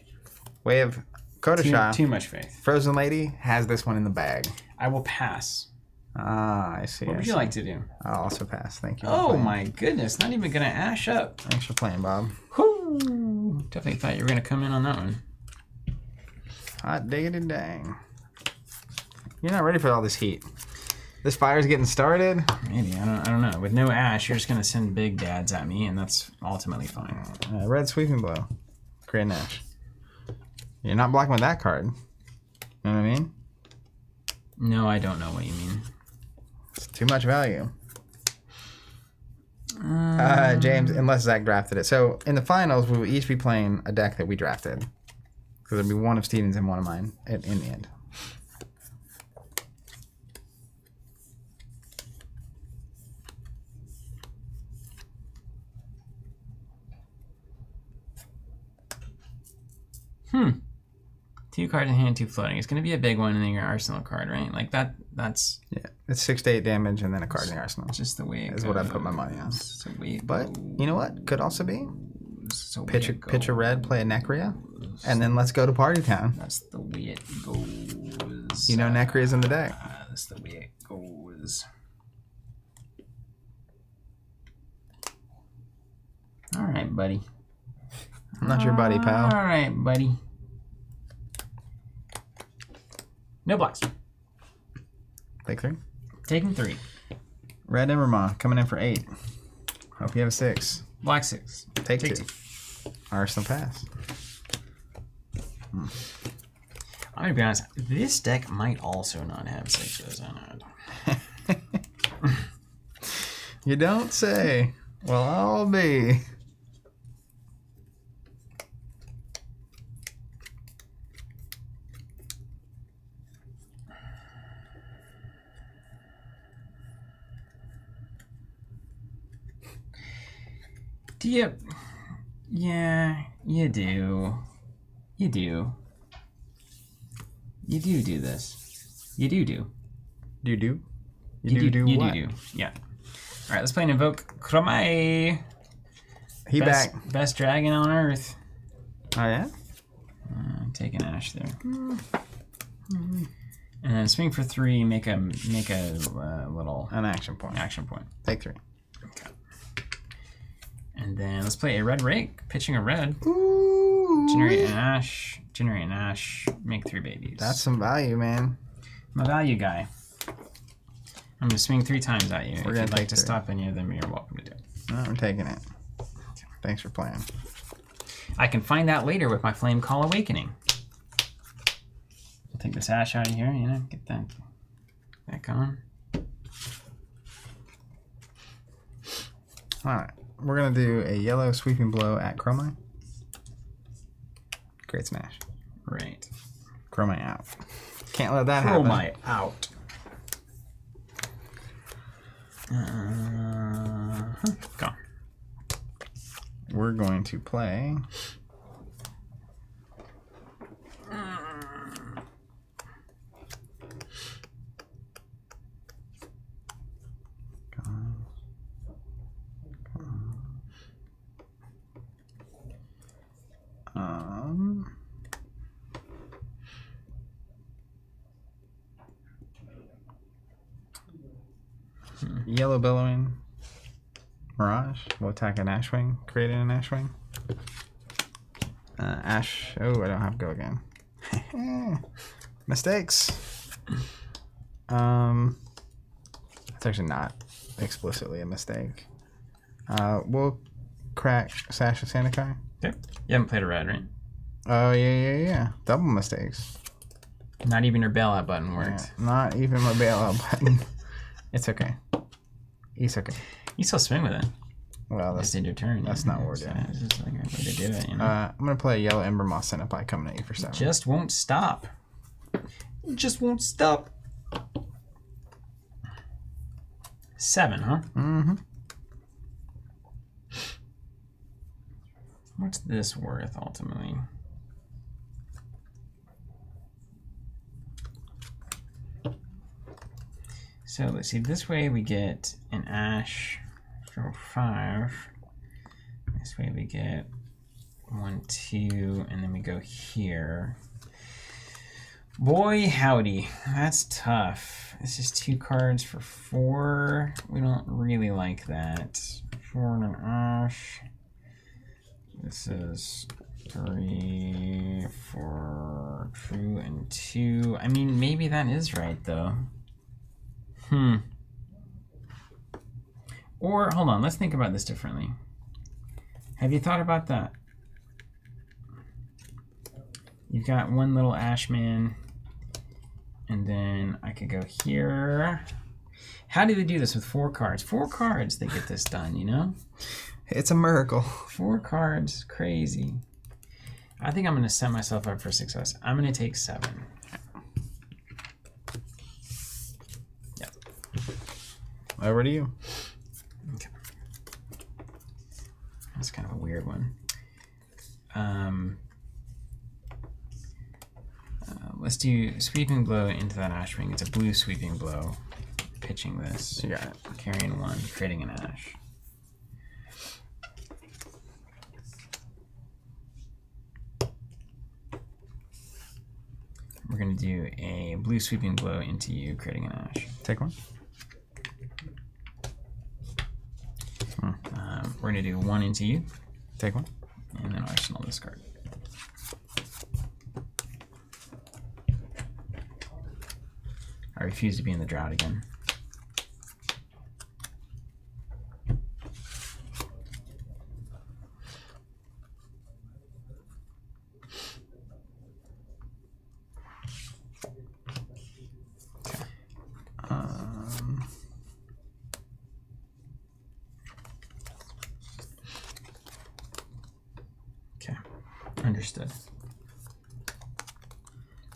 Speaker 1: Way of Kodasha.
Speaker 2: Too much faith.
Speaker 1: Frozen Lady has this one in the bag.
Speaker 2: I will pass.
Speaker 1: Ah, I see.
Speaker 2: What would you like to do?
Speaker 1: I'll also pass. Thank you.
Speaker 2: Oh my goodness. Not even going to ash up.
Speaker 1: Thanks for playing, Bob.
Speaker 2: Whoo. Definitely thought you were going to come in on that one.
Speaker 1: Hot diggity dang. You're not ready for all this heat. This fire's getting started.
Speaker 2: Maybe. I don't know. With no ash, you're just going to send big dads at me, and that's ultimately fine.
Speaker 1: Red Sweeping Blow. Create an ash. You're not blocking with that card. You know what I mean?
Speaker 2: No, I don't know what you mean.
Speaker 1: It's too much value. James, unless Zach drafted it. So in the finals, we will each be playing a deck that we drafted. So there'll be one of Steven's and one of mine in the end.
Speaker 2: Two cards in hand, 2 floating. It's going to be a big one in your arsenal card, right? Like that's...
Speaker 1: Yeah, it's 6 to 8 damage and then a card in the arsenal.
Speaker 2: Just the way it
Speaker 1: is
Speaker 2: goes.
Speaker 1: what I put my money on. But
Speaker 2: goes.
Speaker 1: You know what? Could also be
Speaker 2: So
Speaker 1: pitch a red, play a Necria, and then let's go to Party Town.
Speaker 2: That's the way it goes.
Speaker 1: You know Necria's in the deck.
Speaker 2: That's the way it goes. All right, buddy.
Speaker 1: I'm not your buddy, pal.
Speaker 2: All right, buddy. No blocks.
Speaker 1: Take 3.
Speaker 2: Taking 3.
Speaker 1: Red Embermaw coming in for 8. Hope you have a 6.
Speaker 2: Black 6.
Speaker 1: Take 2. Arsenal pass.
Speaker 2: I'm gonna be honest. This deck might also not have 6s on it.
Speaker 1: You don't say. Well, I'll be.
Speaker 2: Do you? Yeah, you do. You do. You do this. You do.
Speaker 1: Do. You do what?
Speaker 2: You do. Yeah. All right, let's play an Invoke Dromai. Best dragon on Earth.
Speaker 1: Oh, yeah?
Speaker 2: Take an ash there. And then swing for 3, make a little...
Speaker 1: An action point.
Speaker 2: Action point.
Speaker 1: Take 3.
Speaker 2: Okay. And then let's play a red rake. Pitching a red.
Speaker 1: Ooh.
Speaker 2: Generate an ash. Make 3 babies.
Speaker 1: That's some value, man.
Speaker 2: I'm a value guy. I'm going to swing 3 times at you.
Speaker 1: We're
Speaker 2: if you'd like to
Speaker 1: 3.
Speaker 2: stop any of them, you're welcome to do it.
Speaker 1: No, I'm taking it. Thanks for playing.
Speaker 2: I can find that later with my Flame Call Awakening. I'll take this ash out of here, get that back on.
Speaker 1: Alright. We're going to do a yellow Sweeping Blow at Dromai. Great smash.
Speaker 2: Right.
Speaker 1: Dromai out. Can't let that happen.
Speaker 2: Dromai out. Go.
Speaker 1: We're going to play... Yellow Billowing Mirage. We'll attack an Ashwing, creating an Ashwing. Ash. Oh, I don't have to go again. Mistakes. It's actually not explicitly a mistake. We'll crack Sash of Sandakai.
Speaker 2: Okay. You haven't played a red, right?
Speaker 1: Oh, yeah. Double mistakes.
Speaker 2: Not even your bailout button worked.
Speaker 1: Yeah, not even my bailout button. It's okay. He's okay.
Speaker 2: You still swing with it.
Speaker 1: Well,
Speaker 2: Just did your turn.
Speaker 1: that's not what we're doing.
Speaker 2: It's just like a way to do it, you know?
Speaker 1: I'm going to play a yellow Ember Moss Centipede coming at you for 7.
Speaker 2: Just won't stop. Just won't stop. 7, huh?
Speaker 1: Mm-hmm.
Speaker 2: What's this worth, ultimately? So let's see, this way we get an Ash for 5. This way we get 1, 2, and then we go here. Boy, howdy, that's tough. This is 2 cards for 4. We don't really like that. 4 and an Ash. This is 3, 4, 2, and 2. I mean, maybe that is right, though. Or, hold on, let's think about this differently. Have you thought about that? You've got one little Ashman, and then I could go here. How do they do this with 4 cards? 4 cards, they get this done, you know?
Speaker 1: It's a miracle.
Speaker 2: 4 cards, crazy. I think I'm going to set myself up for success. I'm going to take 7. Yep.
Speaker 1: Over to you.
Speaker 2: Okay. That's kind of a weird one. Let's do Sweeping Blow into that Ash Ring. It's a blue Sweeping Blow. Pitching this.
Speaker 1: You got it.
Speaker 2: Carrying 1, creating an Ash. We're going to do a blue Sweeping Blow into you, creating an Ash.
Speaker 1: Take 1.
Speaker 2: We're going to do 1 into you.
Speaker 1: Take 1.
Speaker 2: And then Arsenal discard. I refuse to be in the drought again. Okay, understood.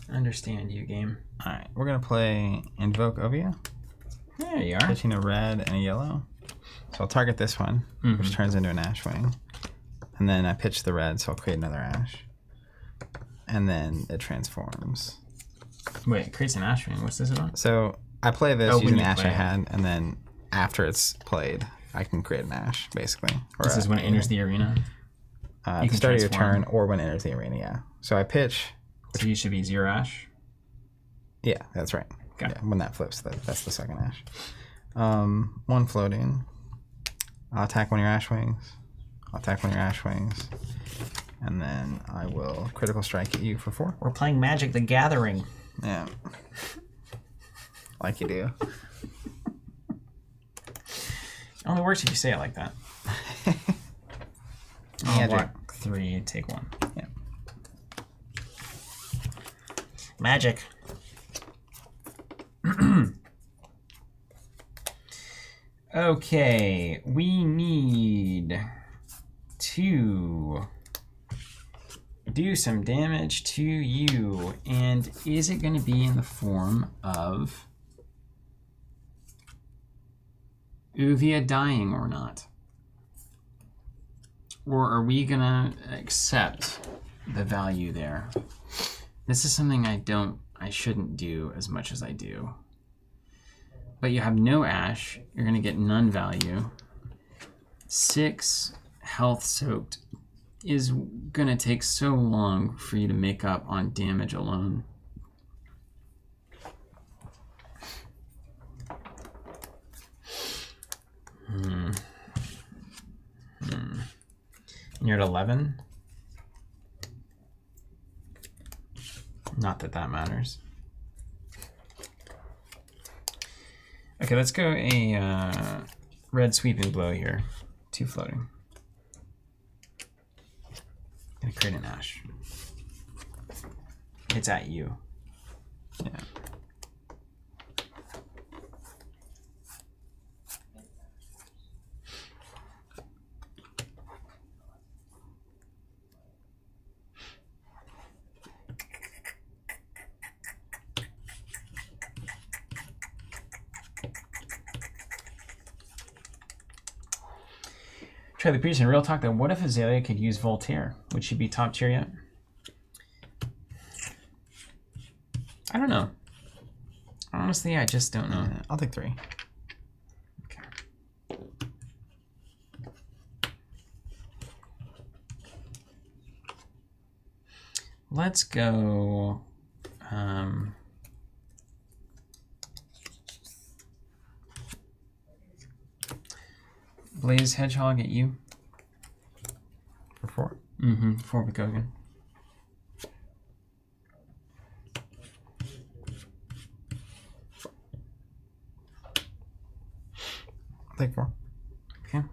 Speaker 2: Understand you, game.
Speaker 1: Alright, we're going to play Invoke Ovia.
Speaker 2: There you are.
Speaker 1: Pitching a red and a yellow. So I'll target this one, which turns into an Ash Wing. And then I pitch the red, so I'll create another Ash. And then it transforms.
Speaker 2: Wait, it creates an Ash Ring. What's this about?
Speaker 1: So I play this
Speaker 2: when
Speaker 1: using the
Speaker 2: you
Speaker 1: Ash
Speaker 2: play
Speaker 1: I
Speaker 2: it.
Speaker 1: had, and then after it's played, I can create an Ash, basically. Or
Speaker 2: This is when it enters the arena.
Speaker 1: at
Speaker 2: you
Speaker 1: the
Speaker 2: can
Speaker 1: start of your
Speaker 2: transform.
Speaker 1: turn, or when it enters the arena, yeah. So I pitch.
Speaker 2: So you should be 0 Ash.
Speaker 1: Yeah, that's right.
Speaker 2: Okay.
Speaker 1: Yeah, when that flips, that's the second Ash. 1 floating. I'll attack one of your Ash Wings. I'll attack one of your Ash Wings. And then I will critical strike at you for 4.
Speaker 2: We're playing Magic the Gathering.
Speaker 1: Yeah. Like you do.
Speaker 2: It only works if you say it like that. I'll
Speaker 1: Magic.
Speaker 2: block 3, take 1.
Speaker 1: Yeah.
Speaker 2: Magic. Okay, we need to do some damage to you. And is it going to be in the form of Uvia dying or not? Or are we going to accept the value there? This is something I shouldn't do as much as I do. But you have no Ash, you're going to get none value. 6 health soaked is going to take so long for you to make up on damage alone. You're at 11? Not that that matters. Okay, let's go a red Sweeping Blow here. 2 floating. Gonna create an Ash. It's at you.
Speaker 1: Yeah.
Speaker 2: Charlie Peterson, real talk though, what if Azalea could use Voltaire? Would she be top tier yet? I don't know. Honestly, I just don't know.
Speaker 1: I'll take 3.
Speaker 2: Okay. Let's go. Blaze Hedgehog at you.
Speaker 1: For 4.
Speaker 2: Mm-hmm. For Kogan.
Speaker 1: I'll take 4.
Speaker 2: Okay.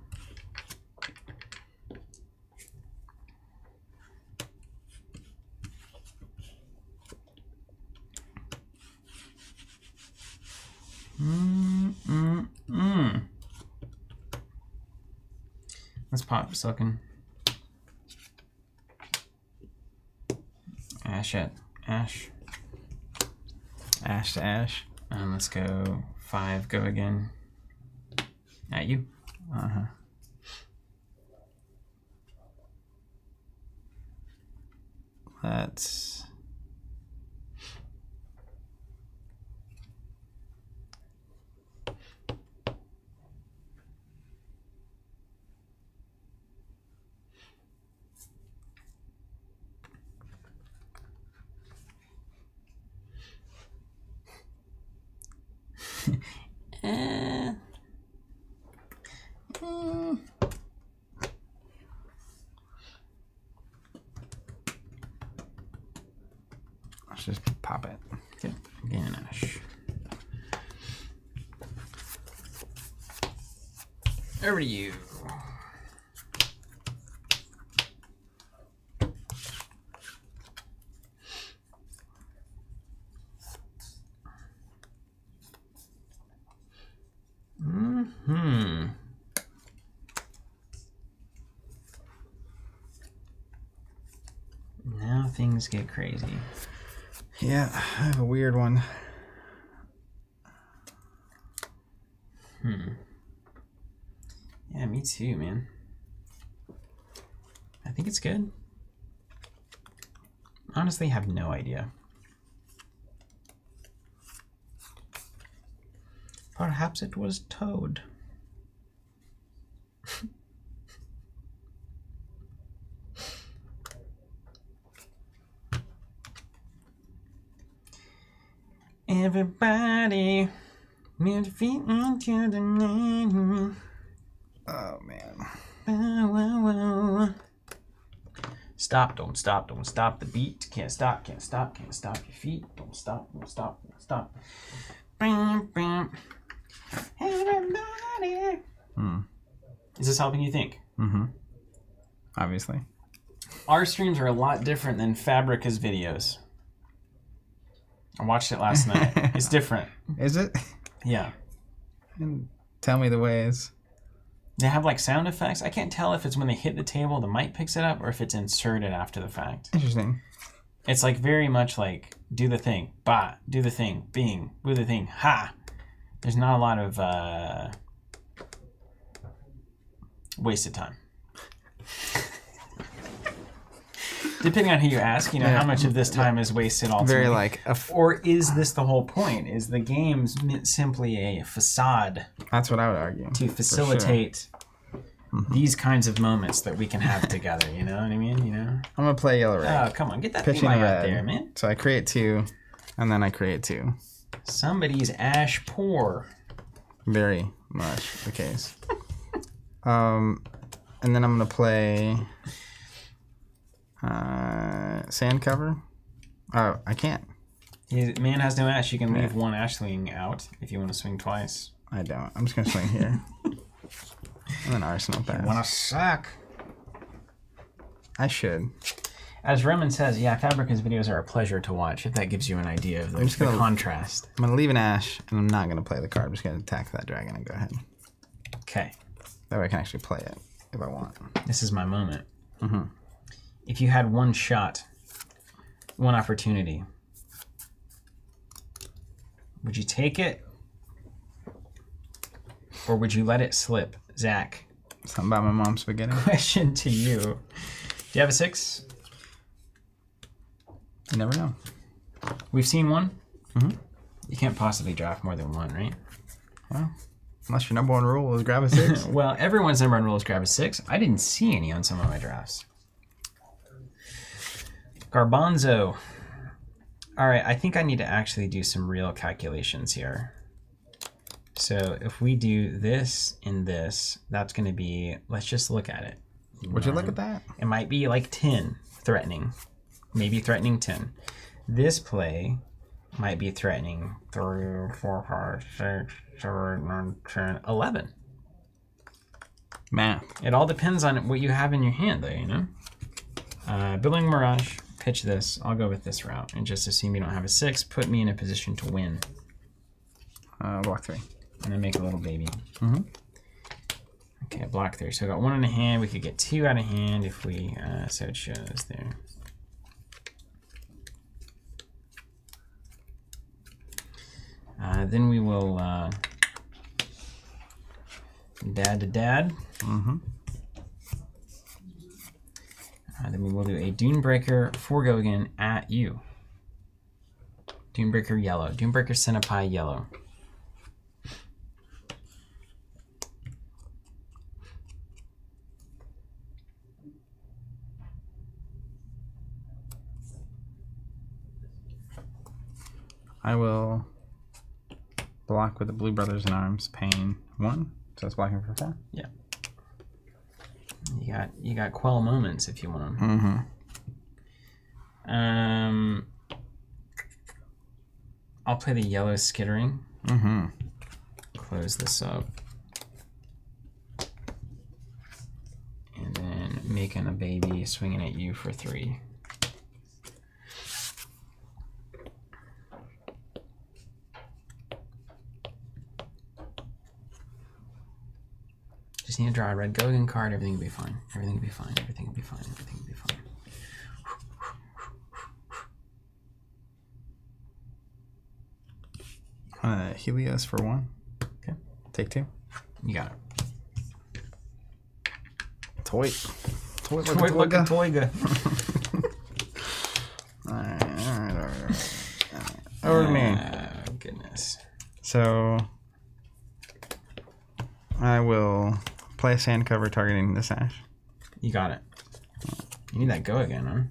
Speaker 2: Let's pop Silken. Ash at Ash.
Speaker 1: Ash to Ash.
Speaker 2: And let's go 5, go again. At you.
Speaker 1: Uh-huh. Let's... Let's just pop it.
Speaker 2: Okay. Again, Ash. Over to you. Now things get crazy.
Speaker 1: Yeah, I have a weird one.
Speaker 2: Yeah, me too, man. I think it's good. Honestly, have no idea. Perhaps it was Toad. Everybody move feet into the night.
Speaker 1: Oh, man.
Speaker 2: Stop, don't stop, don't stop the beat. Can't stop, can't stop, can't stop your feet. Don't stop, don't stop, don't stop. Bam, bam. Everybody. Is this helping you think?
Speaker 1: Mm-hmm. Obviously.
Speaker 2: Our streams are a lot different than Fabrica's videos. I watched it last night. It's different.
Speaker 1: Is it?
Speaker 2: Yeah.
Speaker 1: Tell me the ways.
Speaker 2: They have like sound effects. I can't tell if it's when they hit the table, the mic picks it up, or if it's inserted after the fact.
Speaker 1: Interesting.
Speaker 2: It's like very much like do the thing, ba, do the thing, bing, do the thing, ha. There's not a lot of wasted time. Depending on who you ask, you know, how much of this time is wasted ultimately.
Speaker 1: Very like...
Speaker 2: Or is this the whole point? Is the game simply a facade
Speaker 1: That's what I would argue.
Speaker 2: to facilitate these kinds of moments that we can have together, you know what I mean? You know?
Speaker 1: I'm going to play yellow red.
Speaker 2: Oh, come on, get that
Speaker 1: Pitching
Speaker 2: thing out
Speaker 1: red.
Speaker 2: there, man.
Speaker 1: So I create 2, and then I create 2.
Speaker 2: Somebody's ash poor.
Speaker 1: Very much the case. And then I'm going to play... sand cover. Oh, I can't.
Speaker 2: Man has no ash. You can leave one ash swing out if you want to swing twice.
Speaker 1: I don't. I'm just gonna swing here. And then Arsenal pass.
Speaker 2: Want to suck?
Speaker 1: I should.
Speaker 2: As Remen says, yeah, Fabrica's videos are a pleasure to watch. If that gives you an idea of the contrast.
Speaker 1: I'm gonna leave an ash, and I'm not gonna play the card. I'm just gonna attack that dragon and go ahead.
Speaker 2: Okay.
Speaker 1: That way I can actually play it if I want.
Speaker 2: This is my moment. If you had one shot, one opportunity, would you take it? Or would you let it slip? Zach,
Speaker 1: Something about my mom's spaghetti.
Speaker 2: Question to you. Do you have a 6?
Speaker 1: You never know.
Speaker 2: We've seen one?
Speaker 1: Mm-hmm.
Speaker 2: You can't possibly draft more than one, right?
Speaker 1: Well, unless your number one rule is grab a 6.
Speaker 2: Well, everyone's number one rule is grab a 6. I didn't see any on some of my drafts. Garbanzo. All right, I think I need to actually do some real calculations here. So if we do this and this, that's going to be, let's just look at it.
Speaker 1: Would you look at that?
Speaker 2: It might be like 10 threatening, maybe threatening 10. This play might be threatening 3, 4, 5, 6, 7, 9, 10, 11.
Speaker 1: Math.
Speaker 2: It all depends on what you have in your hand, though, you know? Building Mirage, pitch this. I'll go with this route and just assume you don't have a 6. Put me in a position to win.
Speaker 1: Block 3.
Speaker 2: And then make a little baby.
Speaker 1: Mm-hmm.
Speaker 2: Okay, block 3. So I got 1 in the hand. We could get 2 out of hand if we, so it shows there. Then we will dad to dad.
Speaker 1: Mm-hmm.
Speaker 2: Then we will do a Dunebreaker Forgo again at you. Dunebreaker yellow. Dunebreaker Senpai yellow.
Speaker 1: I will block with the Blue Brothers in Arms, paying 1. So it's blocking for 4.
Speaker 2: Yeah. You got quell moments if you want them.
Speaker 1: Mm-hmm.
Speaker 2: I'll play the yellow skittering.
Speaker 1: Mm-hmm.
Speaker 2: Close this up. And then making a baby, swinging at you for 3. Just need to draw a red Gogan card. Everything will be fine. Everything will be fine. Everything will be fine. Everything will be fine.
Speaker 1: Helios for 1.
Speaker 2: Okay.
Speaker 1: Take 2.
Speaker 2: You got it.
Speaker 1: Toy. Toy
Speaker 2: Looking Toyga.
Speaker 1: Alright. Over to me.
Speaker 2: Goodness.
Speaker 1: So I will play a sand cover targeting this ash.
Speaker 2: You got it. You need that go again, huh?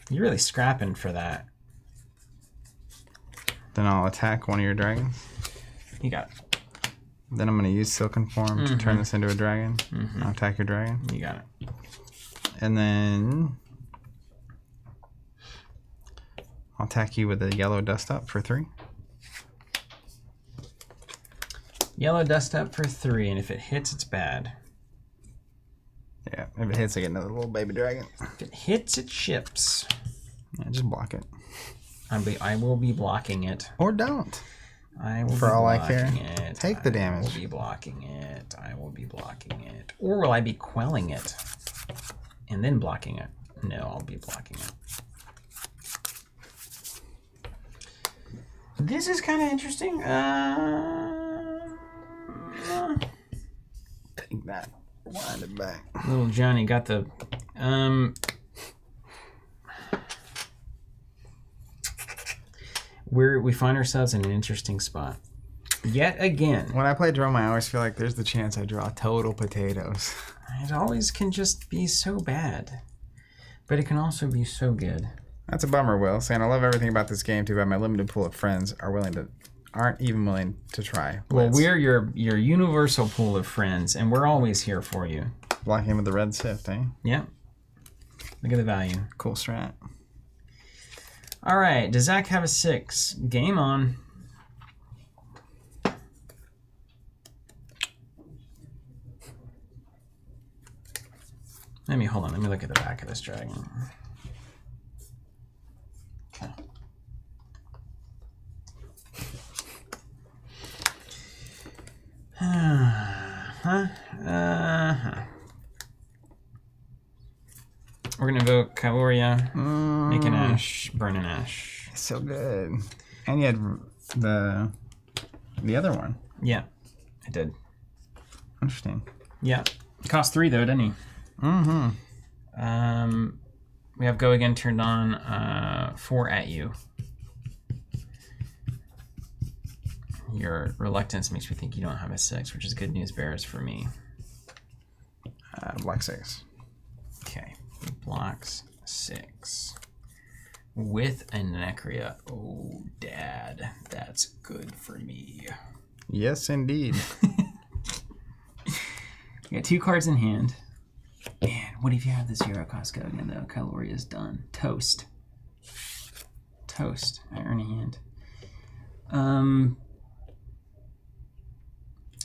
Speaker 2: You're really scrapping for that.
Speaker 1: Then I'll attack one of your dragons.
Speaker 2: You got it.
Speaker 1: Then I'm going to use Silken Form to turn this into a dragon. I'll attack your dragon.
Speaker 2: You got it.
Speaker 1: And then I'll attack you with a yellow dust up for 3.
Speaker 2: Yellow dust up for 3, and if it hits, it's bad.
Speaker 1: Yeah, if it hits, I get another little baby dragon.
Speaker 2: If it hits, it ships.
Speaker 1: Yeah, just block it.
Speaker 2: I will be blocking it.
Speaker 1: Or don't.
Speaker 2: I will
Speaker 1: For
Speaker 2: be
Speaker 1: all I
Speaker 2: blocking
Speaker 1: care.
Speaker 2: it.
Speaker 1: Take the damage.
Speaker 2: I will be blocking it. I will be blocking it. Or will I be quelling it and then blocking it? No, I'll be blocking it. This is kind of interesting.
Speaker 1: Take that. Wind it back.
Speaker 2: Little Johnny got the we find ourselves in an interesting spot. Yet again.
Speaker 1: When I play Dromai, I always feel like there's the chance I draw total potatoes.
Speaker 2: It always can just be so bad. But it can also be so good.
Speaker 1: That's a bummer, Will. Saying I love everything about this game, too bad my limited pool of friends aren't even willing to try.
Speaker 2: Well, we're your universal pool of friends, and we're always here for you.
Speaker 1: Blocking him with the red sift, eh?
Speaker 2: Yeah. Look at the value.
Speaker 1: Cool strat.
Speaker 2: All right. Does Zach have a 6? Game on. Hold on. Let me look at the back of this dragon. Okay. We're gonna invoke Kaoria, make an ash, burn an ash.
Speaker 1: So good. And you had the other one.
Speaker 2: Yeah, I did.
Speaker 1: Interesting.
Speaker 2: Yeah. Cost 3 though, doesn't he?
Speaker 1: Mm-hmm.
Speaker 2: We have go again turned on. 4 at you. Your reluctance makes me think you don't have a 6, which is good news bears for me.
Speaker 1: Block 6.
Speaker 2: Okay, he blocks 6 with a Necria. Oh, Dad, that's good for me.
Speaker 1: Yes, indeed.
Speaker 2: You got 2 cards in hand. Man, what if you have the 0 cost go again though? Kyloria is done. Toast. Toast. I earn a hand. I'm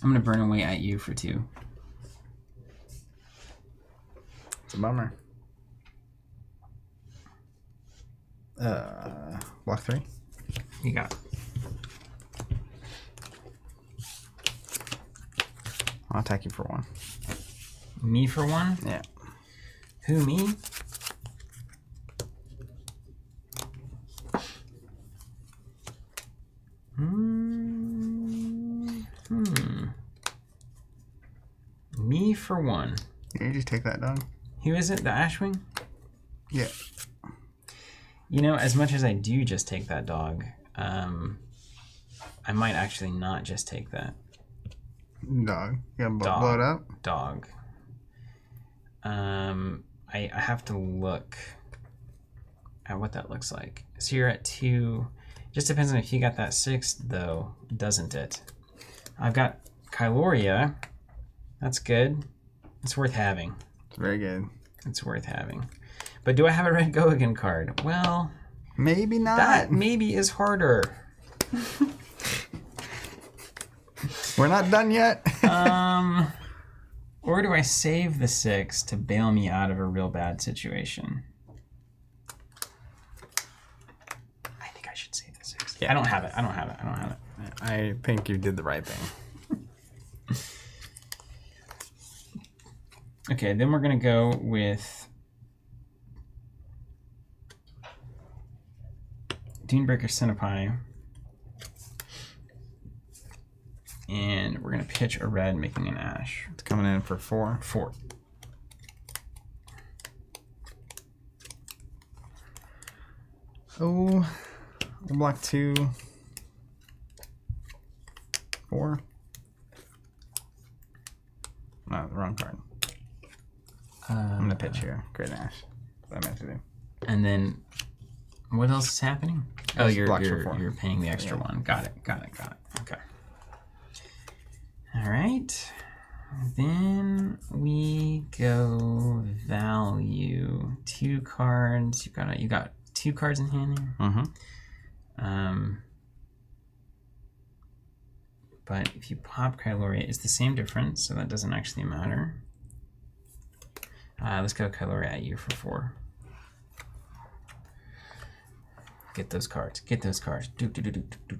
Speaker 2: gonna burn away at you for 2.
Speaker 1: It's a bummer. Block 3.
Speaker 2: You got it.
Speaker 1: I'll attack you for 1.
Speaker 2: Me for 1?
Speaker 1: Yeah.
Speaker 2: Who, me? Me for 1.
Speaker 1: You just take that dog.
Speaker 2: Who is it? The Ashwing?
Speaker 1: Yeah.
Speaker 2: You know, as much as I do just take that dog, I might actually not just take that.
Speaker 1: Dog. You gotta blow it up?
Speaker 2: Dog. I have to look at what that looks like. So you're at 2. Just depends on if you got that 6, though, doesn't it? I've got Kyloria. That's good. It's worth having.
Speaker 1: It's very good.
Speaker 2: It's worth having. But do I have a red go again card? Well,
Speaker 1: maybe not.
Speaker 2: That maybe is harder.
Speaker 1: We're not done yet.
Speaker 2: Or do I save the 6 to bail me out of a real bad situation? I think I should save the 6. Yeah, I don't have it.
Speaker 1: I think you did the right thing.
Speaker 2: Okay, then we're going to go with Dunebreaker Centipie. And we're going to pitch a red, making an ash.
Speaker 1: It's coming in for 4.
Speaker 2: 4.
Speaker 1: Oh, we'll block 2. 4. No, the wrong card. I'm going to pitch here. Great ash. That's what I meant to do.
Speaker 2: And then, what else is happening? Oh, you're paying the extra 1. Got it. Okay. All right. Then we go value 2 cards. You got 2 cards in hand here.
Speaker 1: Mm-hmm.
Speaker 2: But if you pop Kyloria, it's the same difference, so that doesn't actually matter. Let's go Kyloria at you for 4. Get those cards.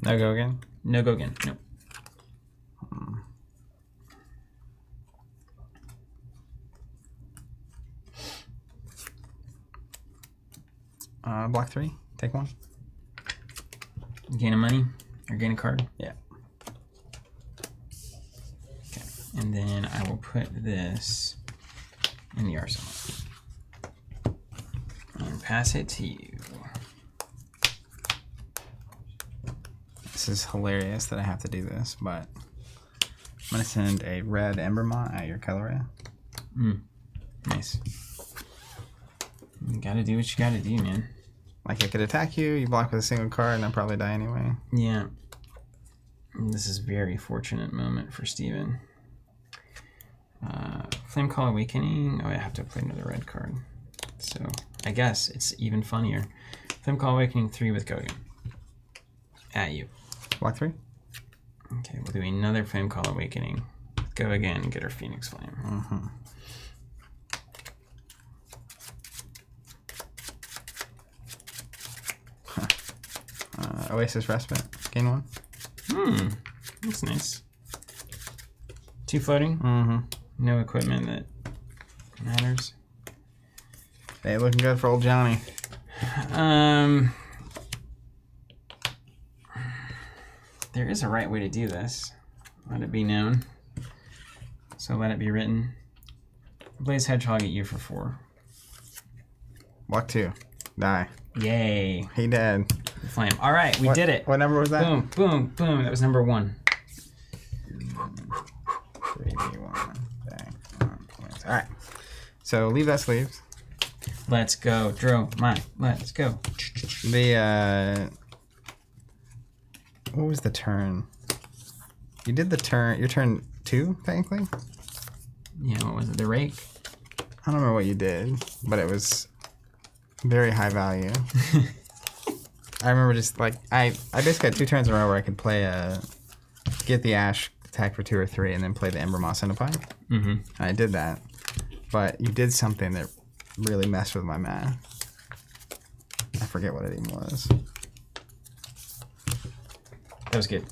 Speaker 1: No go again?
Speaker 2: No go again. Nope.
Speaker 1: Block 3. Take 1.
Speaker 2: Gain a money or gain a card.
Speaker 1: Yeah.
Speaker 2: Okay. And then I will put this in the arsenal and pass it to you.
Speaker 1: This is hilarious that I have to do this, but I'm going to send a red Embermont at your Kyloria.
Speaker 2: Nice. You gotta do what you gotta do, man.
Speaker 1: Like, I could attack you, you block with a single card, and I'd probably die anyway.
Speaker 2: Yeah. This is a very fortunate moment for Steven. Flame Call Awakening. Oh, I have to play another red card. So, I guess it's even funnier. Flame Call Awakening 3 with Gogan. At you.
Speaker 1: Block 3?
Speaker 2: Okay, we'll do another Flame Call Awakening. Go again and get our Phoenix Flame.
Speaker 1: Mm-hmm. Oasis Respite. Gain 1.
Speaker 2: That's nice. 2 floating.
Speaker 1: Mm-hmm.
Speaker 2: No equipment that matters.
Speaker 1: Hey, looking good for old Johnny.
Speaker 2: There is a right way to do this. Let it be known. So let it be written. Blaze Hedgehog at you for 4.
Speaker 1: Walk 2. Die.
Speaker 2: Yay.
Speaker 1: He dead.
Speaker 2: Flame. All right, we did it.
Speaker 1: What number was that?
Speaker 2: Boom, boom, boom. That was number 1.
Speaker 1: 3v1. Dang. All right. So leave that sleeves.
Speaker 2: Let's go, Dromai. Let's go.
Speaker 1: The what was the turn? You did the turn. Your turn 2, technically.
Speaker 2: Yeah, what was it? The rake.
Speaker 1: I don't remember what you did, but it was very high value. I remember just like I basically had 2 turns in a row where I could play get the Ash, attack for 2 or 3, and then play the Ember Moss Centipede.
Speaker 2: Mm-hmm.
Speaker 1: And I did that, but you did something that really messed with my math. I forget what it even was.
Speaker 2: That was good.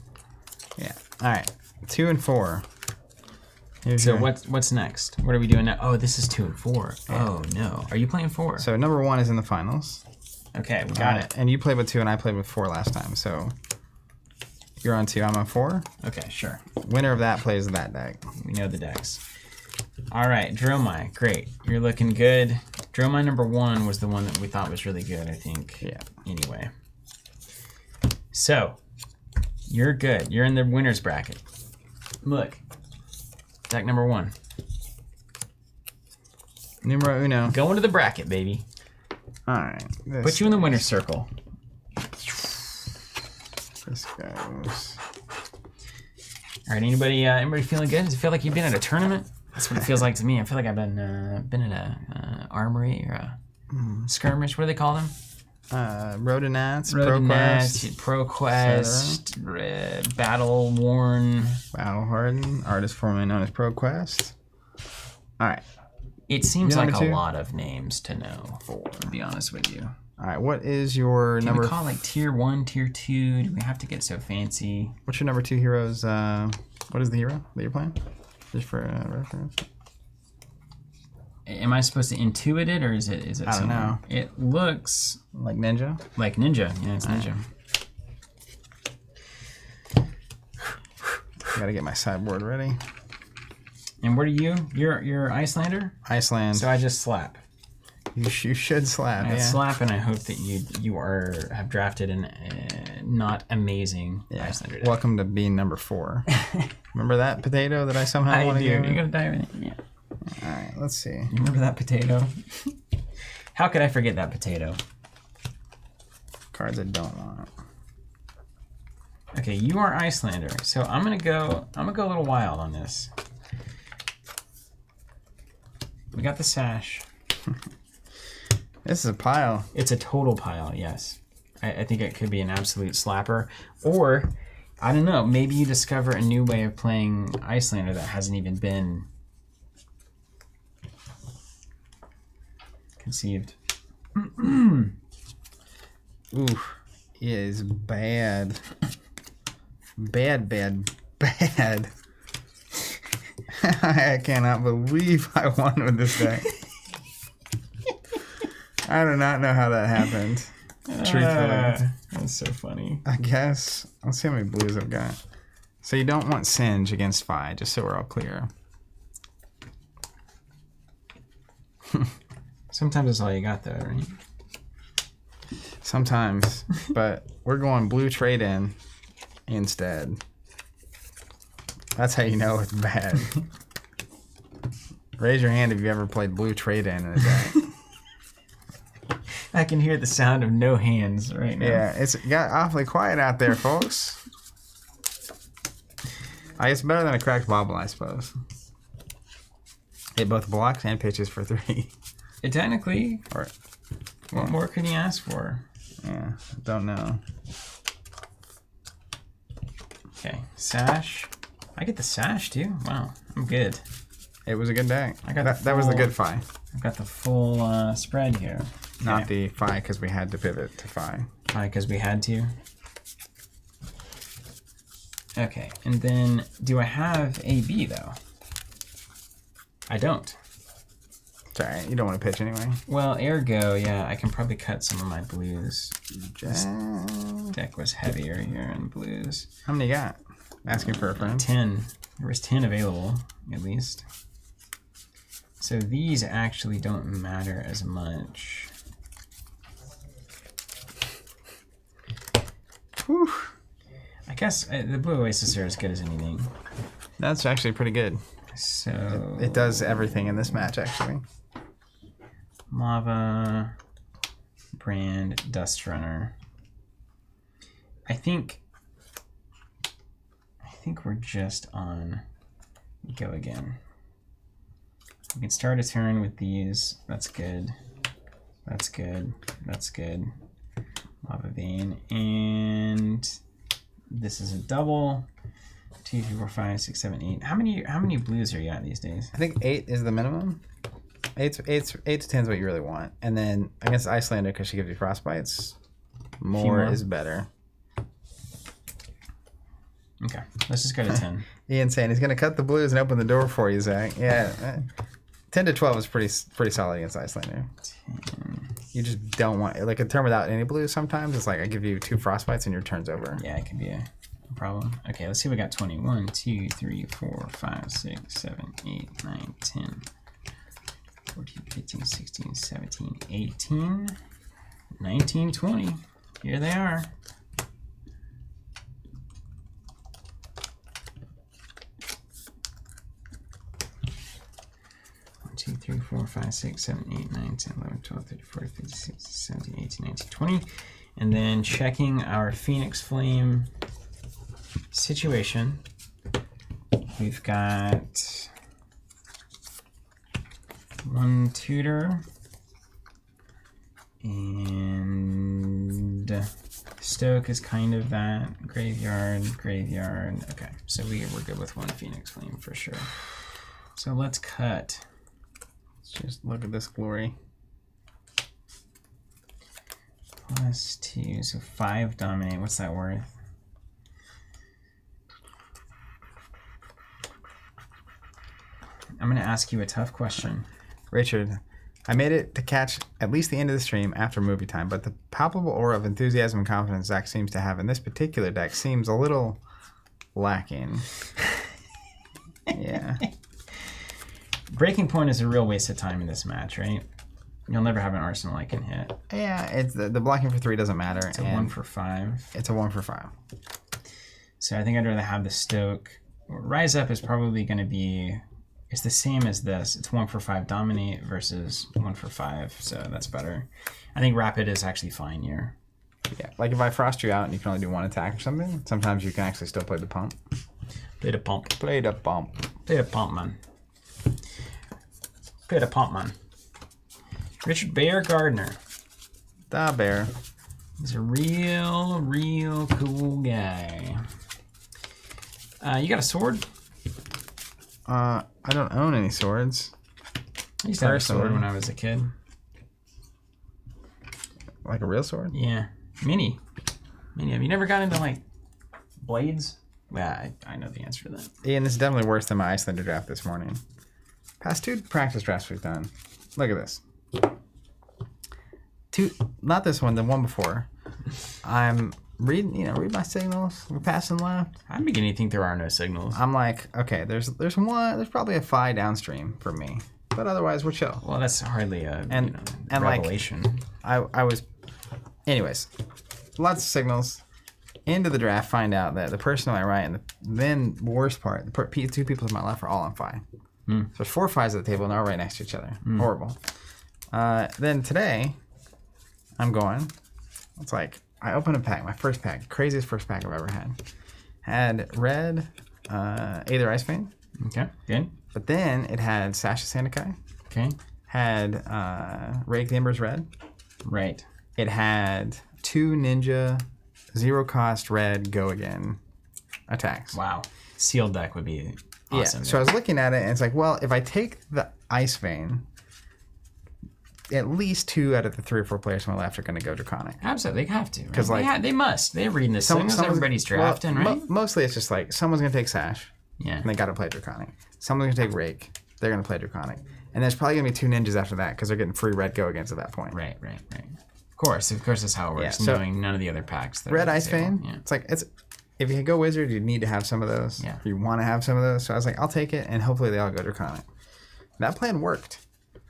Speaker 1: Yeah. All right. 2 and 4.
Speaker 2: So what's next? What are we doing now? Oh, this is 2 and 4. Yeah. Oh no. Are you playing 4?
Speaker 1: So number 1 is in the finals.
Speaker 2: Okay, we got it.
Speaker 1: And you played with 2 and I played with 4 last time. So you're on 2, I'm on 4.
Speaker 2: Okay, sure.
Speaker 1: Winner of that plays that deck.
Speaker 2: We know the decks. All right, Dromai, great. You're looking good. Dromai number 1 was the one that we thought was really good, I think.
Speaker 1: Yeah.
Speaker 2: Anyway. So, you're good. You're in the winner's bracket. Look. Deck number 1.
Speaker 1: Numero uno.
Speaker 2: Go into the bracket, baby.
Speaker 1: All right.
Speaker 2: Put you in the winner's circle.
Speaker 1: This goes.
Speaker 2: All right, anybody feeling good? Does it feel like you've been at a tournament? That's what it feels like to me. I feel like I've been in a armory or a skirmish. What do they call them?
Speaker 1: Rodonats,
Speaker 2: ProQuest, Battle Worn.
Speaker 1: Battle Hardened, artist formerly known as ProQuest. All right.
Speaker 2: It seems like a lot of names to know, to be honest with you.
Speaker 1: All right, what is your number?
Speaker 2: Do we call it like tier 1, tier 2? Do we have to get so fancy?
Speaker 1: What's your number 2 heroes? What is the hero that you're playing? Just for reference.
Speaker 2: Am I supposed to intuit it, or is it?
Speaker 1: I don't know.
Speaker 2: It looks
Speaker 1: like Ninja.
Speaker 2: Like Ninja. Yeah, it's Ninja.
Speaker 1: Gotta get my sideboard ready.
Speaker 2: And what are you? You're Icelander.
Speaker 1: Iceland.
Speaker 2: So I just slap.
Speaker 1: You should slap.
Speaker 2: I slap, and I hope that you have drafted an not amazing Icelander deck.
Speaker 1: Welcome to being number 4. Remember that potato that I somehow want to give?
Speaker 2: You're gonna die with it. Yeah.
Speaker 1: All right, let's see.
Speaker 2: You remember that potato? How could I forget that potato?
Speaker 1: Cards I don't want.
Speaker 2: Okay, you are Icelander, so I'm gonna go a little wild on this. We got the sash.
Speaker 1: This is a pile.
Speaker 2: It's a total pile, yes. I think it could be an absolute slapper. Or, I don't know, maybe you discover a new way of playing Icelander that hasn't even been conceived.
Speaker 1: Oof. It is bad. Bad. I cannot believe I won with this deck. I do not know how that happened. Truthfully.
Speaker 2: That's so funny.
Speaker 1: I guess. Let's see how many blues I've got. So you don't want Singe against Phi, just so we're all clear.
Speaker 2: Sometimes that's all you got, though, right?
Speaker 1: Sometimes. But we're going blue trade-in instead. That's how you know it's bad. Raise your hand if you've ever played blue trade-in in a deck.
Speaker 2: I can hear the sound of no hands right now.
Speaker 1: Yeah, it's got awfully quiet out there, folks. It's better than a cracked bobble, I suppose. It both blocks and pitches for 3.
Speaker 2: It technically,
Speaker 1: or,
Speaker 2: what more can you ask for?
Speaker 1: Yeah, don't know.
Speaker 2: Okay, sash. I get the sash too. Wow, I'm good.
Speaker 1: It was a good deck.
Speaker 2: I got
Speaker 1: that was the good Phi.
Speaker 2: I've got the full spread here.
Speaker 1: Not the Phi because we had to pivot to Phi.
Speaker 2: Phi because we had to. Okay, and then do I have AB though? I don't.
Speaker 1: It's alright, you don't want to pitch anyway.
Speaker 2: Well, ergo, yeah, I can probably cut some of my blues.
Speaker 1: This
Speaker 2: deck was heavier here in blues.
Speaker 1: How many you got? Asking for a friend?
Speaker 2: 10. There was 10 available, at least. So these actually don't matter as much.
Speaker 1: Whew.
Speaker 2: I guess the Blue Oasis are as good as anything.
Speaker 1: That's actually pretty good.
Speaker 2: So
Speaker 1: It does everything in this match, actually.
Speaker 2: Lava, Brand, Dust Runner. I think we're just on go again. We can start a turn with these. That's good. That's good. That's good. Lava Vein. And this is a double. 2, 3, 4, 5, 6, 7, 8. How many blues are you at these days?
Speaker 1: I think 8 is the minimum. 8 to 10 is what you really want. And then against Icelander, because she gives you frostbites, more is better.
Speaker 2: Okay, let's just go to 10.
Speaker 1: Ian's saying he's going to cut the blues and open the door for you, Zach. Yeah. 10 to 12 is pretty solid against Icelander.
Speaker 2: 10.
Speaker 1: You just don't want, like a turn without any blues sometimes, it's like I give you 2 frostbites and your turn's over.
Speaker 2: Yeah, it could be a problem. Okay, let's see. We got 20. 1, 2, 3, 4, 5, 6, 7, 8, 9, 10, 14, 15, 16, 17, 18, 19, 20. Here they are. Two, 3, 4, 5, 6, 7, 8, 9, 10, 11, 12, 13, 14, 15, 16, 17, 18, 19, 20. And then checking our Phoenix Flame situation. We've got 1 tutor and Stoke is kind of that. Graveyard. Okay, so we're good with 1 Phoenix Flame for sure. So let's cut.
Speaker 1: Just look at this glory.
Speaker 2: +2, so 5 dominate. What's that worth? I'm going to ask you a tough question.
Speaker 1: Richard, I made it to catch at least the end of the stream after movie time, but the palpable aura of enthusiasm and confidence Zach seems to have in this particular deck seems a little lacking. Yeah.
Speaker 2: Breaking Point is a real waste of time in this match, right? You'll never have an arsenal I can hit.
Speaker 1: Yeah, it's the blocking for 3 doesn't matter.
Speaker 2: It's a 1 for 5.
Speaker 1: It's a 1 for 5.
Speaker 2: So I think I'd rather have the Stoke. Rise Up is probably going to be... It's the same as this. It's 1 for 5 dominate versus 1 for 5, so that's better. I think Rapid is actually fine here.
Speaker 1: Yeah, like if I frost you out and you can only do 1 attack or something, sometimes you can actually still play the pump.
Speaker 2: Play the pump.
Speaker 1: Play the pump.
Speaker 2: Play the pump, man. Play the pump, man. Richard Bear Gardner.
Speaker 1: Da Bear.
Speaker 2: He's a real cool guy. You got a sword?
Speaker 1: I don't own any swords.
Speaker 2: I used to have a sword when I was a kid.
Speaker 1: Like a real sword?
Speaker 2: Yeah. Mini. Have you never got into, like, blades? Yeah, I know the answer to that.
Speaker 1: Ian, this is definitely worse than my Icelander draft this morning. Past 2 practice drafts we've done. Look at this. 2, not this one, the one before. I'm reading my signals. We're passing left.
Speaker 2: I'm beginning to think there are no signals.
Speaker 1: I'm like, okay, there's probably a phi downstream for me, but otherwise we're chill.
Speaker 2: Well, that's hardly a revelation.
Speaker 1: Like, I was, anyways, lots of signals. Into the draft, find out that the person on my right and then worst part, the 2 people to my left are all on phi. So there's 4 phis at the table and they're all right next to each other. Horrible. Then today, I'm going. It's like I opened a pack, my first pack, craziest first pack I've ever had. Had red, Aether Ice Vein.
Speaker 2: Okay, good.
Speaker 1: But then it had Sasha Sandakai.
Speaker 2: Okay.
Speaker 1: Had Rake the Embers red.
Speaker 2: Right.
Speaker 1: It had 2 ninja, 0 cost red go again attacks.
Speaker 2: Wow. Sealed deck would be awesome.
Speaker 1: Yeah. So I was looking at it and it's like, well, if I take the Ice Vein, at least 2 out of the 3 or 4 players on my left are going to go Draconic.
Speaker 2: Absolutely, they have to. Right?
Speaker 1: 'Cause, like,
Speaker 2: they must. They're reading the signals. Everybody's drafting, right?
Speaker 1: Mostly it's just like someone's going to take Sash.
Speaker 2: Yeah.
Speaker 1: And they got to play Draconic. Someone's going to take Rake. They're going to play Draconic. And there's probably going to be 2 ninjas after that because they're getting free red go against at that point.
Speaker 2: Right. Of course, that's how it works.
Speaker 1: Yeah, so
Speaker 2: knowing none of the other packs.
Speaker 1: Red Ice Vein. Yeah. It's like if you go Wizard, you need to have some of those.
Speaker 2: Yeah.
Speaker 1: You want to have some of those. So I was like, I'll take it, and hopefully they all go Draconic. That plan worked.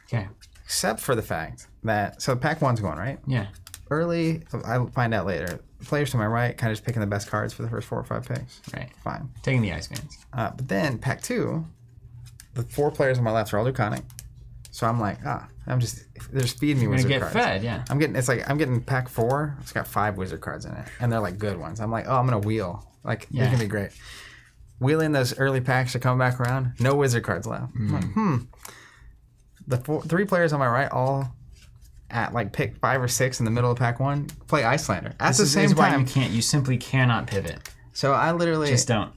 Speaker 2: Okay.
Speaker 1: Except for the fact that, so pack 1's going, right?
Speaker 2: Yeah.
Speaker 1: Early, I'll find out later. Players to my right kind of just picking the best cards for the first 4 or 5 picks.
Speaker 2: Right.
Speaker 1: Fine.
Speaker 2: Taking the Icebans.
Speaker 1: But then pack 2, the 4 players on my left are all Luconic. So I'm like, they're just feeding me wizard cards.
Speaker 2: You're gonna get fed, yeah.
Speaker 1: I'm getting pack 4. It's got 5 wizard cards in it, and they're like good ones. I'm like, I'm gonna wheel. Like, they're gonna be great. Wheeling those early packs to come back around, no wizard cards left. I'm like, The 3 players on my right all at like pick 5 or 6 in the middle of pack 1 play Icelander at the same time.
Speaker 2: You simply cannot pivot.
Speaker 1: So I literally
Speaker 2: Just don't.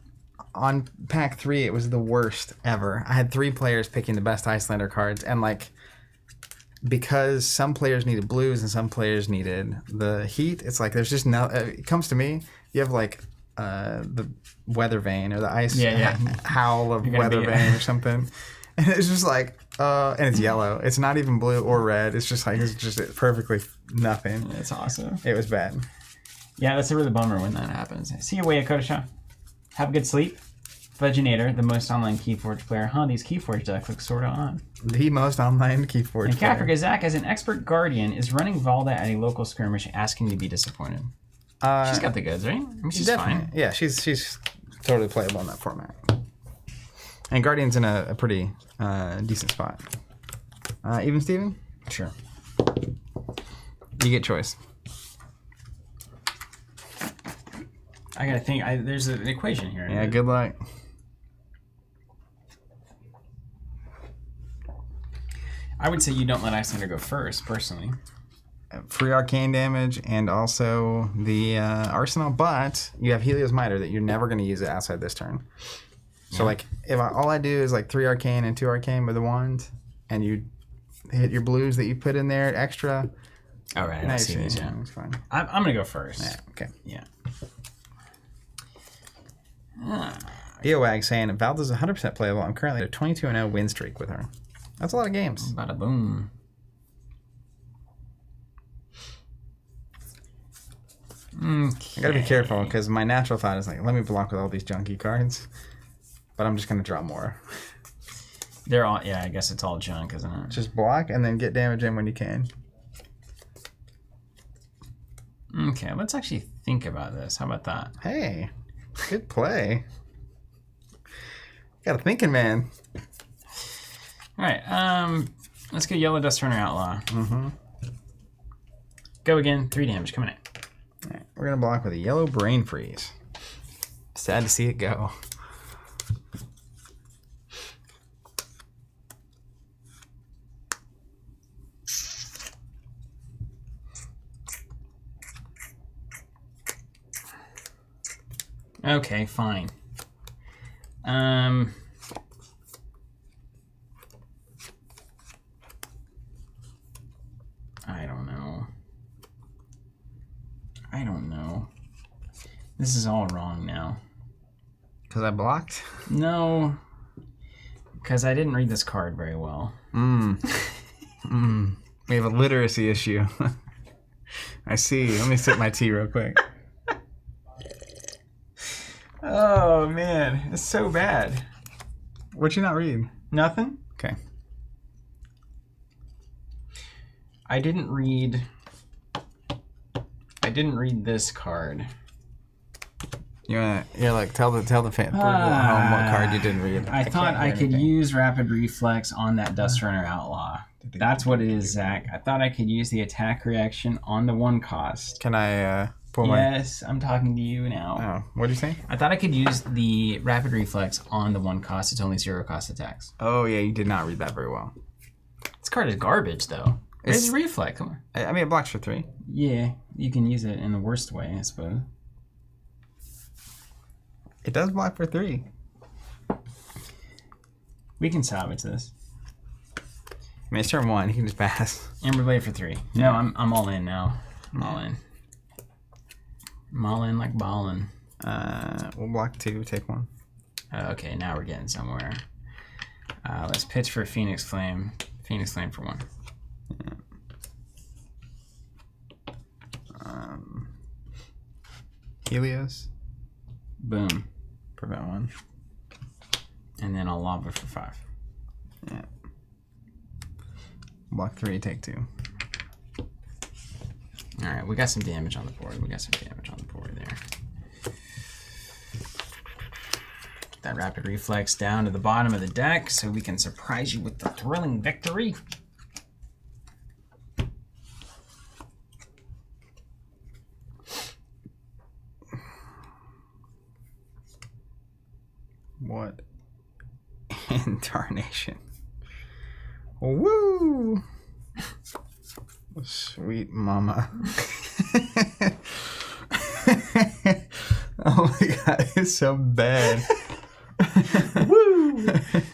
Speaker 1: On pack 3, it was the worst ever. I had 3 players picking the best Icelander cards, and like, because some players needed blues and some players needed the heat, it's like there's just no. It comes to me, you have like the weather vane or the ice howl of weather vane or something, and it's just like and it's yellow. It's not even blue or red. It's just perfectly nothing.
Speaker 2: That's awesome.
Speaker 1: It was bad.
Speaker 2: Yeah, that's a really bummer when that happens. See you, Way Kodasha. Have a good sleep. Veginator, the most online Keyforge player. These Keyforge decks look sorta on.
Speaker 1: The most online Keyforge
Speaker 2: and
Speaker 1: player.
Speaker 2: Kafka Zach, as an expert guardian, is running Valda at a local skirmish, asking to be disappointed. She's got the goods, right? I mean, she's fine.
Speaker 1: Yeah, she's totally playable in that format. And Guardian's in a pretty decent spot. Even Steven?
Speaker 2: Sure.
Speaker 1: You get choice.
Speaker 2: I gotta think. There's an equation here.
Speaker 1: Yeah, good luck.
Speaker 2: I would say you don't let Icelander go first, personally.
Speaker 1: Free arcane damage and also the arsenal, but you have Helios Miter that you're never going to use it outside this turn. So like, if all I do is like 3 arcane and 2 arcane with a wand, and you hit your blues that you put in there extra.
Speaker 2: All right, I see these. Yeah,
Speaker 1: it's fine.
Speaker 2: I'm gonna go first.
Speaker 1: Yeah. Okay.
Speaker 2: Yeah.
Speaker 1: Eowag saying Valda's 100% playable. I'm currently at a 22-0 win streak with her. That's a lot of games.
Speaker 2: Bada boom.
Speaker 1: Okay. I gotta be careful because my natural thought is like, let me block with all these junky cards, but I'm just gonna draw more.
Speaker 2: They're all, I guess it's all junk, isn't it?
Speaker 1: Just block and then get damage in when you can.
Speaker 2: Okay, let's actually think about this. How about that?
Speaker 1: Hey, good play. Got a thinking man.
Speaker 2: All right, let's go Yellow Dust Runner Outlaw.
Speaker 1: Mm-hmm.
Speaker 2: Go again, 3 damage, coming in.
Speaker 1: All right, we're gonna block with a yellow Brain Freeze. Sad to see it go.
Speaker 2: Okay, fine. I don't know. This is all wrong now.
Speaker 1: Because I blocked?
Speaker 2: No. Because I didn't read this card very well.
Speaker 1: We have a literacy issue. I see. Let me sip my tea real quick.
Speaker 2: Oh, man. It's so bad.
Speaker 1: What'd you not read?
Speaker 2: Nothing?
Speaker 1: Okay.
Speaker 2: I didn't read this card.
Speaker 1: You're like tell the fan people at home what card you didn't read.
Speaker 2: I thought I could use Rapid Reflex on that Dust Runner Outlaw. That's what it is, Zach. I thought I could use the attack reaction on the 1 cost.
Speaker 1: Can I pull my...
Speaker 2: Yes, I'm talking to you now.
Speaker 1: Oh, what did you say?
Speaker 2: I thought I could use the Rapid Reflex on the 1 cost. It's only 0 cost attacks.
Speaker 1: Oh, yeah, you did not read that very well.
Speaker 2: This card is garbage, though. It's Reflex. Come on.
Speaker 1: I mean, it blocks for 3.
Speaker 2: Yeah, you can use it in the worst way, I suppose.
Speaker 1: It does block for 3.
Speaker 2: We can salvage this.
Speaker 1: I mean, it's turn 1. He can just pass.
Speaker 2: Amber Blade for 3. No, I'm all in now. I'm all in. I'm all in like ballin'.
Speaker 1: We'll block 2, take 1.
Speaker 2: Okay, now we're getting somewhere. Let's pitch for Phoenix Flame. Phoenix Flame for 1.
Speaker 1: Yeah. Helios.
Speaker 2: Boom.
Speaker 1: Prevent 1.
Speaker 2: And then I'll Lava for 5.
Speaker 1: Yeah. Block 3, take 2.
Speaker 2: All right, we got some damage on the board. There. That rapid reflex down to the bottom of the deck so we can surprise you with the thrilling victory.
Speaker 1: What in tarnation? Woo! Sweet mama. Oh my god, it's so bad.
Speaker 2: Woo!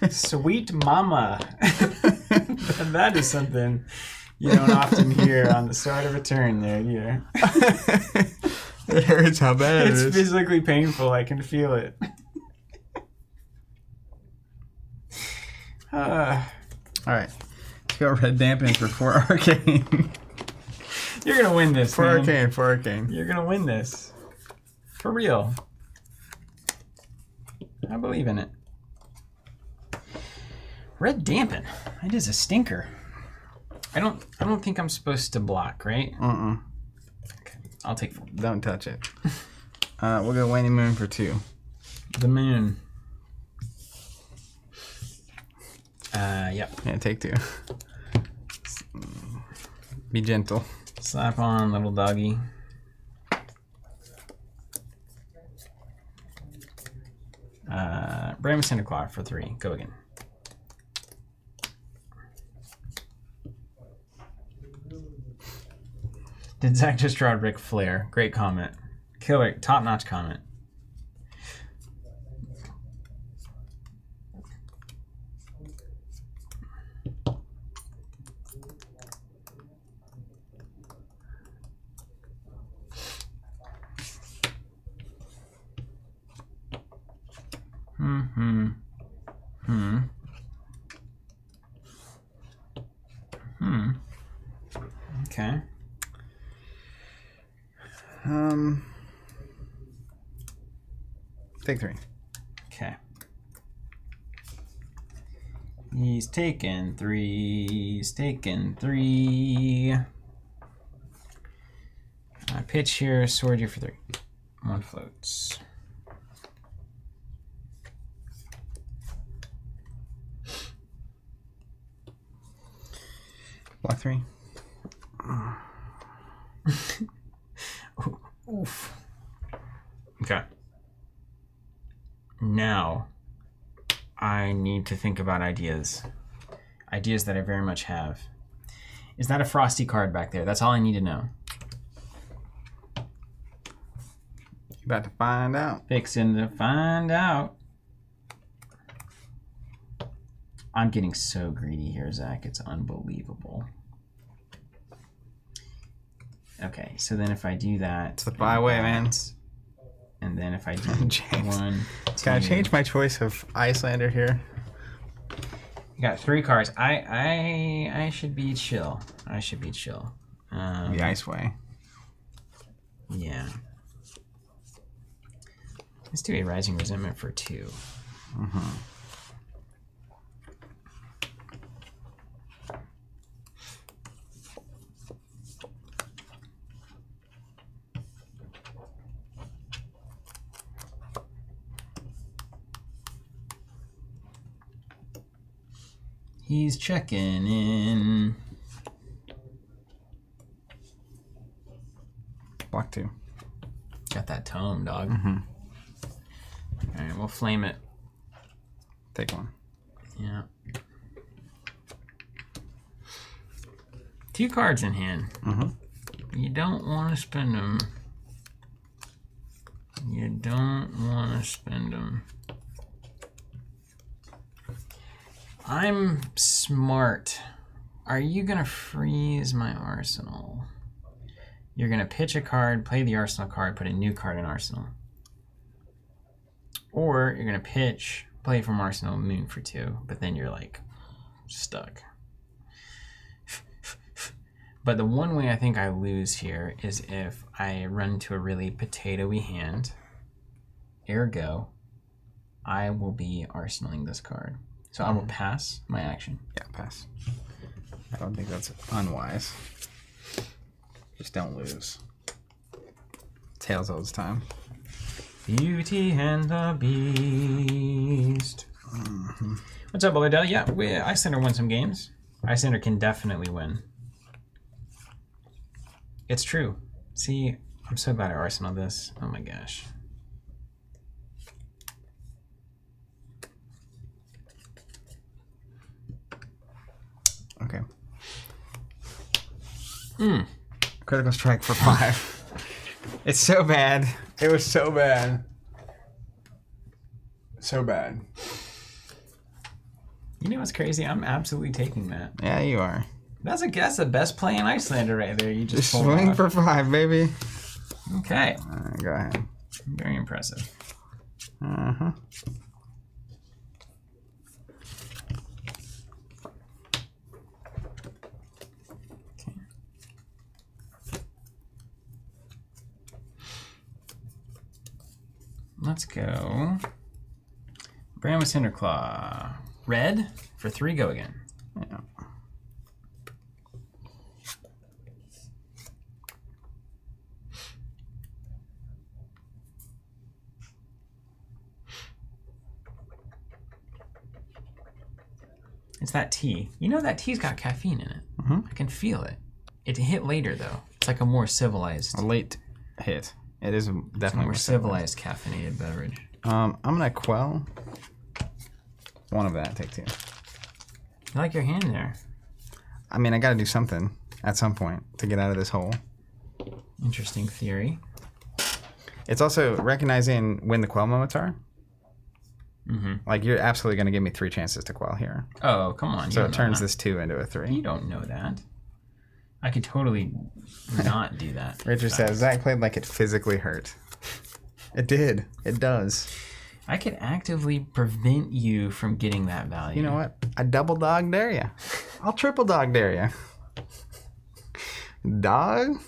Speaker 2: Sweet mama. That is something you don't often hear on the start of a turn there, do you?
Speaker 1: It hurts how bad it is.
Speaker 2: It's physically painful. I can feel it.
Speaker 1: Alright. Let's go red dampening for 4 arcane.
Speaker 2: You're going to win this,
Speaker 1: 4
Speaker 2: man.
Speaker 1: arcane, 4 arcane.
Speaker 2: You're going to win this. For real. I believe in it. Red dampen. It is a stinker. I don't think I'm supposed to block, right? Okay. I'll take 4.
Speaker 1: Don't touch it. We'll go Waning Moon for 2.
Speaker 2: The moon. Yep.
Speaker 1: Yeah, take 2. Be gentle.
Speaker 2: Slap on, little doggy. Brahma Cinderclaw for 3. Go again. Did Zach just draw Ric Flair? Great comment. Killer, top-notch comment. Okay.
Speaker 1: Take 3.
Speaker 2: Okay. He's taken 3. He's taken 3. I pitch here, sword here for 3. 1 floats.
Speaker 1: Block 3.
Speaker 2: Oof. Okay. Now, I need to think about ideas. Ideas that I very much have. Is that a frosty card back there? That's all I need to know.
Speaker 1: You about to find out.
Speaker 2: Fixing to find out. I'm getting so greedy here, Zach. It's unbelievable. Okay, so then if I do that...
Speaker 1: It's the byway, man.
Speaker 2: And then if I do
Speaker 1: James.
Speaker 2: 1, 2...
Speaker 1: Can I change my choice of Icelander here?
Speaker 2: You got 3 cards. I should be chill. I should be chill.
Speaker 1: The Ice Way.
Speaker 2: Yeah. Let's do a Rising Resentment for 2. He's checking in.
Speaker 1: Block 2.
Speaker 2: Got that tome, dog.
Speaker 1: Mm-hmm.
Speaker 2: All right, we'll flame it.
Speaker 1: Take 1.
Speaker 2: Yeah. 2 cards in hand. You don't want to spend them. You don't want to spend them. I'm smart. Are you going to freeze my arsenal? You're going to pitch a card, play the arsenal card, put a new card in arsenal. Or you're going to pitch, play from arsenal, moon for 2, but then you're like stuck. But the one way I think I lose here is if I run to a really potatoey hand. Ergo, I will be arsenaling this card. So I will pass my action.
Speaker 1: Yeah, pass. I don't think that's unwise. Just don't lose. Tails all the time.
Speaker 2: Beauty and the Beast. What's up, Bully Dell? Yeah, Icelander won some games. Icelander can definitely win. It's true. See, I'm so glad I arsenal this. Oh my gosh.
Speaker 1: Okay. Critical strike for 5. It's so bad. It was so bad. So bad.
Speaker 2: You know what's crazy? I'm absolutely taking that.
Speaker 1: Yeah, you are.
Speaker 2: That's the best play in Icelander right there. You just
Speaker 1: swing for 5, baby.
Speaker 2: Okay.
Speaker 1: Go ahead.
Speaker 2: Very impressive.
Speaker 1: Uh-huh.
Speaker 2: Let's go. Brand with Cinderclaw. Red for 3, go again.
Speaker 1: Yeah.
Speaker 2: It's that tea. You know that tea's got caffeine in it. I can feel it. It hit later though. It's like a more civilized.
Speaker 1: A late hit. It is definitely
Speaker 2: more civilized caffeinated beverage.
Speaker 1: I'm gonna quell one of that. Take 2.
Speaker 2: I like your hand there.
Speaker 1: I mean, I gotta do something at some point to get out of this hole.
Speaker 2: Interesting theory.
Speaker 1: It's also recognizing when the quell moments are. Like, you're absolutely gonna give me 3 chances to quell here.
Speaker 2: Oh, come on.
Speaker 1: So it turns this 2 into a 3.
Speaker 2: You don't know that. I could totally not do that.
Speaker 1: Richard says, Zach played like it physically hurt. It did. It does.
Speaker 2: I could actively prevent you from getting that value.
Speaker 1: You know what? I double dog dare you. I'll triple dog dare you. Dog?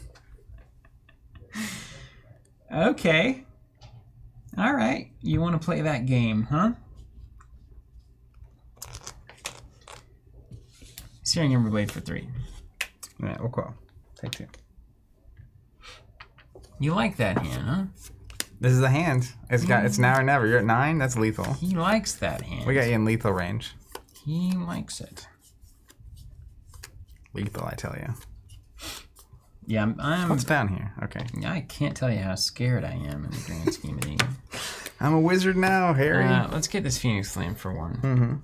Speaker 2: Okay. All right. You want to play that game, huh? Searing Emberblade for 3.
Speaker 1: Yeah, we'll quell. Take 2.
Speaker 2: You like that hand, huh?
Speaker 1: This is the hand. It's now or never. You're at 9. That's lethal.
Speaker 2: He likes that hand.
Speaker 1: We got you in lethal range.
Speaker 2: He likes it.
Speaker 1: Lethal, I tell you.
Speaker 2: Yeah, I'm.
Speaker 1: What's down here? Okay.
Speaker 2: I can't tell you how scared I am in the grand scheme of things.
Speaker 1: I'm a wizard now, Harry.
Speaker 2: Let's get this Phoenix Flame for 1.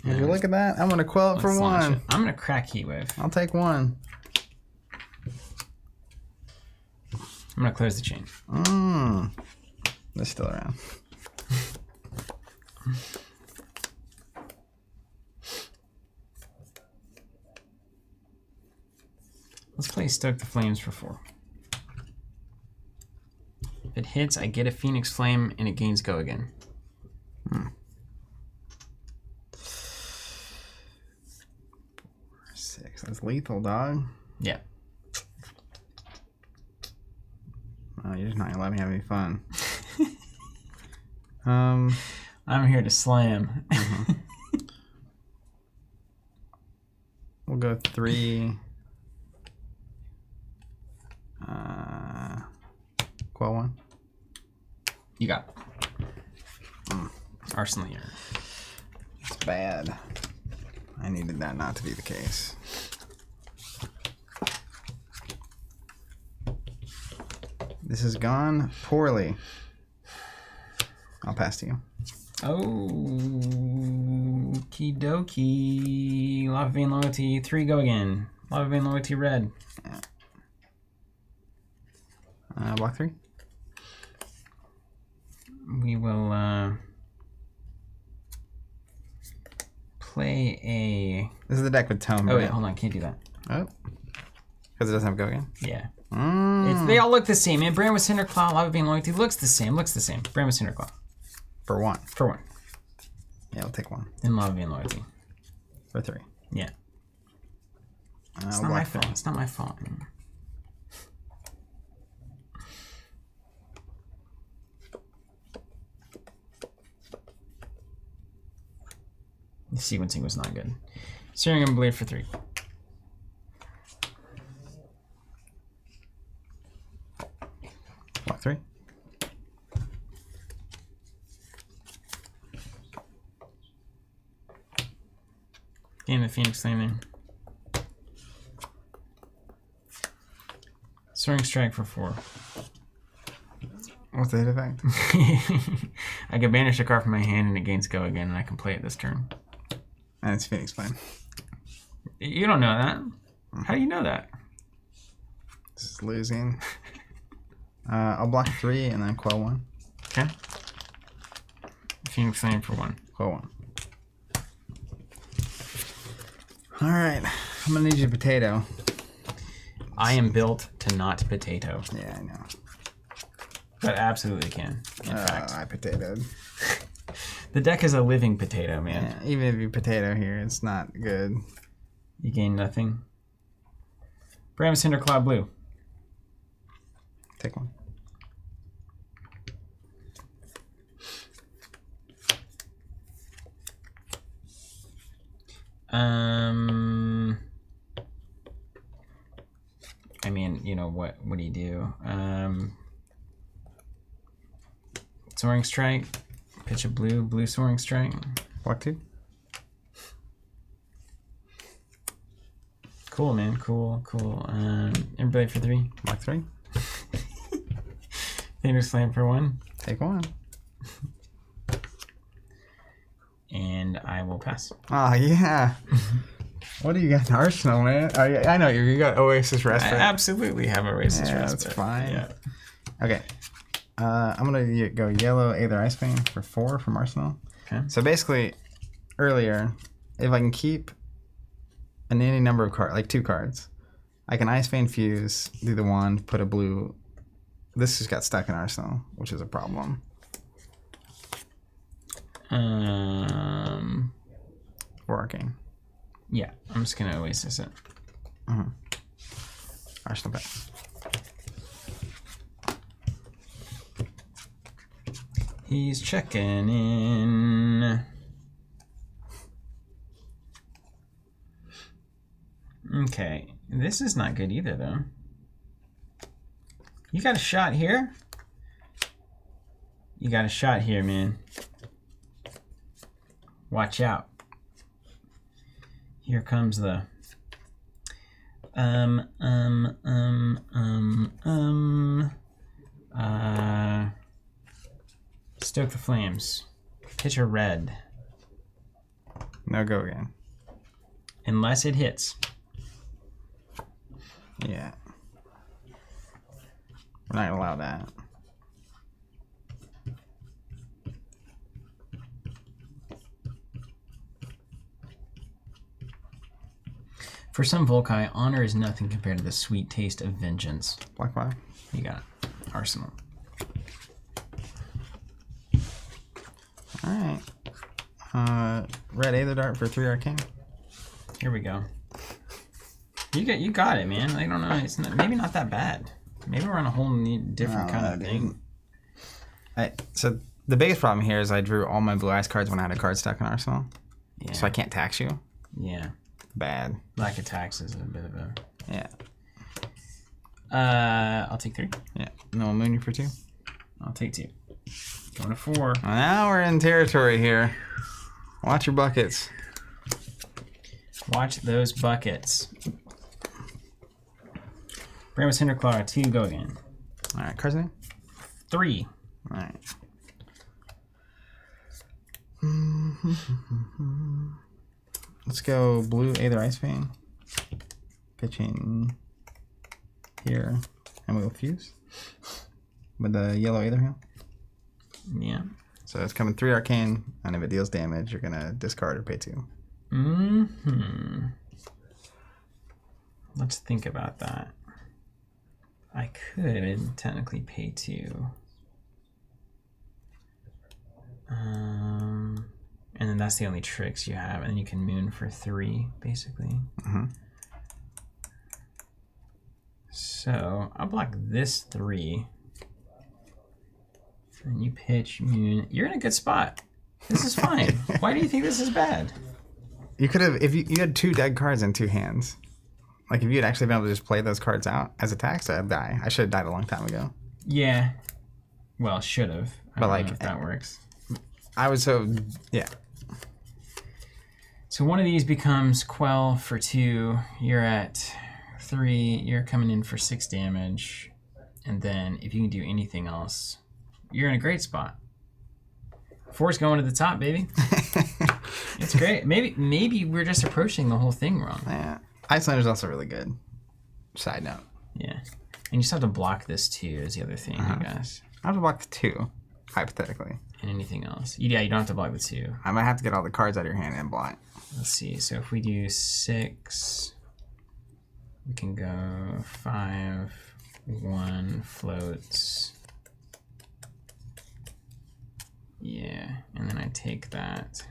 Speaker 1: Would you look at that? I'm gonna quell it for 1.
Speaker 2: I'm gonna crack Heat Wave.
Speaker 1: I'll take 1.
Speaker 2: I'm gonna close the chain.
Speaker 1: They're still around.
Speaker 2: Let's play Stoke the Flames for 4. If it hits, I get a Phoenix Flame and it gains go again.
Speaker 1: 6. That's lethal, dog.
Speaker 2: Yeah.
Speaker 1: Oh, you're just not gonna let me have any fun.
Speaker 2: I'm here to slam.
Speaker 1: We'll go 3. Quell 1.
Speaker 2: You got it. Arsenal here.
Speaker 1: It's bad. I needed that not to be the case. This has gone poorly. I'll pass to you.
Speaker 2: Okie dokie. Lava Vein Loyalty 3, go again. Lava Vein Loyalty red.
Speaker 1: Block 3.
Speaker 2: We will play a.
Speaker 1: This is the deck with Tome.
Speaker 2: Oh wait, hold on, can't do that.
Speaker 1: Oh, because it doesn't have go again.
Speaker 2: Yeah. They all look the same. And Brand with Cinderclaw, Lava Vein Loyalty looks the same. Brand with Cinderclaw.
Speaker 1: For 1.
Speaker 2: For 1.
Speaker 1: Yeah, I'll take 1.
Speaker 2: And Lava Vein Loyalty.
Speaker 1: For 3.
Speaker 2: Yeah. It's not my fault. It's not my fault. The sequencing was not good. Searing and Blade for 3.
Speaker 1: Block 3.
Speaker 2: Gain the Phoenix Landing. Soaring Strike for 4.
Speaker 1: What's the hit effect?
Speaker 2: I can banish a card from my hand and it gains go again, and I can play it this turn.
Speaker 1: And it's Phoenix Flame.
Speaker 2: You don't know that. How do you know that?
Speaker 1: This is losing. I'll block 3 and then quell 1.
Speaker 2: Okay. Phoenix Flame for 1.
Speaker 1: Quell 1. All right. I'm going to need you to potato.
Speaker 2: I am built to not potato.
Speaker 1: Yeah, I know.
Speaker 2: But absolutely can, in fact.
Speaker 1: I potatoed.
Speaker 2: The deck is a living potato, man.
Speaker 1: Yeah, even if you potato here, it's not good.
Speaker 2: You gain nothing. Brahma Cinder Cloud Blue.
Speaker 1: Take 1.
Speaker 2: I mean, you know, what do you do? Soaring Strike. Pitch a blue Soaring Strike.
Speaker 1: Block 2.
Speaker 2: Cool, man. Cool. Everybody for 3.
Speaker 1: Block 3.
Speaker 2: Phoenix Flame for 1.
Speaker 1: Take 1.
Speaker 2: And I will pass.
Speaker 1: Oh, yeah. What do you got in Arsenal, man? Oh, yeah, I know you got Oasis Respite.
Speaker 2: I absolutely have a Oasis
Speaker 1: Yeah,
Speaker 2: Respite.
Speaker 1: that's fine.
Speaker 2: Yeah.
Speaker 1: Okay. I'm going to go yellow Aether Ice Vein for 4 from Arsenal.
Speaker 2: Okay.
Speaker 1: So basically, earlier, if I can keep any number of cards, like 2 cards, I can Ice Vein Fuse, do the wand, put a blue. This just got stuck in Arsenal, which is a problem. For Arcane.
Speaker 2: Yeah, I'm just gonna Oasis it.
Speaker 1: Arsenal back.
Speaker 2: He's checking in. Okay, this is not good either, though. You got a shot here? You got a shot here, man. Watch out. Here comes the stoke the flames. Pitch a red.
Speaker 1: No go again.
Speaker 2: Unless it hits.
Speaker 1: Yeah. We're not gonna allow that.
Speaker 2: For some Volkai, honor is nothing compared to the sweet taste of vengeance.
Speaker 1: Block 5.
Speaker 2: You got it. Arsenal.
Speaker 1: Alright. Red Aether Dart for 3 Arcane.
Speaker 2: Here we go. You got it, man. I don't know. It's not, maybe not that bad. Maybe we're on a whole different kind of thing.
Speaker 1: So the biggest problem here is I drew all my blue ice cards when I had a card stuck in Arsenal.
Speaker 2: Yeah.
Speaker 1: So I can't tax you.
Speaker 2: Yeah.
Speaker 1: Bad.
Speaker 2: Lack of tax is a bit of a...
Speaker 1: Yeah.
Speaker 2: I'll take 3.
Speaker 1: Yeah. No moon you for 2.
Speaker 2: I'll take 2. Going to 4.
Speaker 1: Well, now we're in territory here. Watch your buckets.
Speaker 2: Watch those buckets. Brahma Cinderclaw, 2, go again.
Speaker 1: Alright, cards name?
Speaker 2: 3.
Speaker 1: Alright. Let's go blue Aether Ice Vein. Pitching here. And we'll fuse. With the yellow Aether Hail.
Speaker 2: Yeah.
Speaker 1: So it's coming 3 Arcane, and if it deals damage, you're gonna discard or pay 2.
Speaker 2: Let's think about that. I could technically pay 2. And then that's the only tricks you have, and then you can moon for 3, basically. So I'll block this 3. And you pitch moon. You're in a good spot. This is fine. Why do you think this is bad?
Speaker 1: You could have, if you had 2 dead cards in 2 hands. Like, if you had actually been able to just play those cards out as attacks, I'd die. I should have died a long time ago.
Speaker 2: Yeah. Well, should have.
Speaker 1: But, like,
Speaker 2: know if that works.
Speaker 1: I was so, yeah.
Speaker 2: So one of these becomes Quell for 2. You're at 3. You're coming in for 6 damage. And then if you can do anything else, you're in a great spot. 4's going to the top, baby. It's great. Maybe we're just approaching the whole thing wrong.
Speaker 1: Yeah. Icelander's also really good. Side note.
Speaker 2: Yeah. And you just have to block this too is the other thing, I guess.
Speaker 1: I have to block the 2, hypothetically.
Speaker 2: And anything else. Yeah, you don't have to block the 2.
Speaker 1: I might have to get all the cards out of your hand and block.
Speaker 2: Let's see. So if we do 6, we can go 5, 1 floats. Yeah, and then I take that,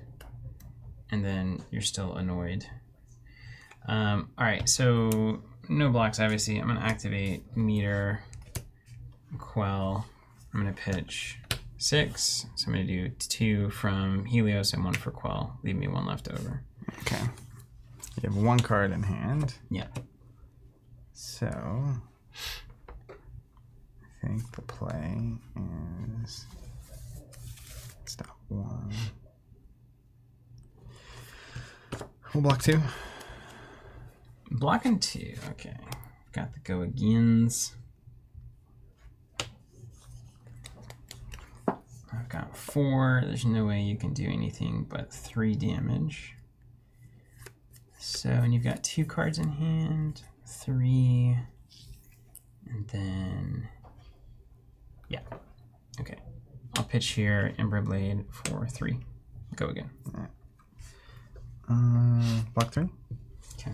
Speaker 2: and then you're still annoyed. All right, so no blocks, obviously. I'm gonna activate meter, Quell. I'm gonna pitch 6, so I'm gonna do 2 from Helios and 1 for Quell. Leave me 1 left over.
Speaker 1: Okay. You have 1 card in hand.
Speaker 2: Yeah.
Speaker 1: So, I think the play is stop 1. We'll block 2.
Speaker 2: Blocking 2, okay. Got the go agains. I've got 4. There's no way you can do anything but 3 damage. So, and you've got 2 cards in hand, 3, and then, yeah, okay. I'll pitch here, Ember Blade for 3. Go again.
Speaker 1: Block 3.
Speaker 2: Okay.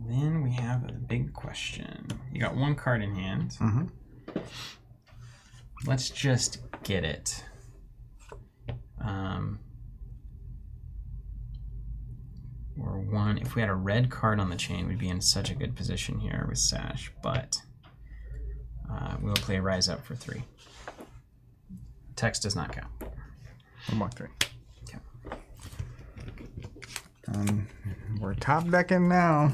Speaker 2: Then we have a big question. You got 1 card in hand. Let's just get it. Or 1. If we had a red card on the chain, we'd be in such a good position here with Sash. But we'll play Rise Up for 3. Text does not count.
Speaker 1: We'll block 3.
Speaker 2: Okay.
Speaker 1: We're top decking now.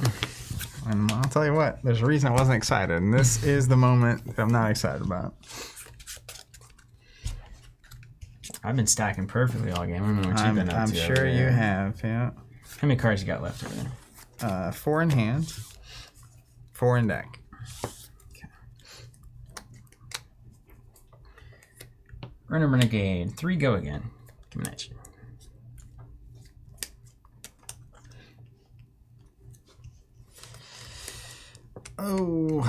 Speaker 1: And I'll tell you what, there's a reason I wasn't excited. And this is the moment that I'm not excited about.
Speaker 2: I've been stacking perfectly all game. I don't know what you've been up to.
Speaker 1: I'm sure you have, yeah.
Speaker 2: How many cards you got left over there?
Speaker 1: 4 in hand, 4 in deck.
Speaker 2: Okay. Runner Renegade. 3 go again. Give me that shit.
Speaker 1: Oh.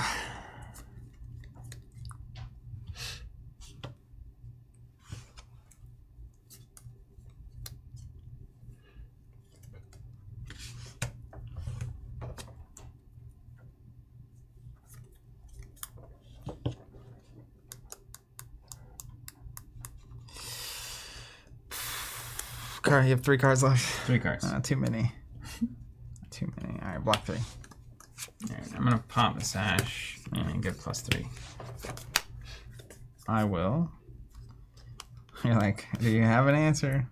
Speaker 1: Card, you have 3 cards left.
Speaker 2: 3 cards.
Speaker 1: Too many. Too many. All right, block 3.
Speaker 2: All right, I'm gonna pop the Sash and get +3.
Speaker 1: I will. You're like, do you have an answer?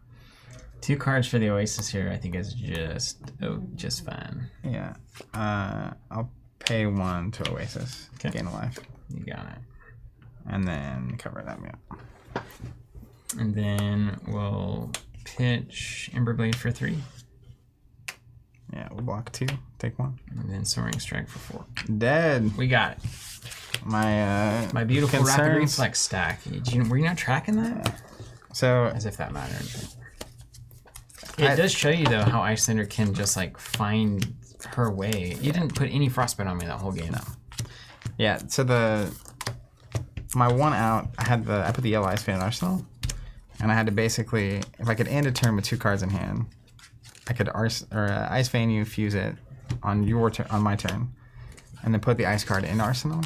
Speaker 2: 2 cards for the Oasis here, I think is just fine.
Speaker 1: Yeah. I'll pay 1 to Oasis.
Speaker 2: Okay.
Speaker 1: Gain a life.
Speaker 2: You got it.
Speaker 1: And then cover that, yeah.
Speaker 2: And then we'll pitch Emberblade for 3.
Speaker 1: Yeah, we'll block 2. Take 1.
Speaker 2: And then Soaring Strike for 4.
Speaker 1: Dead.
Speaker 2: We got it.
Speaker 1: My
Speaker 2: beautiful
Speaker 1: concerns.
Speaker 2: Rapid Reflex stack. Were you not tracking that?
Speaker 1: So
Speaker 2: As if that mattered. It does show you though how Icelander can just like find her way. You didn't put any Frostbite on me that whole game.
Speaker 1: No. Yeah. So my 1 out, I put the yellow Ice Fan in Arsenal, and I had to basically, if I could end a turn with 2 cards in hand, I could Ice Fan you, fuse it on my turn, and then put the ice card in Arsenal,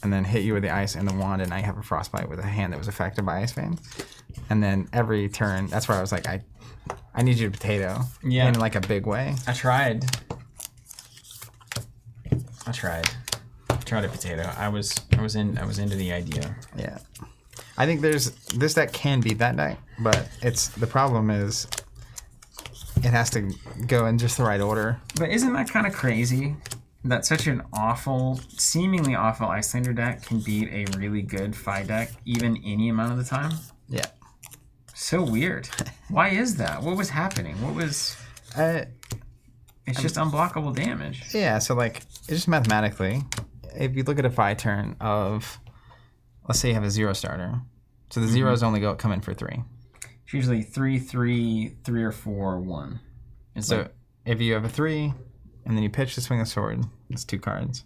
Speaker 1: and then hit you with the ice and the wand, and now you have a Frostbite with a hand that was affected by Ice Fan. And then every turn, that's where I was like, I need you to potato in like a big way.
Speaker 2: I tried a potato. I was into the idea.
Speaker 1: Yeah. I think this deck can beat that deck, but the problem is it has to go in just the right order.
Speaker 2: But isn't that kind of crazy that such an seemingly awful Icelander deck can beat a really good Fi deck even any amount of the time?
Speaker 1: Yeah.
Speaker 2: So weird. Why is that? What was happening? It's just unblockable damage.
Speaker 1: Yeah, so like, it's just mathematically, if you look at a Fi turn of, let's say you have a 0 starter, so the zeros only come in for 3.
Speaker 2: It's usually 3, 3, 3 or 4, 1. And
Speaker 1: so if you have a 3, and then you pitch the Swing of Sword, it's 2 cards.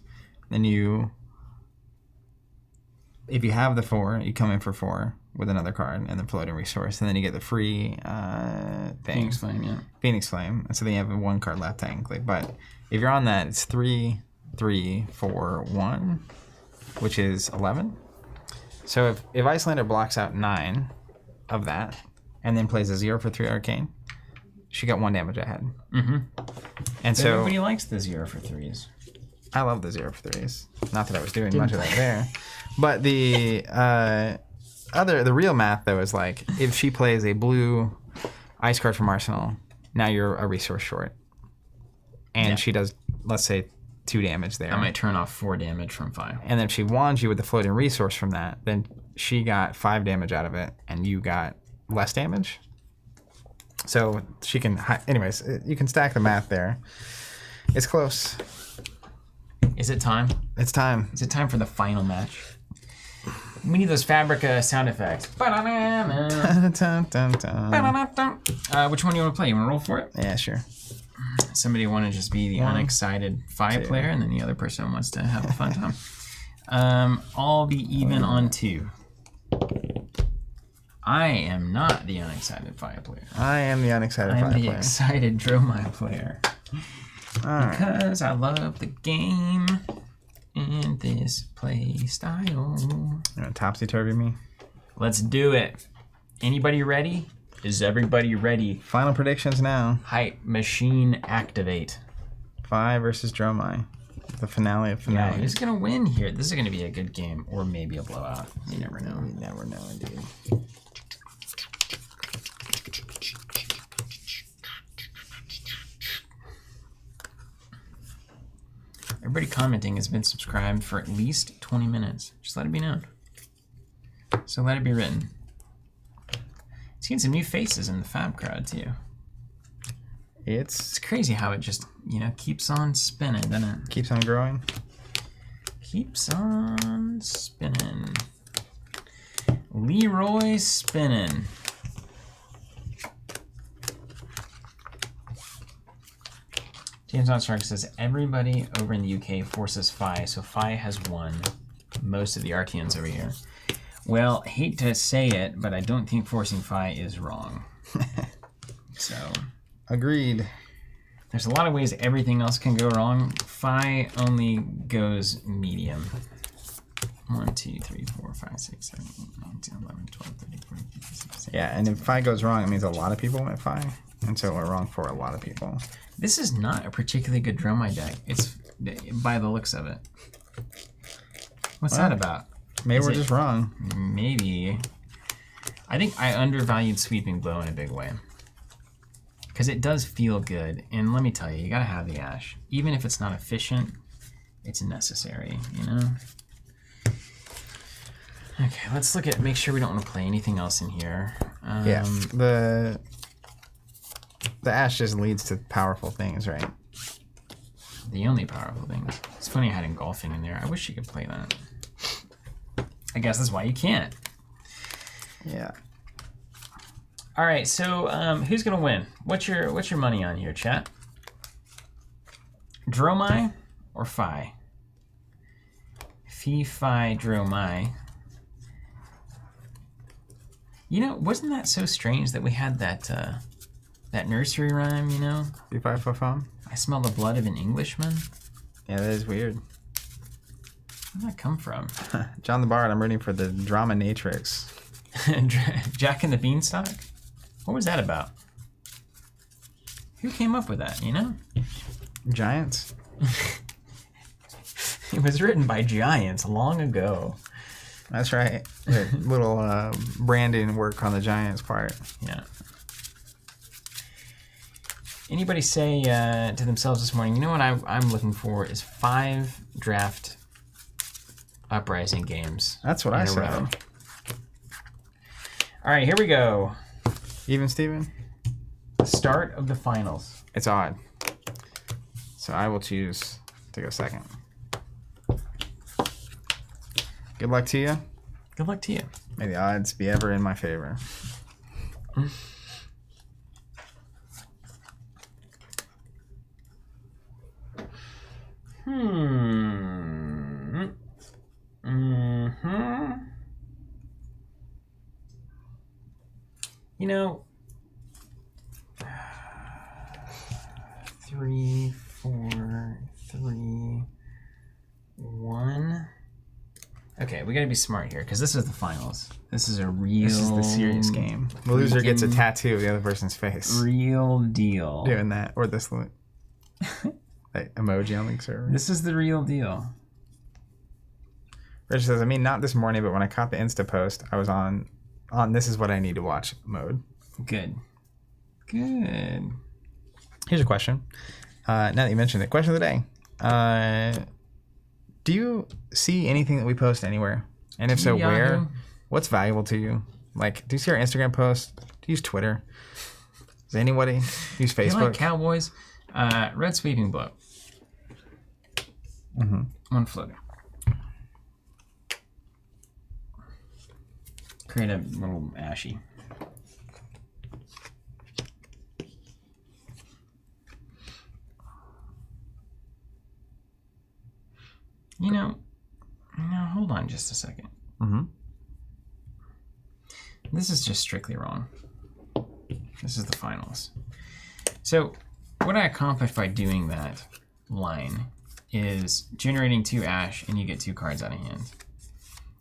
Speaker 1: Then if you have the 4, you come in for 4 with another card and the Floating Resource, and then you get the free
Speaker 2: Phoenix Flame, yeah.
Speaker 1: Phoenix Flame, and so then you have 1 card left technically. But if you're on that, it's 3, 3, 4, 1, which is 11. So if Icelander blocks out 9 of that, and then plays a 0 for 3 Arcane, she got 1 damage ahead.
Speaker 2: Mm-hmm.
Speaker 1: And so
Speaker 2: everybody likes the 0 for 3s.
Speaker 1: I love the 0 for 3s. Not that I was doing much of that there. But the real math though is like, if she plays a blue ice card from Arsenal, now you're a resource short. And she does, let's say, 2 damage there.
Speaker 2: I might turn off 4 damage from 5.
Speaker 1: And then if she wands you with the floating resource from that, then she got 5 damage out of it, and you got less damage. So she can, anyways, you can stack the math there. It's close.
Speaker 2: Is it time?
Speaker 1: It's time.
Speaker 2: Is it time for the final match? We need those Fabrica sound effects.
Speaker 1: Dun, dun, dun.
Speaker 2: Which one do you want to play? You want to roll for it?
Speaker 1: Yeah, sure.
Speaker 2: Somebody want to just be the unexcited Fi player, and then the other person wants to have a fun time. I'll be even on 2. I am not the unexcited Fi player.
Speaker 1: I am the unexcited Fi player.
Speaker 2: I'm the excited Dromai player. Because I love the game and this play style.
Speaker 1: You want to topsy-turvy me?
Speaker 2: Let's do it. Anybody ready? Is everybody ready?
Speaker 1: Final predictions now.
Speaker 2: Hype machine activate.
Speaker 1: Fi versus Dromai. The finale of finale.
Speaker 2: Yeah, who's going to win here? This is going to be a good game, or maybe a blowout. You never know.
Speaker 1: You never know, indeed.
Speaker 2: Everybody commenting has been subscribed for at least 20 minutes. Just let it be known. So let it be written. Seen some new faces in the Fab crowd too. It's crazy how it just, keeps on spinning, doesn't it?
Speaker 1: Keeps on growing.
Speaker 2: Keeps on spinning. Leroy spinning. James Armstrong says everybody over in the UK forces Fi, so Fi has won most of the RTNs over here. Well, hate to say it, but I don't think forcing Fi is wrong. So,
Speaker 1: agreed.
Speaker 2: There's a lot of ways everything else can go wrong. Fi only goes medium. 1, 2, 3, 4, 5, 6, 7, 8, 9, 10, 11, 12, 13, 14, 15, 16, 17.
Speaker 1: Yeah, and if Fi goes wrong, it means a lot of people went Fi, and so we're wrong for a lot of people.
Speaker 2: This is not a particularly good Dromai deck. It's by the looks of it. What's that about?
Speaker 1: Maybe we're just wrong.
Speaker 2: Maybe. I think I undervalued Sweeping Blow in a big way. Because it does feel good. And let me tell you, you gotta have the Ash. Even if it's not efficient, it's necessary, Okay, let's make sure we don't want to play anything else in here.
Speaker 1: Yeah, the Ash just leads to powerful things, right?
Speaker 2: The only powerful things. It's funny I had Engulfing in there. I wish you could play that. I guess that's why you can't.
Speaker 1: Yeah.
Speaker 2: All right, so who's gonna win? What's your money on here, chat? Dromai or Fi? Fi Dromai. Wasn't that so strange that we had that that nursery rhyme?
Speaker 1: Fi for fun.
Speaker 2: I smell the blood of an Englishman.
Speaker 1: Yeah, that is weird.
Speaker 2: Where did that come from?
Speaker 1: John the Bard, I'm rooting for the Drama Natrix.
Speaker 2: Jack and the Beanstalk? What was that about? Who came up with that,
Speaker 1: Giants?
Speaker 2: It was written by giants long ago.
Speaker 1: That's right. Little branding work on the Giants' part.
Speaker 2: Yeah. Anybody say to themselves this morning, you know what I'm looking for is 5 draft uprising games.
Speaker 1: That's what I said.
Speaker 2: All right, here we go.
Speaker 1: Even Steven?
Speaker 2: Start of the finals.
Speaker 1: It's odd. So I will choose to go second. Good luck to you.
Speaker 2: Good luck to you.
Speaker 1: May the odds be ever in my favor.
Speaker 2: You know, 3, 4, 3, 1. Okay, we gotta be smart here because this is the finals. This is a real.
Speaker 1: This is the serious game. The loser gets a tattoo of the other person's face.
Speaker 2: Real deal.
Speaker 1: Doing that or this like emoji on the server.
Speaker 2: This is the real deal.
Speaker 1: Rich says, I mean, not this morning, but when I caught the Insta post, I was on this is what I need to watch mode.
Speaker 2: Good. Good.
Speaker 1: Here's a question. Now that you mentioned it, question of the day. Do you see anything that we post anywhere? And if so, where? What's valuable to you? Like, do you see our Instagram posts? Do you use Twitter? Does anybody use Facebook?
Speaker 2: You like Cowboys? Red sweeping blow.
Speaker 1: Mm-hmm.
Speaker 2: 1 floater. Create a little ashy. You know, hold on just a second.
Speaker 1: Mm-hmm.
Speaker 2: This is just strictly wrong. This is the finals. So what I accomplished by doing that line is generating 2 ash and you get 2 cards out of hand.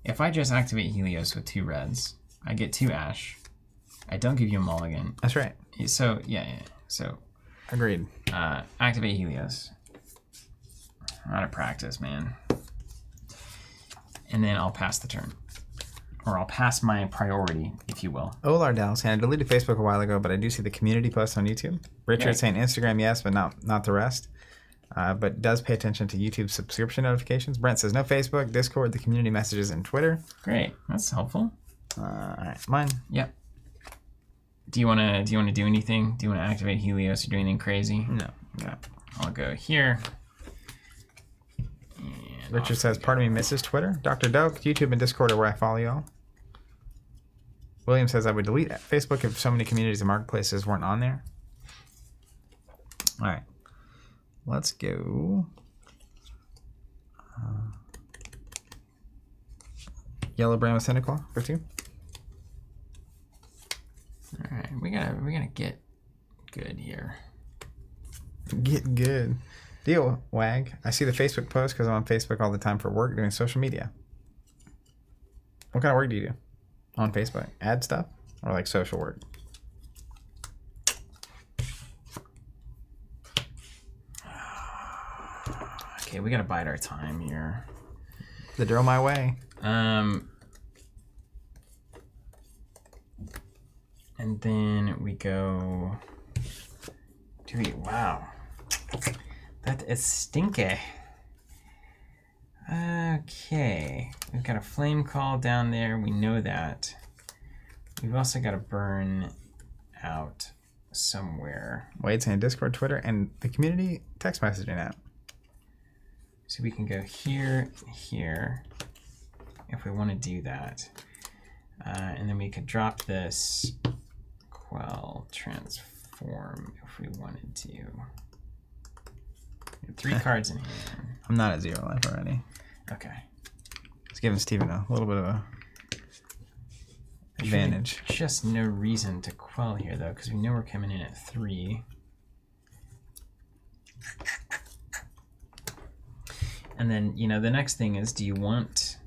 Speaker 2: If I just activate Helios with 2 reds, I get 2 ash. I don't give you a mulligan.
Speaker 1: That's right.
Speaker 2: So, yeah. So,
Speaker 1: agreed.
Speaker 2: Activate Helios. I'm out of practice, man. And then I'll pass the turn. Or I'll pass my priority, if you will.
Speaker 1: Olar Dallas saying, I deleted Facebook a while ago, but I do see the community posts on YouTube. Richard saying Instagram, yes, but not the rest. But does pay attention to YouTube subscription notifications. Brent says, no Facebook, Discord, the community messages, and Twitter.
Speaker 2: Great. That's helpful.
Speaker 1: All right. Mine.
Speaker 2: Yep. Do you want to do anything? Do you want to activate Helios or do anything crazy?
Speaker 1: No.
Speaker 2: I'll go here.
Speaker 1: Richard says, part of me misses Twitter. Dr. Doak, YouTube and Discord are where I follow y'all. William says, I would delete Facebook if so many communities and marketplaces weren't on there. All right. Let's go. Yellow Brown with Cynical for 2.
Speaker 2: All right, we gotta get good here.
Speaker 1: Get good. Deal, Wag. I see the Facebook post because I'm on Facebook all the time for work doing social media. What kind of work do you do on Facebook? Ad stuff or like social work?
Speaker 2: Okay, we gotta bide our time here.
Speaker 1: The Dromai way.
Speaker 2: And then we go. Wow. That is stinky. Okay. We've got a flame call down there. We know that. We've also got to burn out somewhere.
Speaker 1: Wade saying Discord, Twitter, and the community text messaging app.
Speaker 2: So we can go here, here, if we want to do that. And then we could drop this quell transform if we wanted to. 3 cards in hand.
Speaker 1: I'm not at 0 life already.
Speaker 2: Okay.
Speaker 1: It's giving Steven a little bit of a advantage.
Speaker 2: Just no reason to quell here though, because we know we're coming in at 3. And then, you know, the next thing is, do you want...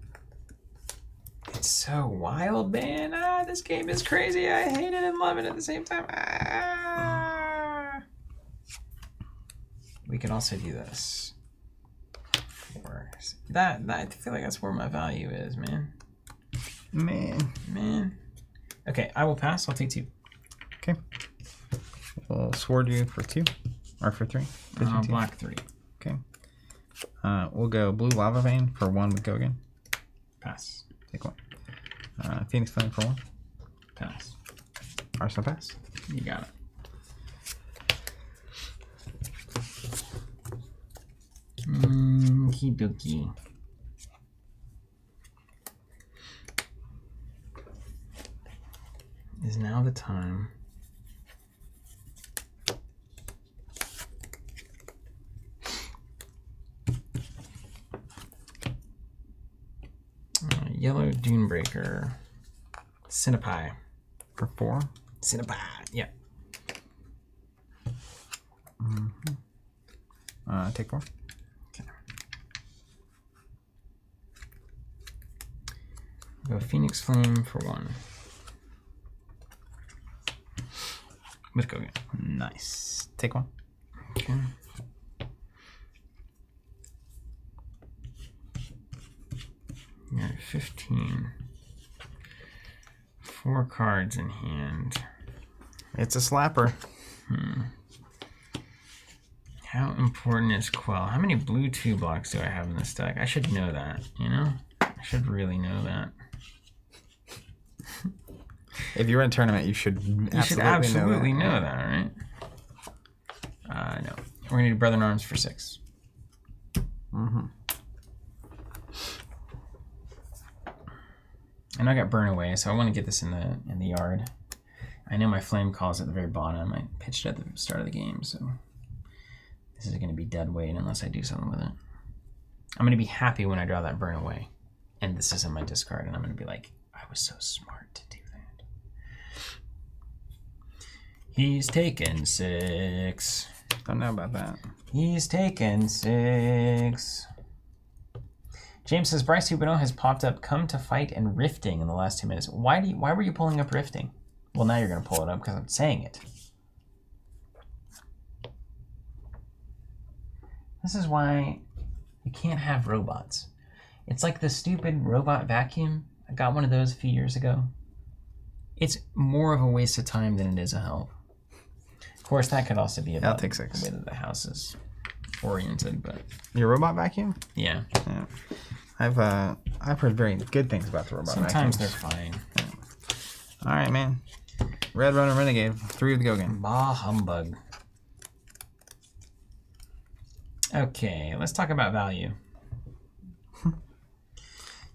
Speaker 2: It's so wild, man. This game is crazy. I hate it and love it at the same time. We can also do this. That I feel like that's where my value is, man. Man. Okay, I will pass. I'll take 2.
Speaker 1: Okay. We'll sword you for 2. Or for 3.
Speaker 2: Black 3.
Speaker 1: Okay. We'll go blue lava vein for 1 with Gogan.
Speaker 2: Pass.
Speaker 1: Take 1. Phoenix Flame for 1.
Speaker 2: Pass.
Speaker 1: Arsenal pass.
Speaker 2: You got it. Okie dokie. Is now the time. Yellow Dunebreaker. Cinnapai.
Speaker 1: For 4.
Speaker 2: Cinnapai, yeah.
Speaker 1: Take 4.
Speaker 2: Okay. Go Phoenix Flame for 1. With Gogan.
Speaker 1: Nice. Take 1.
Speaker 2: Okay. You're at 15. 4 cards in hand.
Speaker 1: It's a slapper.
Speaker 2: How important is Quell? How many blue 2 blocks do I have in this deck? I should know that, you know? I should really know that.
Speaker 1: If you're in a tournament, you should
Speaker 2: absolutely know that, right? No. We're gonna do Brother in Arms for 6. And I got Burn Away, so I want to get this in the yard. I know my Flame Call's at the very bottom. I pitched it at the start of the game, so this is going to be dead weight unless I do something with it. I'm going to be happy when I draw that Burn Away, and this is in my discard, and I'm going to be like, I was so smart to do that. He's taken 6.
Speaker 1: Don't know about that.
Speaker 2: He's taken 6. James says Bryce 2.0 has popped up Come to Fight and Rifting in the last 2 minutes. Why were you pulling up Rifting? Well, now you're going to pull it up because I'm saying it. This is why you can't have robots. It's like the stupid robot vacuum. I got one of those a few years ago. It's more of a waste of time than it is a help. Of course, that could also be about
Speaker 1: take 6.
Speaker 2: the way that the house is oriented, but
Speaker 1: Your robot vacuum?
Speaker 2: yeah.
Speaker 1: I've heard very good things about the robot
Speaker 2: Sometimes
Speaker 1: vacuums.
Speaker 2: they're fine.
Speaker 1: All right, man. Red Runner Renegade, 3 with Gogan.
Speaker 2: Bah humbug. Okay, let's talk about value.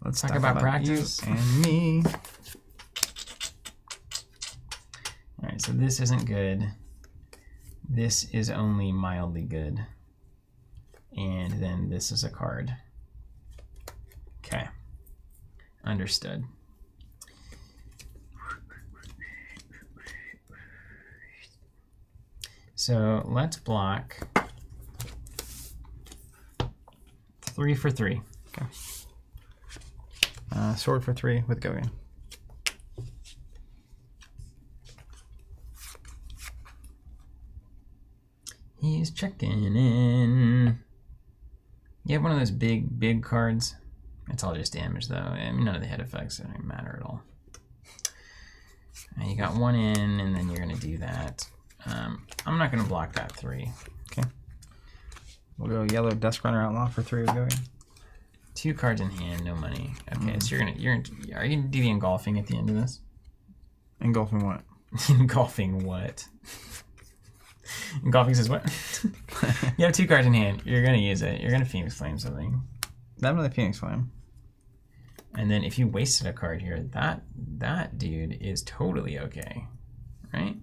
Speaker 1: Let's
Speaker 2: talk about practice.
Speaker 1: You and me.
Speaker 2: All right, so this isn't good. This is only mildly good. And then this is a card. Okay. Understood. So let's block 3 for 3.
Speaker 1: Okay. Sword for 3 with Gogan.
Speaker 2: He's checking in. You have one of those big cards. It's all just damage, though. I mean, none of the head effects don't matter at all. And you got 1 in, and then you're going to do that. I'm not going to block that 3.
Speaker 1: Okay. We'll go yellow Dusk Runner Outlaw for 3 with Gogan.
Speaker 2: 2 cards in hand, no money. Okay, so are you gonna do the engulfing at the end of this?
Speaker 1: Engulfing what?
Speaker 2: Engulfing what? Engulfing says what? You have 2 cards in hand. You're gonna use it. You're gonna Phoenix Flame something.
Speaker 1: Not really Phoenix Flame.
Speaker 2: And then if you wasted a card here, that dude is totally okay, right?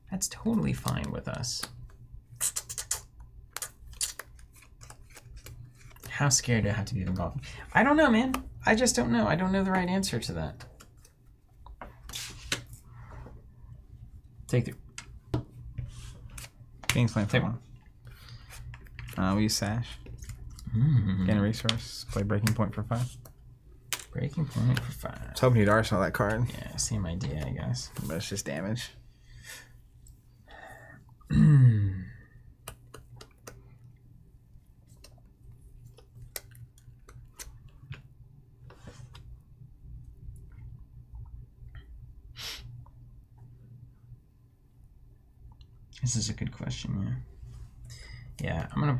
Speaker 2: That's totally fine with us. How scared do I have to be of engulfing? I don't know, man. I just don't know. I don't know the right answer to that. Take 3.
Speaker 1: Phoenix Flame for
Speaker 2: Take
Speaker 1: 1. We use Sash. Gain a resource. Play Breaking Point for 5.
Speaker 2: Breaking Point for 5.
Speaker 1: I was hoping you'd arsenal that card.
Speaker 2: Yeah, same idea, I guess.
Speaker 1: But it's just damage.
Speaker 2: This is a good question. Yeah. I'm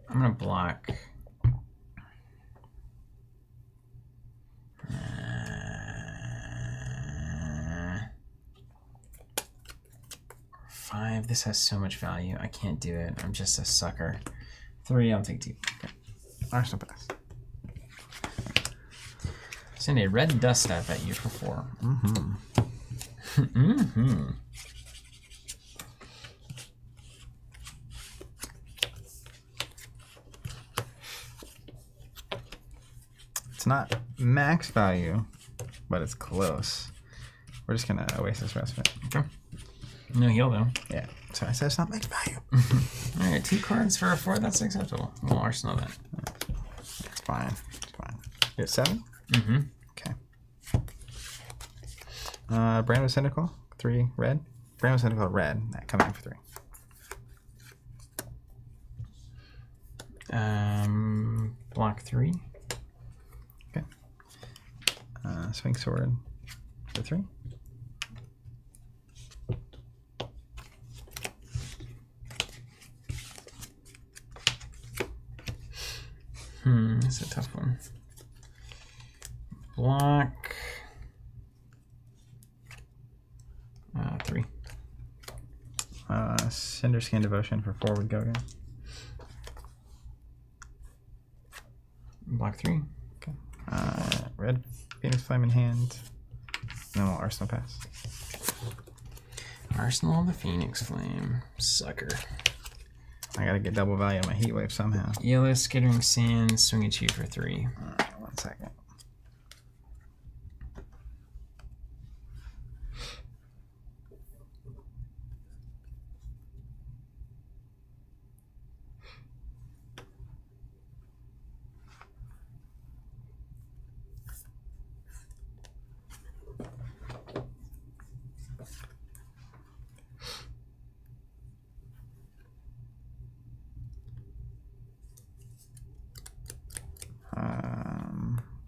Speaker 2: gonna block. Five. This has so much value. I can't do it. I'm just a sucker. 3. I'll take 2. Okay.
Speaker 1: Arsenal pass.
Speaker 2: Send a red dust stuff at you for 4.
Speaker 1: Mm-hmm.
Speaker 2: Mm-hmm.
Speaker 1: It's not max value, but it's close. We're just gonna waste this rest of it.
Speaker 2: Okay. No heal though.
Speaker 1: Yeah. So I said it's not max value.
Speaker 2: All right, 2 cards for a 4. That's acceptable. We'll Arsenal that.
Speaker 1: It's fine. It's fine. You're at 7?
Speaker 2: Mm-hmm.
Speaker 1: Okay. Brand was Cynical, 3 red. Brand was Cynical, red. That coming in for 3.
Speaker 2: Block 3.
Speaker 1: Okay. Swing Sword for 3.
Speaker 2: That's a tough one. Block 3.
Speaker 1: Cinder Scan Devotion for 4 would go again.
Speaker 2: Block 3.
Speaker 1: Okay. Red Phoenix Flame in hand. And then we'll Arsenal pass.
Speaker 2: Arsenal the Phoenix Flame. Sucker.
Speaker 1: I gotta get double value on my Heat Wave somehow.
Speaker 2: Yellow Skittering Sands. Swing at you for 3.
Speaker 1: 1 second.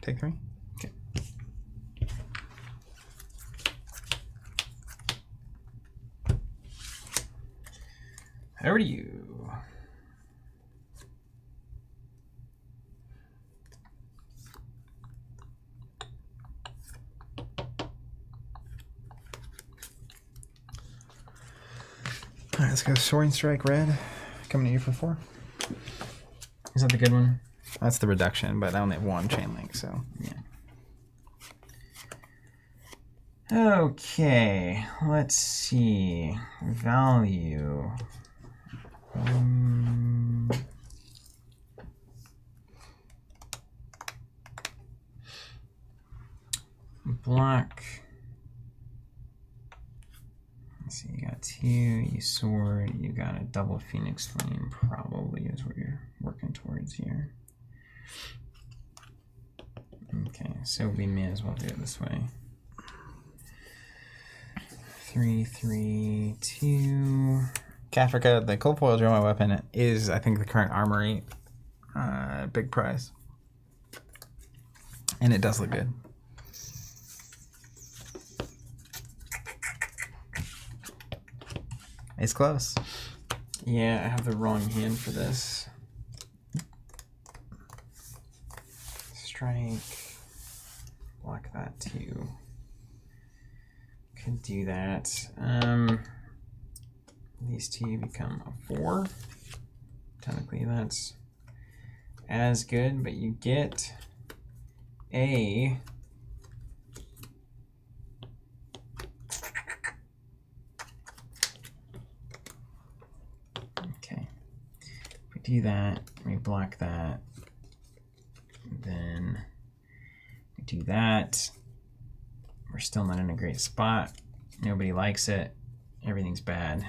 Speaker 1: Take 3.
Speaker 2: Okay. Over to you.
Speaker 1: Alright, let's go Soaring Strike red. Coming at you for 4.
Speaker 2: Is that the good one?
Speaker 1: That's the reduction, but I only have 1 chain link, so
Speaker 2: Yeah. Okay, let's see. Value. Block. Let's see, you got 2, you sword, you got a double Phoenix Flame, probably is what you're working towards here. Okay, so we may as well do it this way. 3, 3, 2.
Speaker 1: Kafrika, the Cold Foil Dromai weapon, is, I think, the current armory big prize. And it does look good. It's close.
Speaker 2: Yeah, I have the wrong hand for this. Strike. Block that too. Could do that. These 2 become a 4. Technically that's as good, but you get a okay. If we do that, we block that, then we do that. We're still not in a great spot. Nobody likes it. Everything's bad.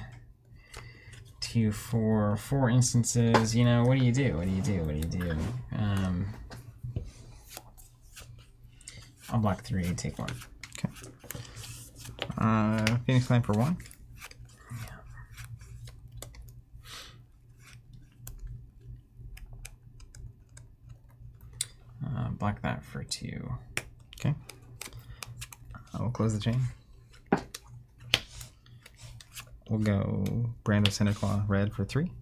Speaker 2: 2, 4, 4 instances. You know, what do you do? What do you do? What do you do? I'll block 3, take 1.
Speaker 1: Okay. Phoenix Flame for 1.
Speaker 2: Block that for 2.
Speaker 1: Okay. I will close the chain. we'll go Brand of Cinderclaw red for 3.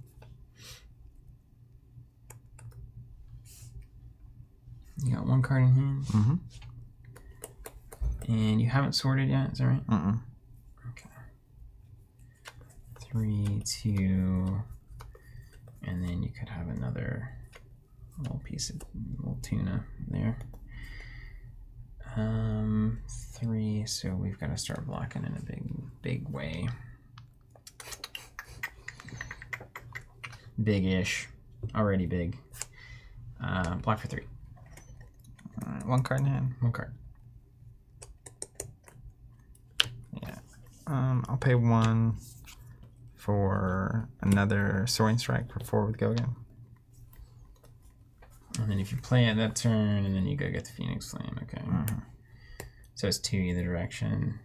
Speaker 2: You got 1 card in hand.
Speaker 1: Mm-hmm.
Speaker 2: And you haven't sorted yet, is that right?
Speaker 1: Mm-mm.
Speaker 2: Okay. 3, 2, and then you could have another little piece of little tuna there. 3, so we've got to start blocking in a big way. Big-ish. Already big. Block for 3.
Speaker 1: All right, 1 card in hand.
Speaker 2: 1 card.
Speaker 1: Yeah. I'll pay 1 for another Soaring Strike for 4 with go again.
Speaker 2: And then if you play it that turn, and then you go get the Phoenix Flame, okay.
Speaker 1: Mm-hmm.
Speaker 2: So it's 2 either direction.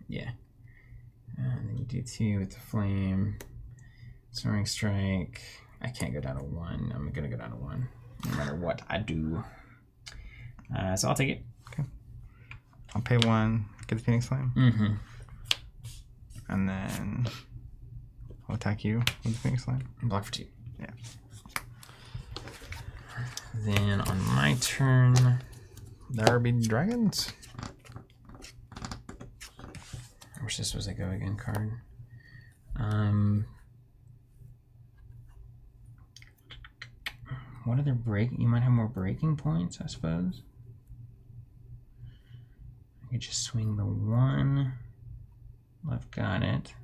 Speaker 2: Yeah. And then you do 2 with the Flame. Soaring Strike. I can't go down to 1. I'm going to go down to 1, no matter what I do. So I'll take it.
Speaker 1: Okay. I'll pay 1, get the Phoenix Flame.
Speaker 2: Mm-hmm.
Speaker 1: And then I'll attack you with the Phoenix Flame.
Speaker 2: Block for 2.
Speaker 1: Yeah.
Speaker 2: Then on my turn,
Speaker 1: There be dragons.
Speaker 2: I wish this was a go again card. What other you might have more breaking points, I suppose. I could just swing the 1. I've got it.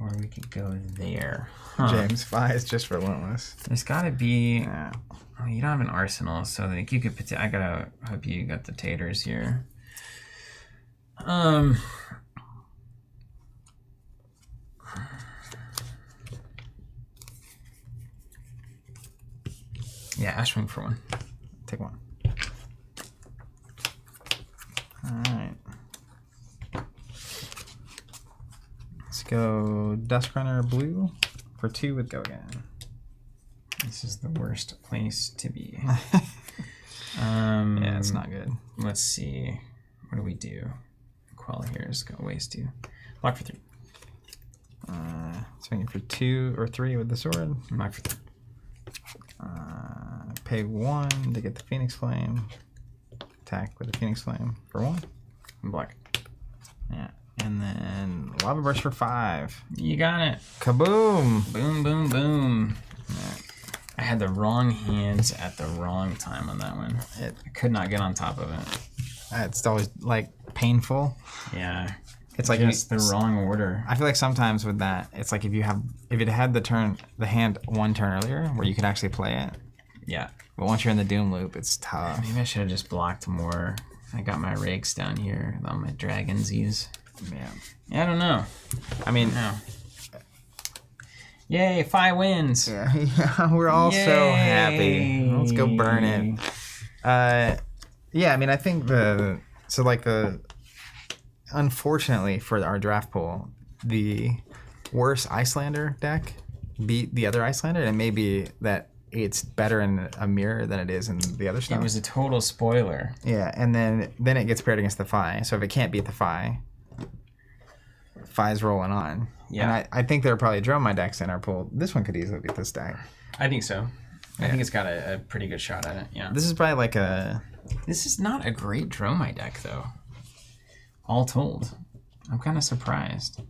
Speaker 2: Or we could go there. Huh.
Speaker 1: James Fi is just relentless.
Speaker 2: There's gotta be.
Speaker 1: Yeah.
Speaker 2: Oh, you don't have an arsenal, so like you could. I gotta hope you got the taters here. Yeah, Ashwing for 1.
Speaker 1: Take 1. All right. Let's go Duskrunner blue for 2 with go again.
Speaker 2: This is the worst place to be.
Speaker 1: Yeah, it's not good.
Speaker 2: Let's see. What do we do? Quell here is got ways to block for 3.
Speaker 1: Swinging for 2 or 3 with the sword.
Speaker 2: Block for 3.
Speaker 1: Pay 1 to get the Phoenix Flame. Attack with the Phoenix Flame for 1.
Speaker 2: Block.
Speaker 1: Yeah. And then Lava Burst for 5.
Speaker 2: You got it.
Speaker 1: Kaboom!
Speaker 2: Boom, boom, boom. I had the wrong hands at the wrong time on that one. I could not get on top of it.
Speaker 1: It's always like painful.
Speaker 2: Yeah.
Speaker 1: It's like
Speaker 2: just the wrong order.
Speaker 1: I feel like sometimes with that, it's like if it had the hand 1 turn earlier where you could actually play it.
Speaker 2: Yeah.
Speaker 1: But once you're in the Doom loop, it's tough.
Speaker 2: Maybe I should have just blocked more. I got my rakes down here on my dragonsies.
Speaker 1: Yeah.
Speaker 2: I don't know.
Speaker 1: I mean,
Speaker 2: No. Yay, 5 wins.
Speaker 1: Yeah, we're all so happy. Let's go burn it. Yeah, I mean, I think unfortunately for our draft pool, the worst Icelander deck beat the other Icelander, and maybe that it's better in a mirror than it is in the other stuff.
Speaker 2: It was a total spoiler.
Speaker 1: Yeah, and then it gets paired against the Fi. So if it can't beat the Fi's rolling on.
Speaker 2: Yeah.
Speaker 1: And I think there are probably Dromai decks in our pool. This one could easily beat this deck.
Speaker 2: I think so. I think it's got a pretty good shot at it. Yeah.
Speaker 1: This is probably like a...
Speaker 2: This is not a great Dromai deck, though. All told. I'm kind of surprised.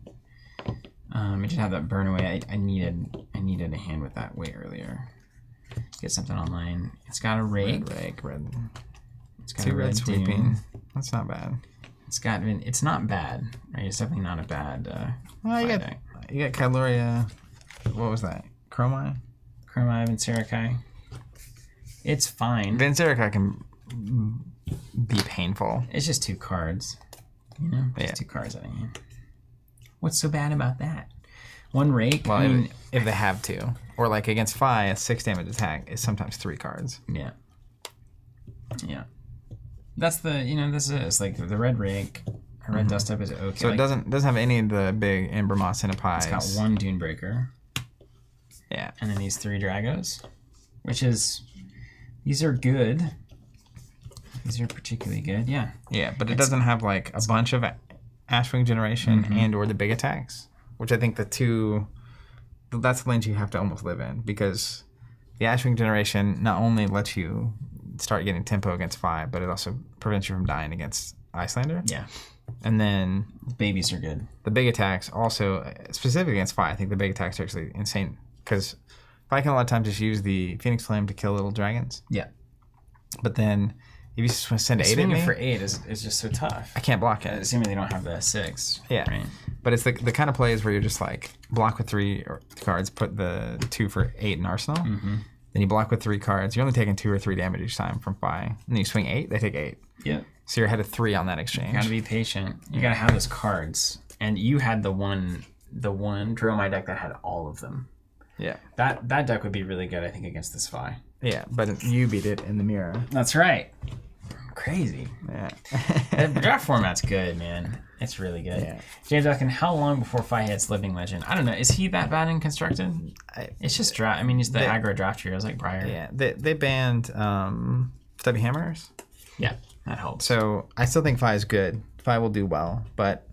Speaker 2: It didn't have that burn away. I needed a hand with that way earlier. Get something online. It's got a rake.
Speaker 1: Red.
Speaker 2: It's got
Speaker 1: 2
Speaker 2: a
Speaker 1: red sweeping.
Speaker 2: Doom.
Speaker 1: That's not bad.
Speaker 2: It's not bad. Right? It's definitely not a bad
Speaker 1: You
Speaker 2: deck.
Speaker 1: got Cadloria. What was that? Chromai?
Speaker 2: Chromai, Vincerikai. It's fine.
Speaker 1: Vincerikai can be painful.
Speaker 2: It's just 2 cards. You know? Just 2 cards out of hand. What's so bad about that? 1 rake?
Speaker 1: Well,
Speaker 2: I mean,
Speaker 1: if they have to. Or like against Fi, a 6 damage attack is sometimes 3 cards.
Speaker 2: Yeah. Yeah. That's this is like the red rake. A red dust up is okay.
Speaker 1: So it doesn't have any of the big Ember Moss Cinepies.
Speaker 2: It's got 1 Dunebreaker.
Speaker 1: Yeah.
Speaker 2: And then these 3 Dragos. These are good. These are particularly good. Yeah.
Speaker 1: Yeah, but it doesn't have like a bunch of Ashwing generation and or the big attacks, which I think that's the lanes you have to almost live in, because the Ashwing generation not only lets you start getting tempo against 5, but it also prevents you from dying against Icelander.
Speaker 2: Yeah.
Speaker 1: And then
Speaker 2: Babies are good.
Speaker 1: the big attacks also, specifically against 5, I think the big attacks are actually insane, because I can a lot of times just use the Phoenix Flame to kill little dragons.
Speaker 2: Yeah.
Speaker 1: But then if you send 8 at
Speaker 2: Swinging
Speaker 1: me,
Speaker 2: for 8 is just so tough.
Speaker 1: I can't block it.
Speaker 2: Assuming they don't have the 6.
Speaker 1: Yeah.
Speaker 2: Right?
Speaker 1: But it's the kind of plays where you're just like, block with 3 cards, put the 2 for 8 in arsenal.
Speaker 2: Mm-hmm.
Speaker 1: Then you block with 3 cards. You're only taking 2 or 3 damage each time from Phi. And then you swing 8, they take 8.
Speaker 2: Yeah.
Speaker 1: So you're ahead of 3 on that exchange.
Speaker 2: You gotta be patient. You gotta have those cards. And you had the one Dromai deck that had all of them.
Speaker 1: Yeah.
Speaker 2: That deck would be really good, I think, against this Phi.
Speaker 1: Yeah, but you beat it in the mirror.
Speaker 2: That's right. Crazy.
Speaker 1: Yeah.
Speaker 2: The draft format's good, man. It's really good.
Speaker 1: Yeah.
Speaker 2: James asking, how long before Phi hits Living Legend? I don't know. Is he that bad in Constructed? It's just draft. I mean, he's the aggro draft heroes like Briar.
Speaker 1: Yeah. They banned Stubby Hammers.
Speaker 2: Yeah, that helps.
Speaker 1: So I still think Phi is good. Phi will do well, but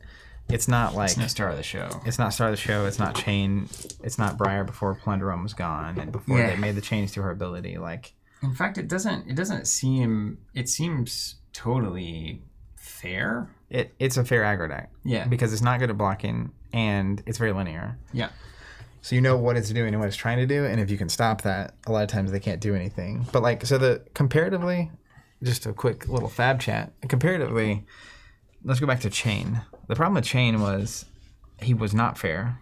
Speaker 1: it's not like...
Speaker 2: It's no star of the show.
Speaker 1: It's not Star of the Show. It's not Chain. It's not Briar before Plunderum was gone and before they made the change to her ability. Like,
Speaker 2: in fact, it doesn't seem... It seems totally fair.
Speaker 1: It's a fair aggro deck.
Speaker 2: Yeah.
Speaker 1: Because it's not good at blocking and it's very linear.
Speaker 2: Yeah.
Speaker 1: So you know what it's doing and what it's trying to do, and if you can stop that, a lot of times they can't do anything. But like, so comparatively, just a quick little fab chat. Comparatively, let's go back to Chain. The problem with Chain was he was not fair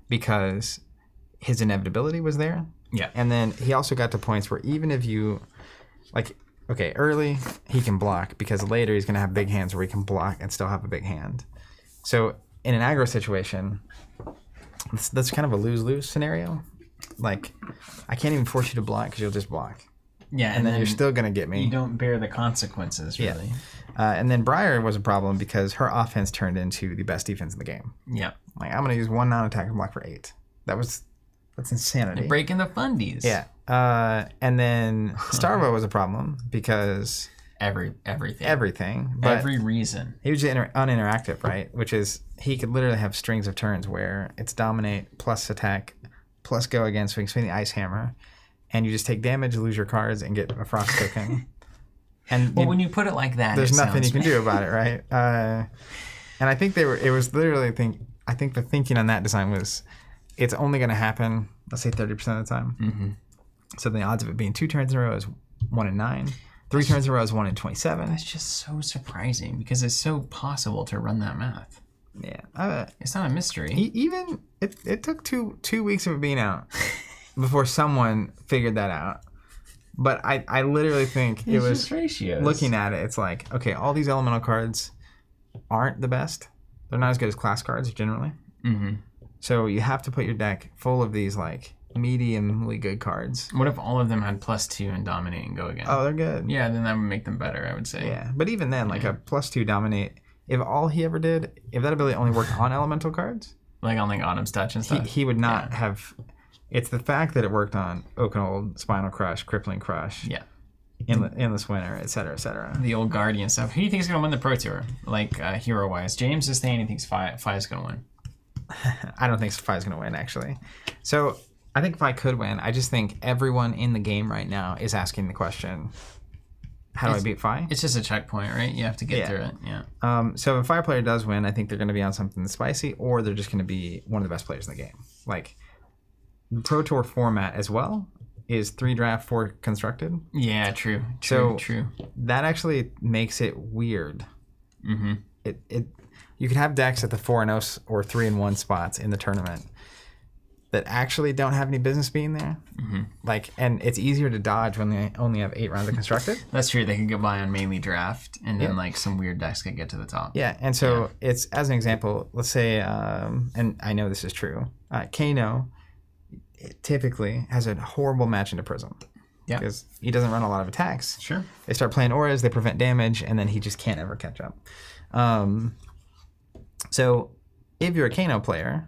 Speaker 1: because his inevitability was there.
Speaker 2: Yeah.
Speaker 1: And then he also got to points where even if you, like, okay, early he can block because later he's going to have big hands where he can block and still have a big hand. So in an aggro situation, that's kind of a lose-lose scenario. Like, I can't even force you to block because you'll just block.
Speaker 2: Yeah,
Speaker 1: and then you're still going to get me.
Speaker 2: You don't bear the consequences, really.
Speaker 1: Yeah. And then Briar was a problem because her offense turned into the best defense in the game.
Speaker 2: Yeah.
Speaker 1: Like, I'm going to use 1 non-attack and block for 8. That's insanity.
Speaker 2: You're breaking the fundies.
Speaker 1: Yeah. And then Starvo was a problem because... Everything. But
Speaker 2: every reason.
Speaker 1: He was uninteractive, right? Which is, he could literally have strings of turns where it's dominate plus attack plus go again, so you can swing the Ice Hammer, and you just take damage, lose your cards, and get a Frost token. And
Speaker 2: when you put it like that,
Speaker 1: there's nothing you can do about it, right? And I think it was literally I think the thinking on that design was, it's only going to happen, let's say 30% of the time. Mm-hmm. So the odds of it being 2 turns in a row is 1 in 9. 3 turns in a row is 1 in 27.
Speaker 2: That's just so surprising because it's so possible to run that math.
Speaker 1: Yeah.
Speaker 2: It's not a mystery.
Speaker 1: It took two weeks of it being out before someone figured that out. But I literally think it was
Speaker 2: ratios.
Speaker 1: Looking at it, it's like, okay, all these elemental cards aren't the best. They're not as good as class cards generally. Mm-hmm. So you have to put your deck full of these like mediumly good cards.
Speaker 2: What if all of them had +2 and dominate and go again?
Speaker 1: Oh, they're good.
Speaker 2: Yeah, then that would make them better, I would say.
Speaker 1: Yeah, but even then, like a +2 dominate, if all he ever did, if that ability only worked on elemental cards,
Speaker 2: like on like Autumn's Touch and stuff,
Speaker 1: he would not have. It's the fact that it worked on Oakenold, Spinal Crush, Crippling Crush, Endless Winter, etc., etc.
Speaker 2: The old Guardian stuff. Who do you think is going to win the Pro Tour, like hero-wise? James is saying he thinks Phi is going to win.
Speaker 1: I don't think Phi is going to win, actually. So I think Phi could win. I just think everyone in the game right now is asking the question, how do I beat Phi?
Speaker 2: It's just a checkpoint, right? You have to get through it. Yeah.
Speaker 1: So if a Phi player does win, I think they're going to be on something spicy, or they're just going to be one of the best players in the game. Like, the Pro Tour format as well is 3 draft, 4 constructed.
Speaker 2: Yeah, true.
Speaker 1: That actually makes it weird. Mm-hmm. You could have decks at the 4-0 or 3-1 spots in the tournament that actually don't have any business being there. Mm-hmm. Like, and it's easier to dodge when they only have 8 rounds of constructed.
Speaker 2: That's true. They can get by on mainly draft, and then like some weird decks can get to the top.
Speaker 1: Yeah, and so it's, as an example, let's say, and I know this is true, Kano typically has a horrible match into Prism. Yeah. Because he doesn't run a lot of attacks.
Speaker 2: Sure.
Speaker 1: They start playing auras, they prevent damage, and then he just can't ever catch up. So if you're a Kano player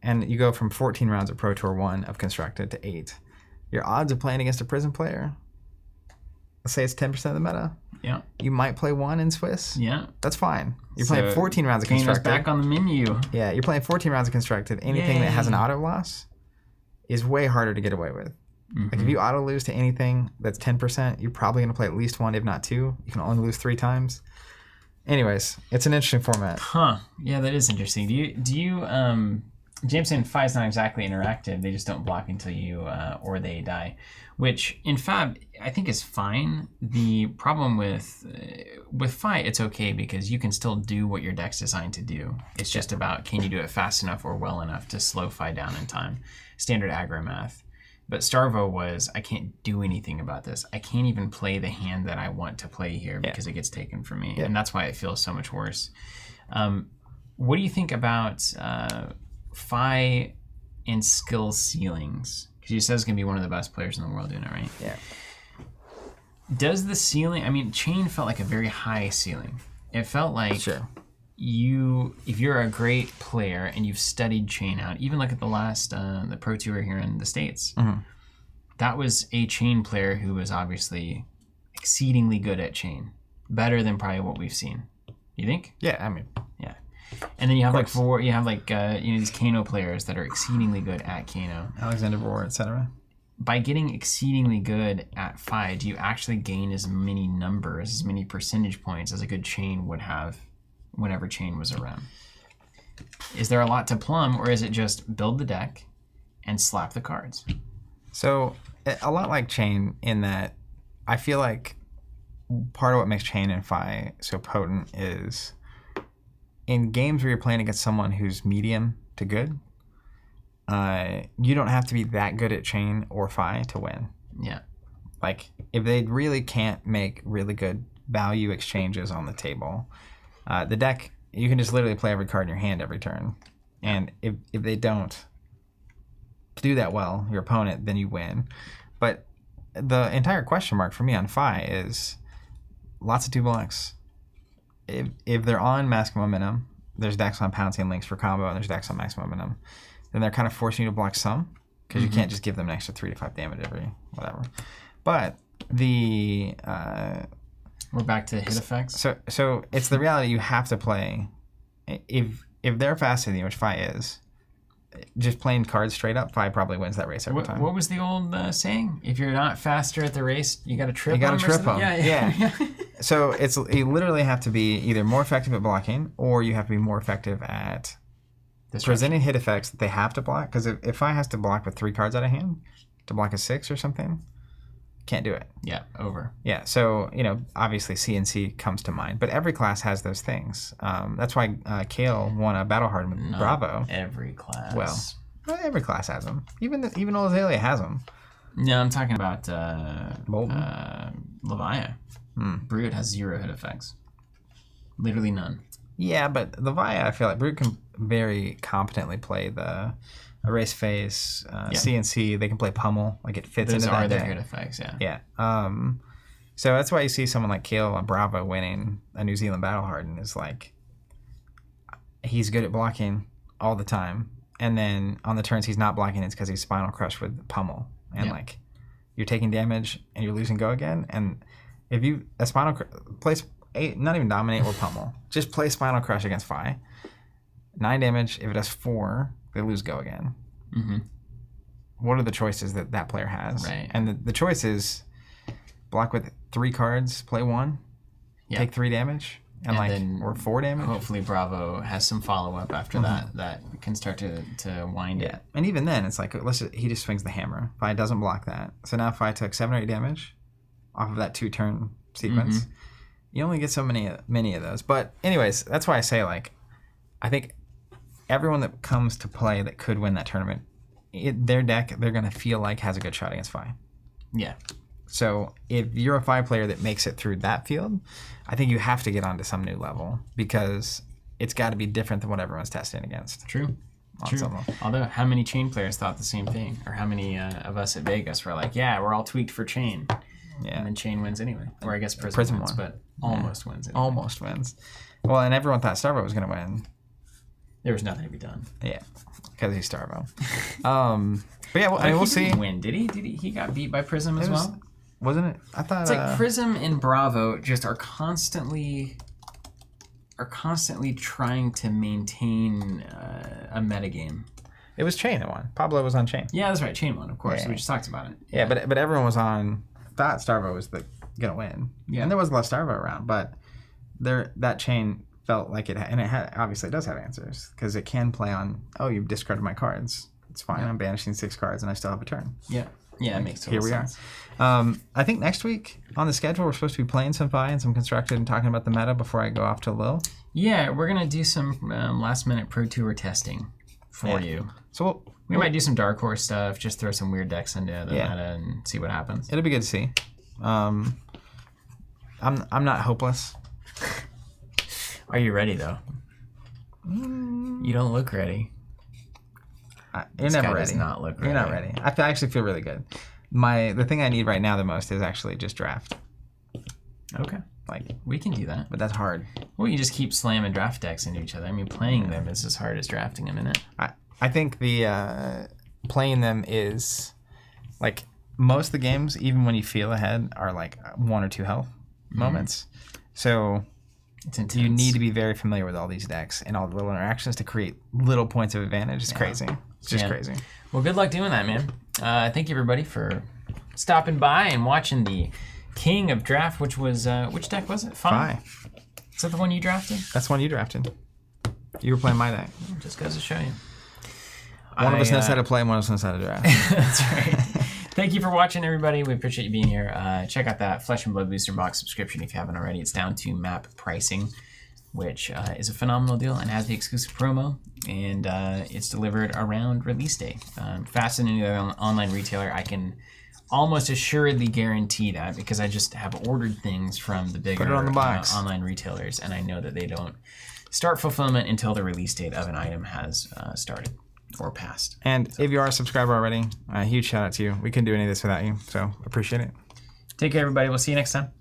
Speaker 1: and you go from 14 rounds of Pro Tour 1 of constructed to 8, your odds of playing against a Prism player, let's say it's 10% of the meta.
Speaker 2: Yeah.
Speaker 1: You might play 1 in Swiss.
Speaker 2: Yeah.
Speaker 1: That's fine. You're
Speaker 2: So,
Speaker 1: playing 14 rounds of
Speaker 2: Kano's
Speaker 1: constructed.
Speaker 2: back on the menu.
Speaker 1: Yeah, you're playing 14 rounds of constructed. Anything that has an
Speaker 2: Yay.
Speaker 1: auto loss is way harder to get away with. Like if you auto lose to anything that's 10%, you're probably going to play at least 1, if not 2. You can only lose 3 times. Anyways, it's an interesting format.
Speaker 2: Huh. Yeah, that is interesting. Do you Jameson Fi is not exactly interactive. They just don't block until you or they die, which in Fab I think is fine. The problem with Fi, it's okay because you can still do what your deck's designed to do. It's just about can you do it fast enough or well enough to slow Fi down in time. Standard aggro math. But Starvo was, I can't do anything about this. I can't even play the hand that I want to play here because it gets taken from me. And that's why it feels so much worse. What do you think about Fi and skill ceilings? Because you said it's going to be one of the best players in the world doing it, right?
Speaker 1: Yeah.
Speaker 2: Does the ceiling, I mean, Chain felt like a very high ceiling. It felt like if you're a great player and you've studied Chain out, even look at the last the Pro Tour here in the States, that was a Chain player who was obviously exceedingly good at Chain, better than probably what we've seen. You think?
Speaker 1: Yeah, I mean,
Speaker 2: yeah. And then you have these Kano players that are exceedingly good at Kano.
Speaker 1: Alexander Bohr, etc.
Speaker 2: By getting exceedingly good at Fi, do you actually gain as many numbers, as many percentage points as a good Chain would have whenever Chain was around? Is there a lot to plumb, or is it just build the deck and slap the cards?
Speaker 1: So a lot like Chain in that I feel like part of what makes Chain and Fi so potent is in games where you're playing against someone who's medium to good, you don't have to be that good at Chain or Fi to win.
Speaker 2: Yeah.
Speaker 1: Like if they really can't make really good value exchanges on the table, the deck, you can just literally play every card in your hand every turn. And if they don't do that well, your opponent, then you win. But the entire question mark for me on Fi is lots of 2-blocks. If they're on Maximum Momentum, there's decks on Pouncing Links for combo, and there's decks on Maximum Momentum. Then they're kind of forcing you to block some, because you can't just give them an extra 3 to 5 damage every whatever. But the...
Speaker 2: we're back to hit effects.
Speaker 1: So it's the reality you have to play. If they're faster than you, which Fi is, just playing cards straight up, Fi probably wins that race every time.
Speaker 2: What was the old saying? If you're not faster at the race, you got to trip them.
Speaker 1: You got to trip them.
Speaker 2: Yeah.
Speaker 1: So you literally have to be either more effective at blocking, or you have to be more effective at presenting hit effects that they have to block. Because if Fi has to block with 3 cards out of hand to block a 6 or something, can't do it.
Speaker 2: Yeah, over.
Speaker 1: Yeah, so, obviously CNC comes to mind, but every class has those things. That's why Kale won a Battle Hard with Bravo.
Speaker 2: Every class.
Speaker 1: Well, every class has them. Even old Azalea has them.
Speaker 2: No, I'm talking about Levia. Brood has 0 hit effects. Literally none.
Speaker 1: Yeah, but Levia, I feel like Brood can very competently play the Erase Face, CNC. They can play Pummel. Like it fits into that deck.
Speaker 2: Those are their hit effects, yeah.
Speaker 1: Yeah. So that's why you see someone like Kale on Bravo winning a New Zealand Battle Harden is like, he's good at blocking all the time. And then on the turns he's not blocking, it's because he's Spinal Crush with Pummel. And like, you're taking damage and you're losing go again. And if you, place 8, not even Dominate or Pummel, just play Spinal Crush against Fi. 9 damage. If it has 4, they lose go again. What are the choices that player has?
Speaker 2: Right.
Speaker 1: And the choice is block with 3 cards, play 1, take 3 damage, and then, or 4 damage.
Speaker 2: Hopefully Bravo has some follow-up after that can start to wind it.
Speaker 1: And even then, it's like, he just swings the hammer. Fi doesn't block that. So now Fi took 7 or 8 damage off of that 2-turn sequence. You only get so many of those. But anyways, that's why I say, like, I think everyone that comes to play that could win that tournament, their deck, they're going to feel like has a good shot against Fi.
Speaker 2: Yeah.
Speaker 1: So if you're a Fi player that makes it through that field, I think you have to get onto some new level because it's got to be different than what everyone's testing against.
Speaker 2: True. Although, how many Chain players thought the same thing? Or how many of us at Vegas were like, yeah, we're all tweaked for Chain. Yeah. And then Chain wins anyway. Or I guess Prism wins, but almost wins anyway.
Speaker 1: Almost wins. Well, and everyone thought Starvo was going to win.
Speaker 2: There was nothing to be done.
Speaker 1: Yeah, because he's Starvo. But yeah, we'll see.
Speaker 2: Didn't win, did he? He got beat by Prism as well?
Speaker 1: wasn't it? I thought
Speaker 2: it's like Prism and Bravo just are constantly trying to maintain a metagame.
Speaker 1: It was Chain that won. Pablo was on Chain.
Speaker 2: Yeah, that's right. Chain won, of course.
Speaker 1: Yeah.
Speaker 2: We just talked about it.
Speaker 1: Yeah, but everyone was on. Thought Starvo was gonna win.
Speaker 2: Yeah,
Speaker 1: and there was a lot of Starvo around, but that Chain felt like it obviously does have answers because it can play on. Oh, you've discarded my cards. It's fine. I'm banishing 6 cards and I still have a turn.
Speaker 2: Yeah, it makes total sense.
Speaker 1: I think next week on the schedule we're supposed to be playing some Fi and some Constructed and talking about the meta before I go off to Lil.
Speaker 2: Yeah, we're gonna do some last minute Pro Tour testing for you.
Speaker 1: So
Speaker 2: we might do some Dark Horse stuff. Just throw some weird decks into the meta and see what happens.
Speaker 1: It'll be good to see. I'm not hopeless.
Speaker 2: Are you ready though? You don't look ready.
Speaker 1: You're never ready.
Speaker 2: Does not look ready.
Speaker 1: You're not ready. I actually feel really good. The thing I need right now the most is actually just draft.
Speaker 2: Okay. We can do that.
Speaker 1: But that's hard.
Speaker 2: Well, you just keep slamming draft decks into each other. I mean, playing them is as hard as drafting them, isn't it?
Speaker 1: I think the playing them is like most of the games, even when you feel ahead, are like 1 or 2 health moments. So
Speaker 2: it's intense.
Speaker 1: You need to be very familiar with all these decks and all the little interactions to create little points of advantage. It's crazy. It's just crazy.
Speaker 2: Well, good luck doing that, man. Thank you, everybody, for stopping by and watching the King of Draft, which was, which deck was it?
Speaker 1: Fi.
Speaker 2: Is that the one you drafted?
Speaker 1: That's the one you drafted. You were playing my deck.
Speaker 2: Just goes to show you.
Speaker 1: One of us knows how to play, and one of us knows how to draft.
Speaker 2: That's right. Thank you for watching, everybody. We appreciate you being here. Check out that Flesh and Blood Booster Box subscription if you haven't already. It's down to map pricing, which is a phenomenal deal and has the exclusive promo, and it's delivered around release day. Faster than any other online retailer. I can almost assuredly guarantee that because I just have ordered things from the bigger online retailers, and I know that they don't start fulfillment until the release date of an item has started or passed.
Speaker 1: And if you are a subscriber already, a huge shout out to you. We couldn't do any of this without you, so appreciate it.
Speaker 2: Take care, everybody. We'll see you next time.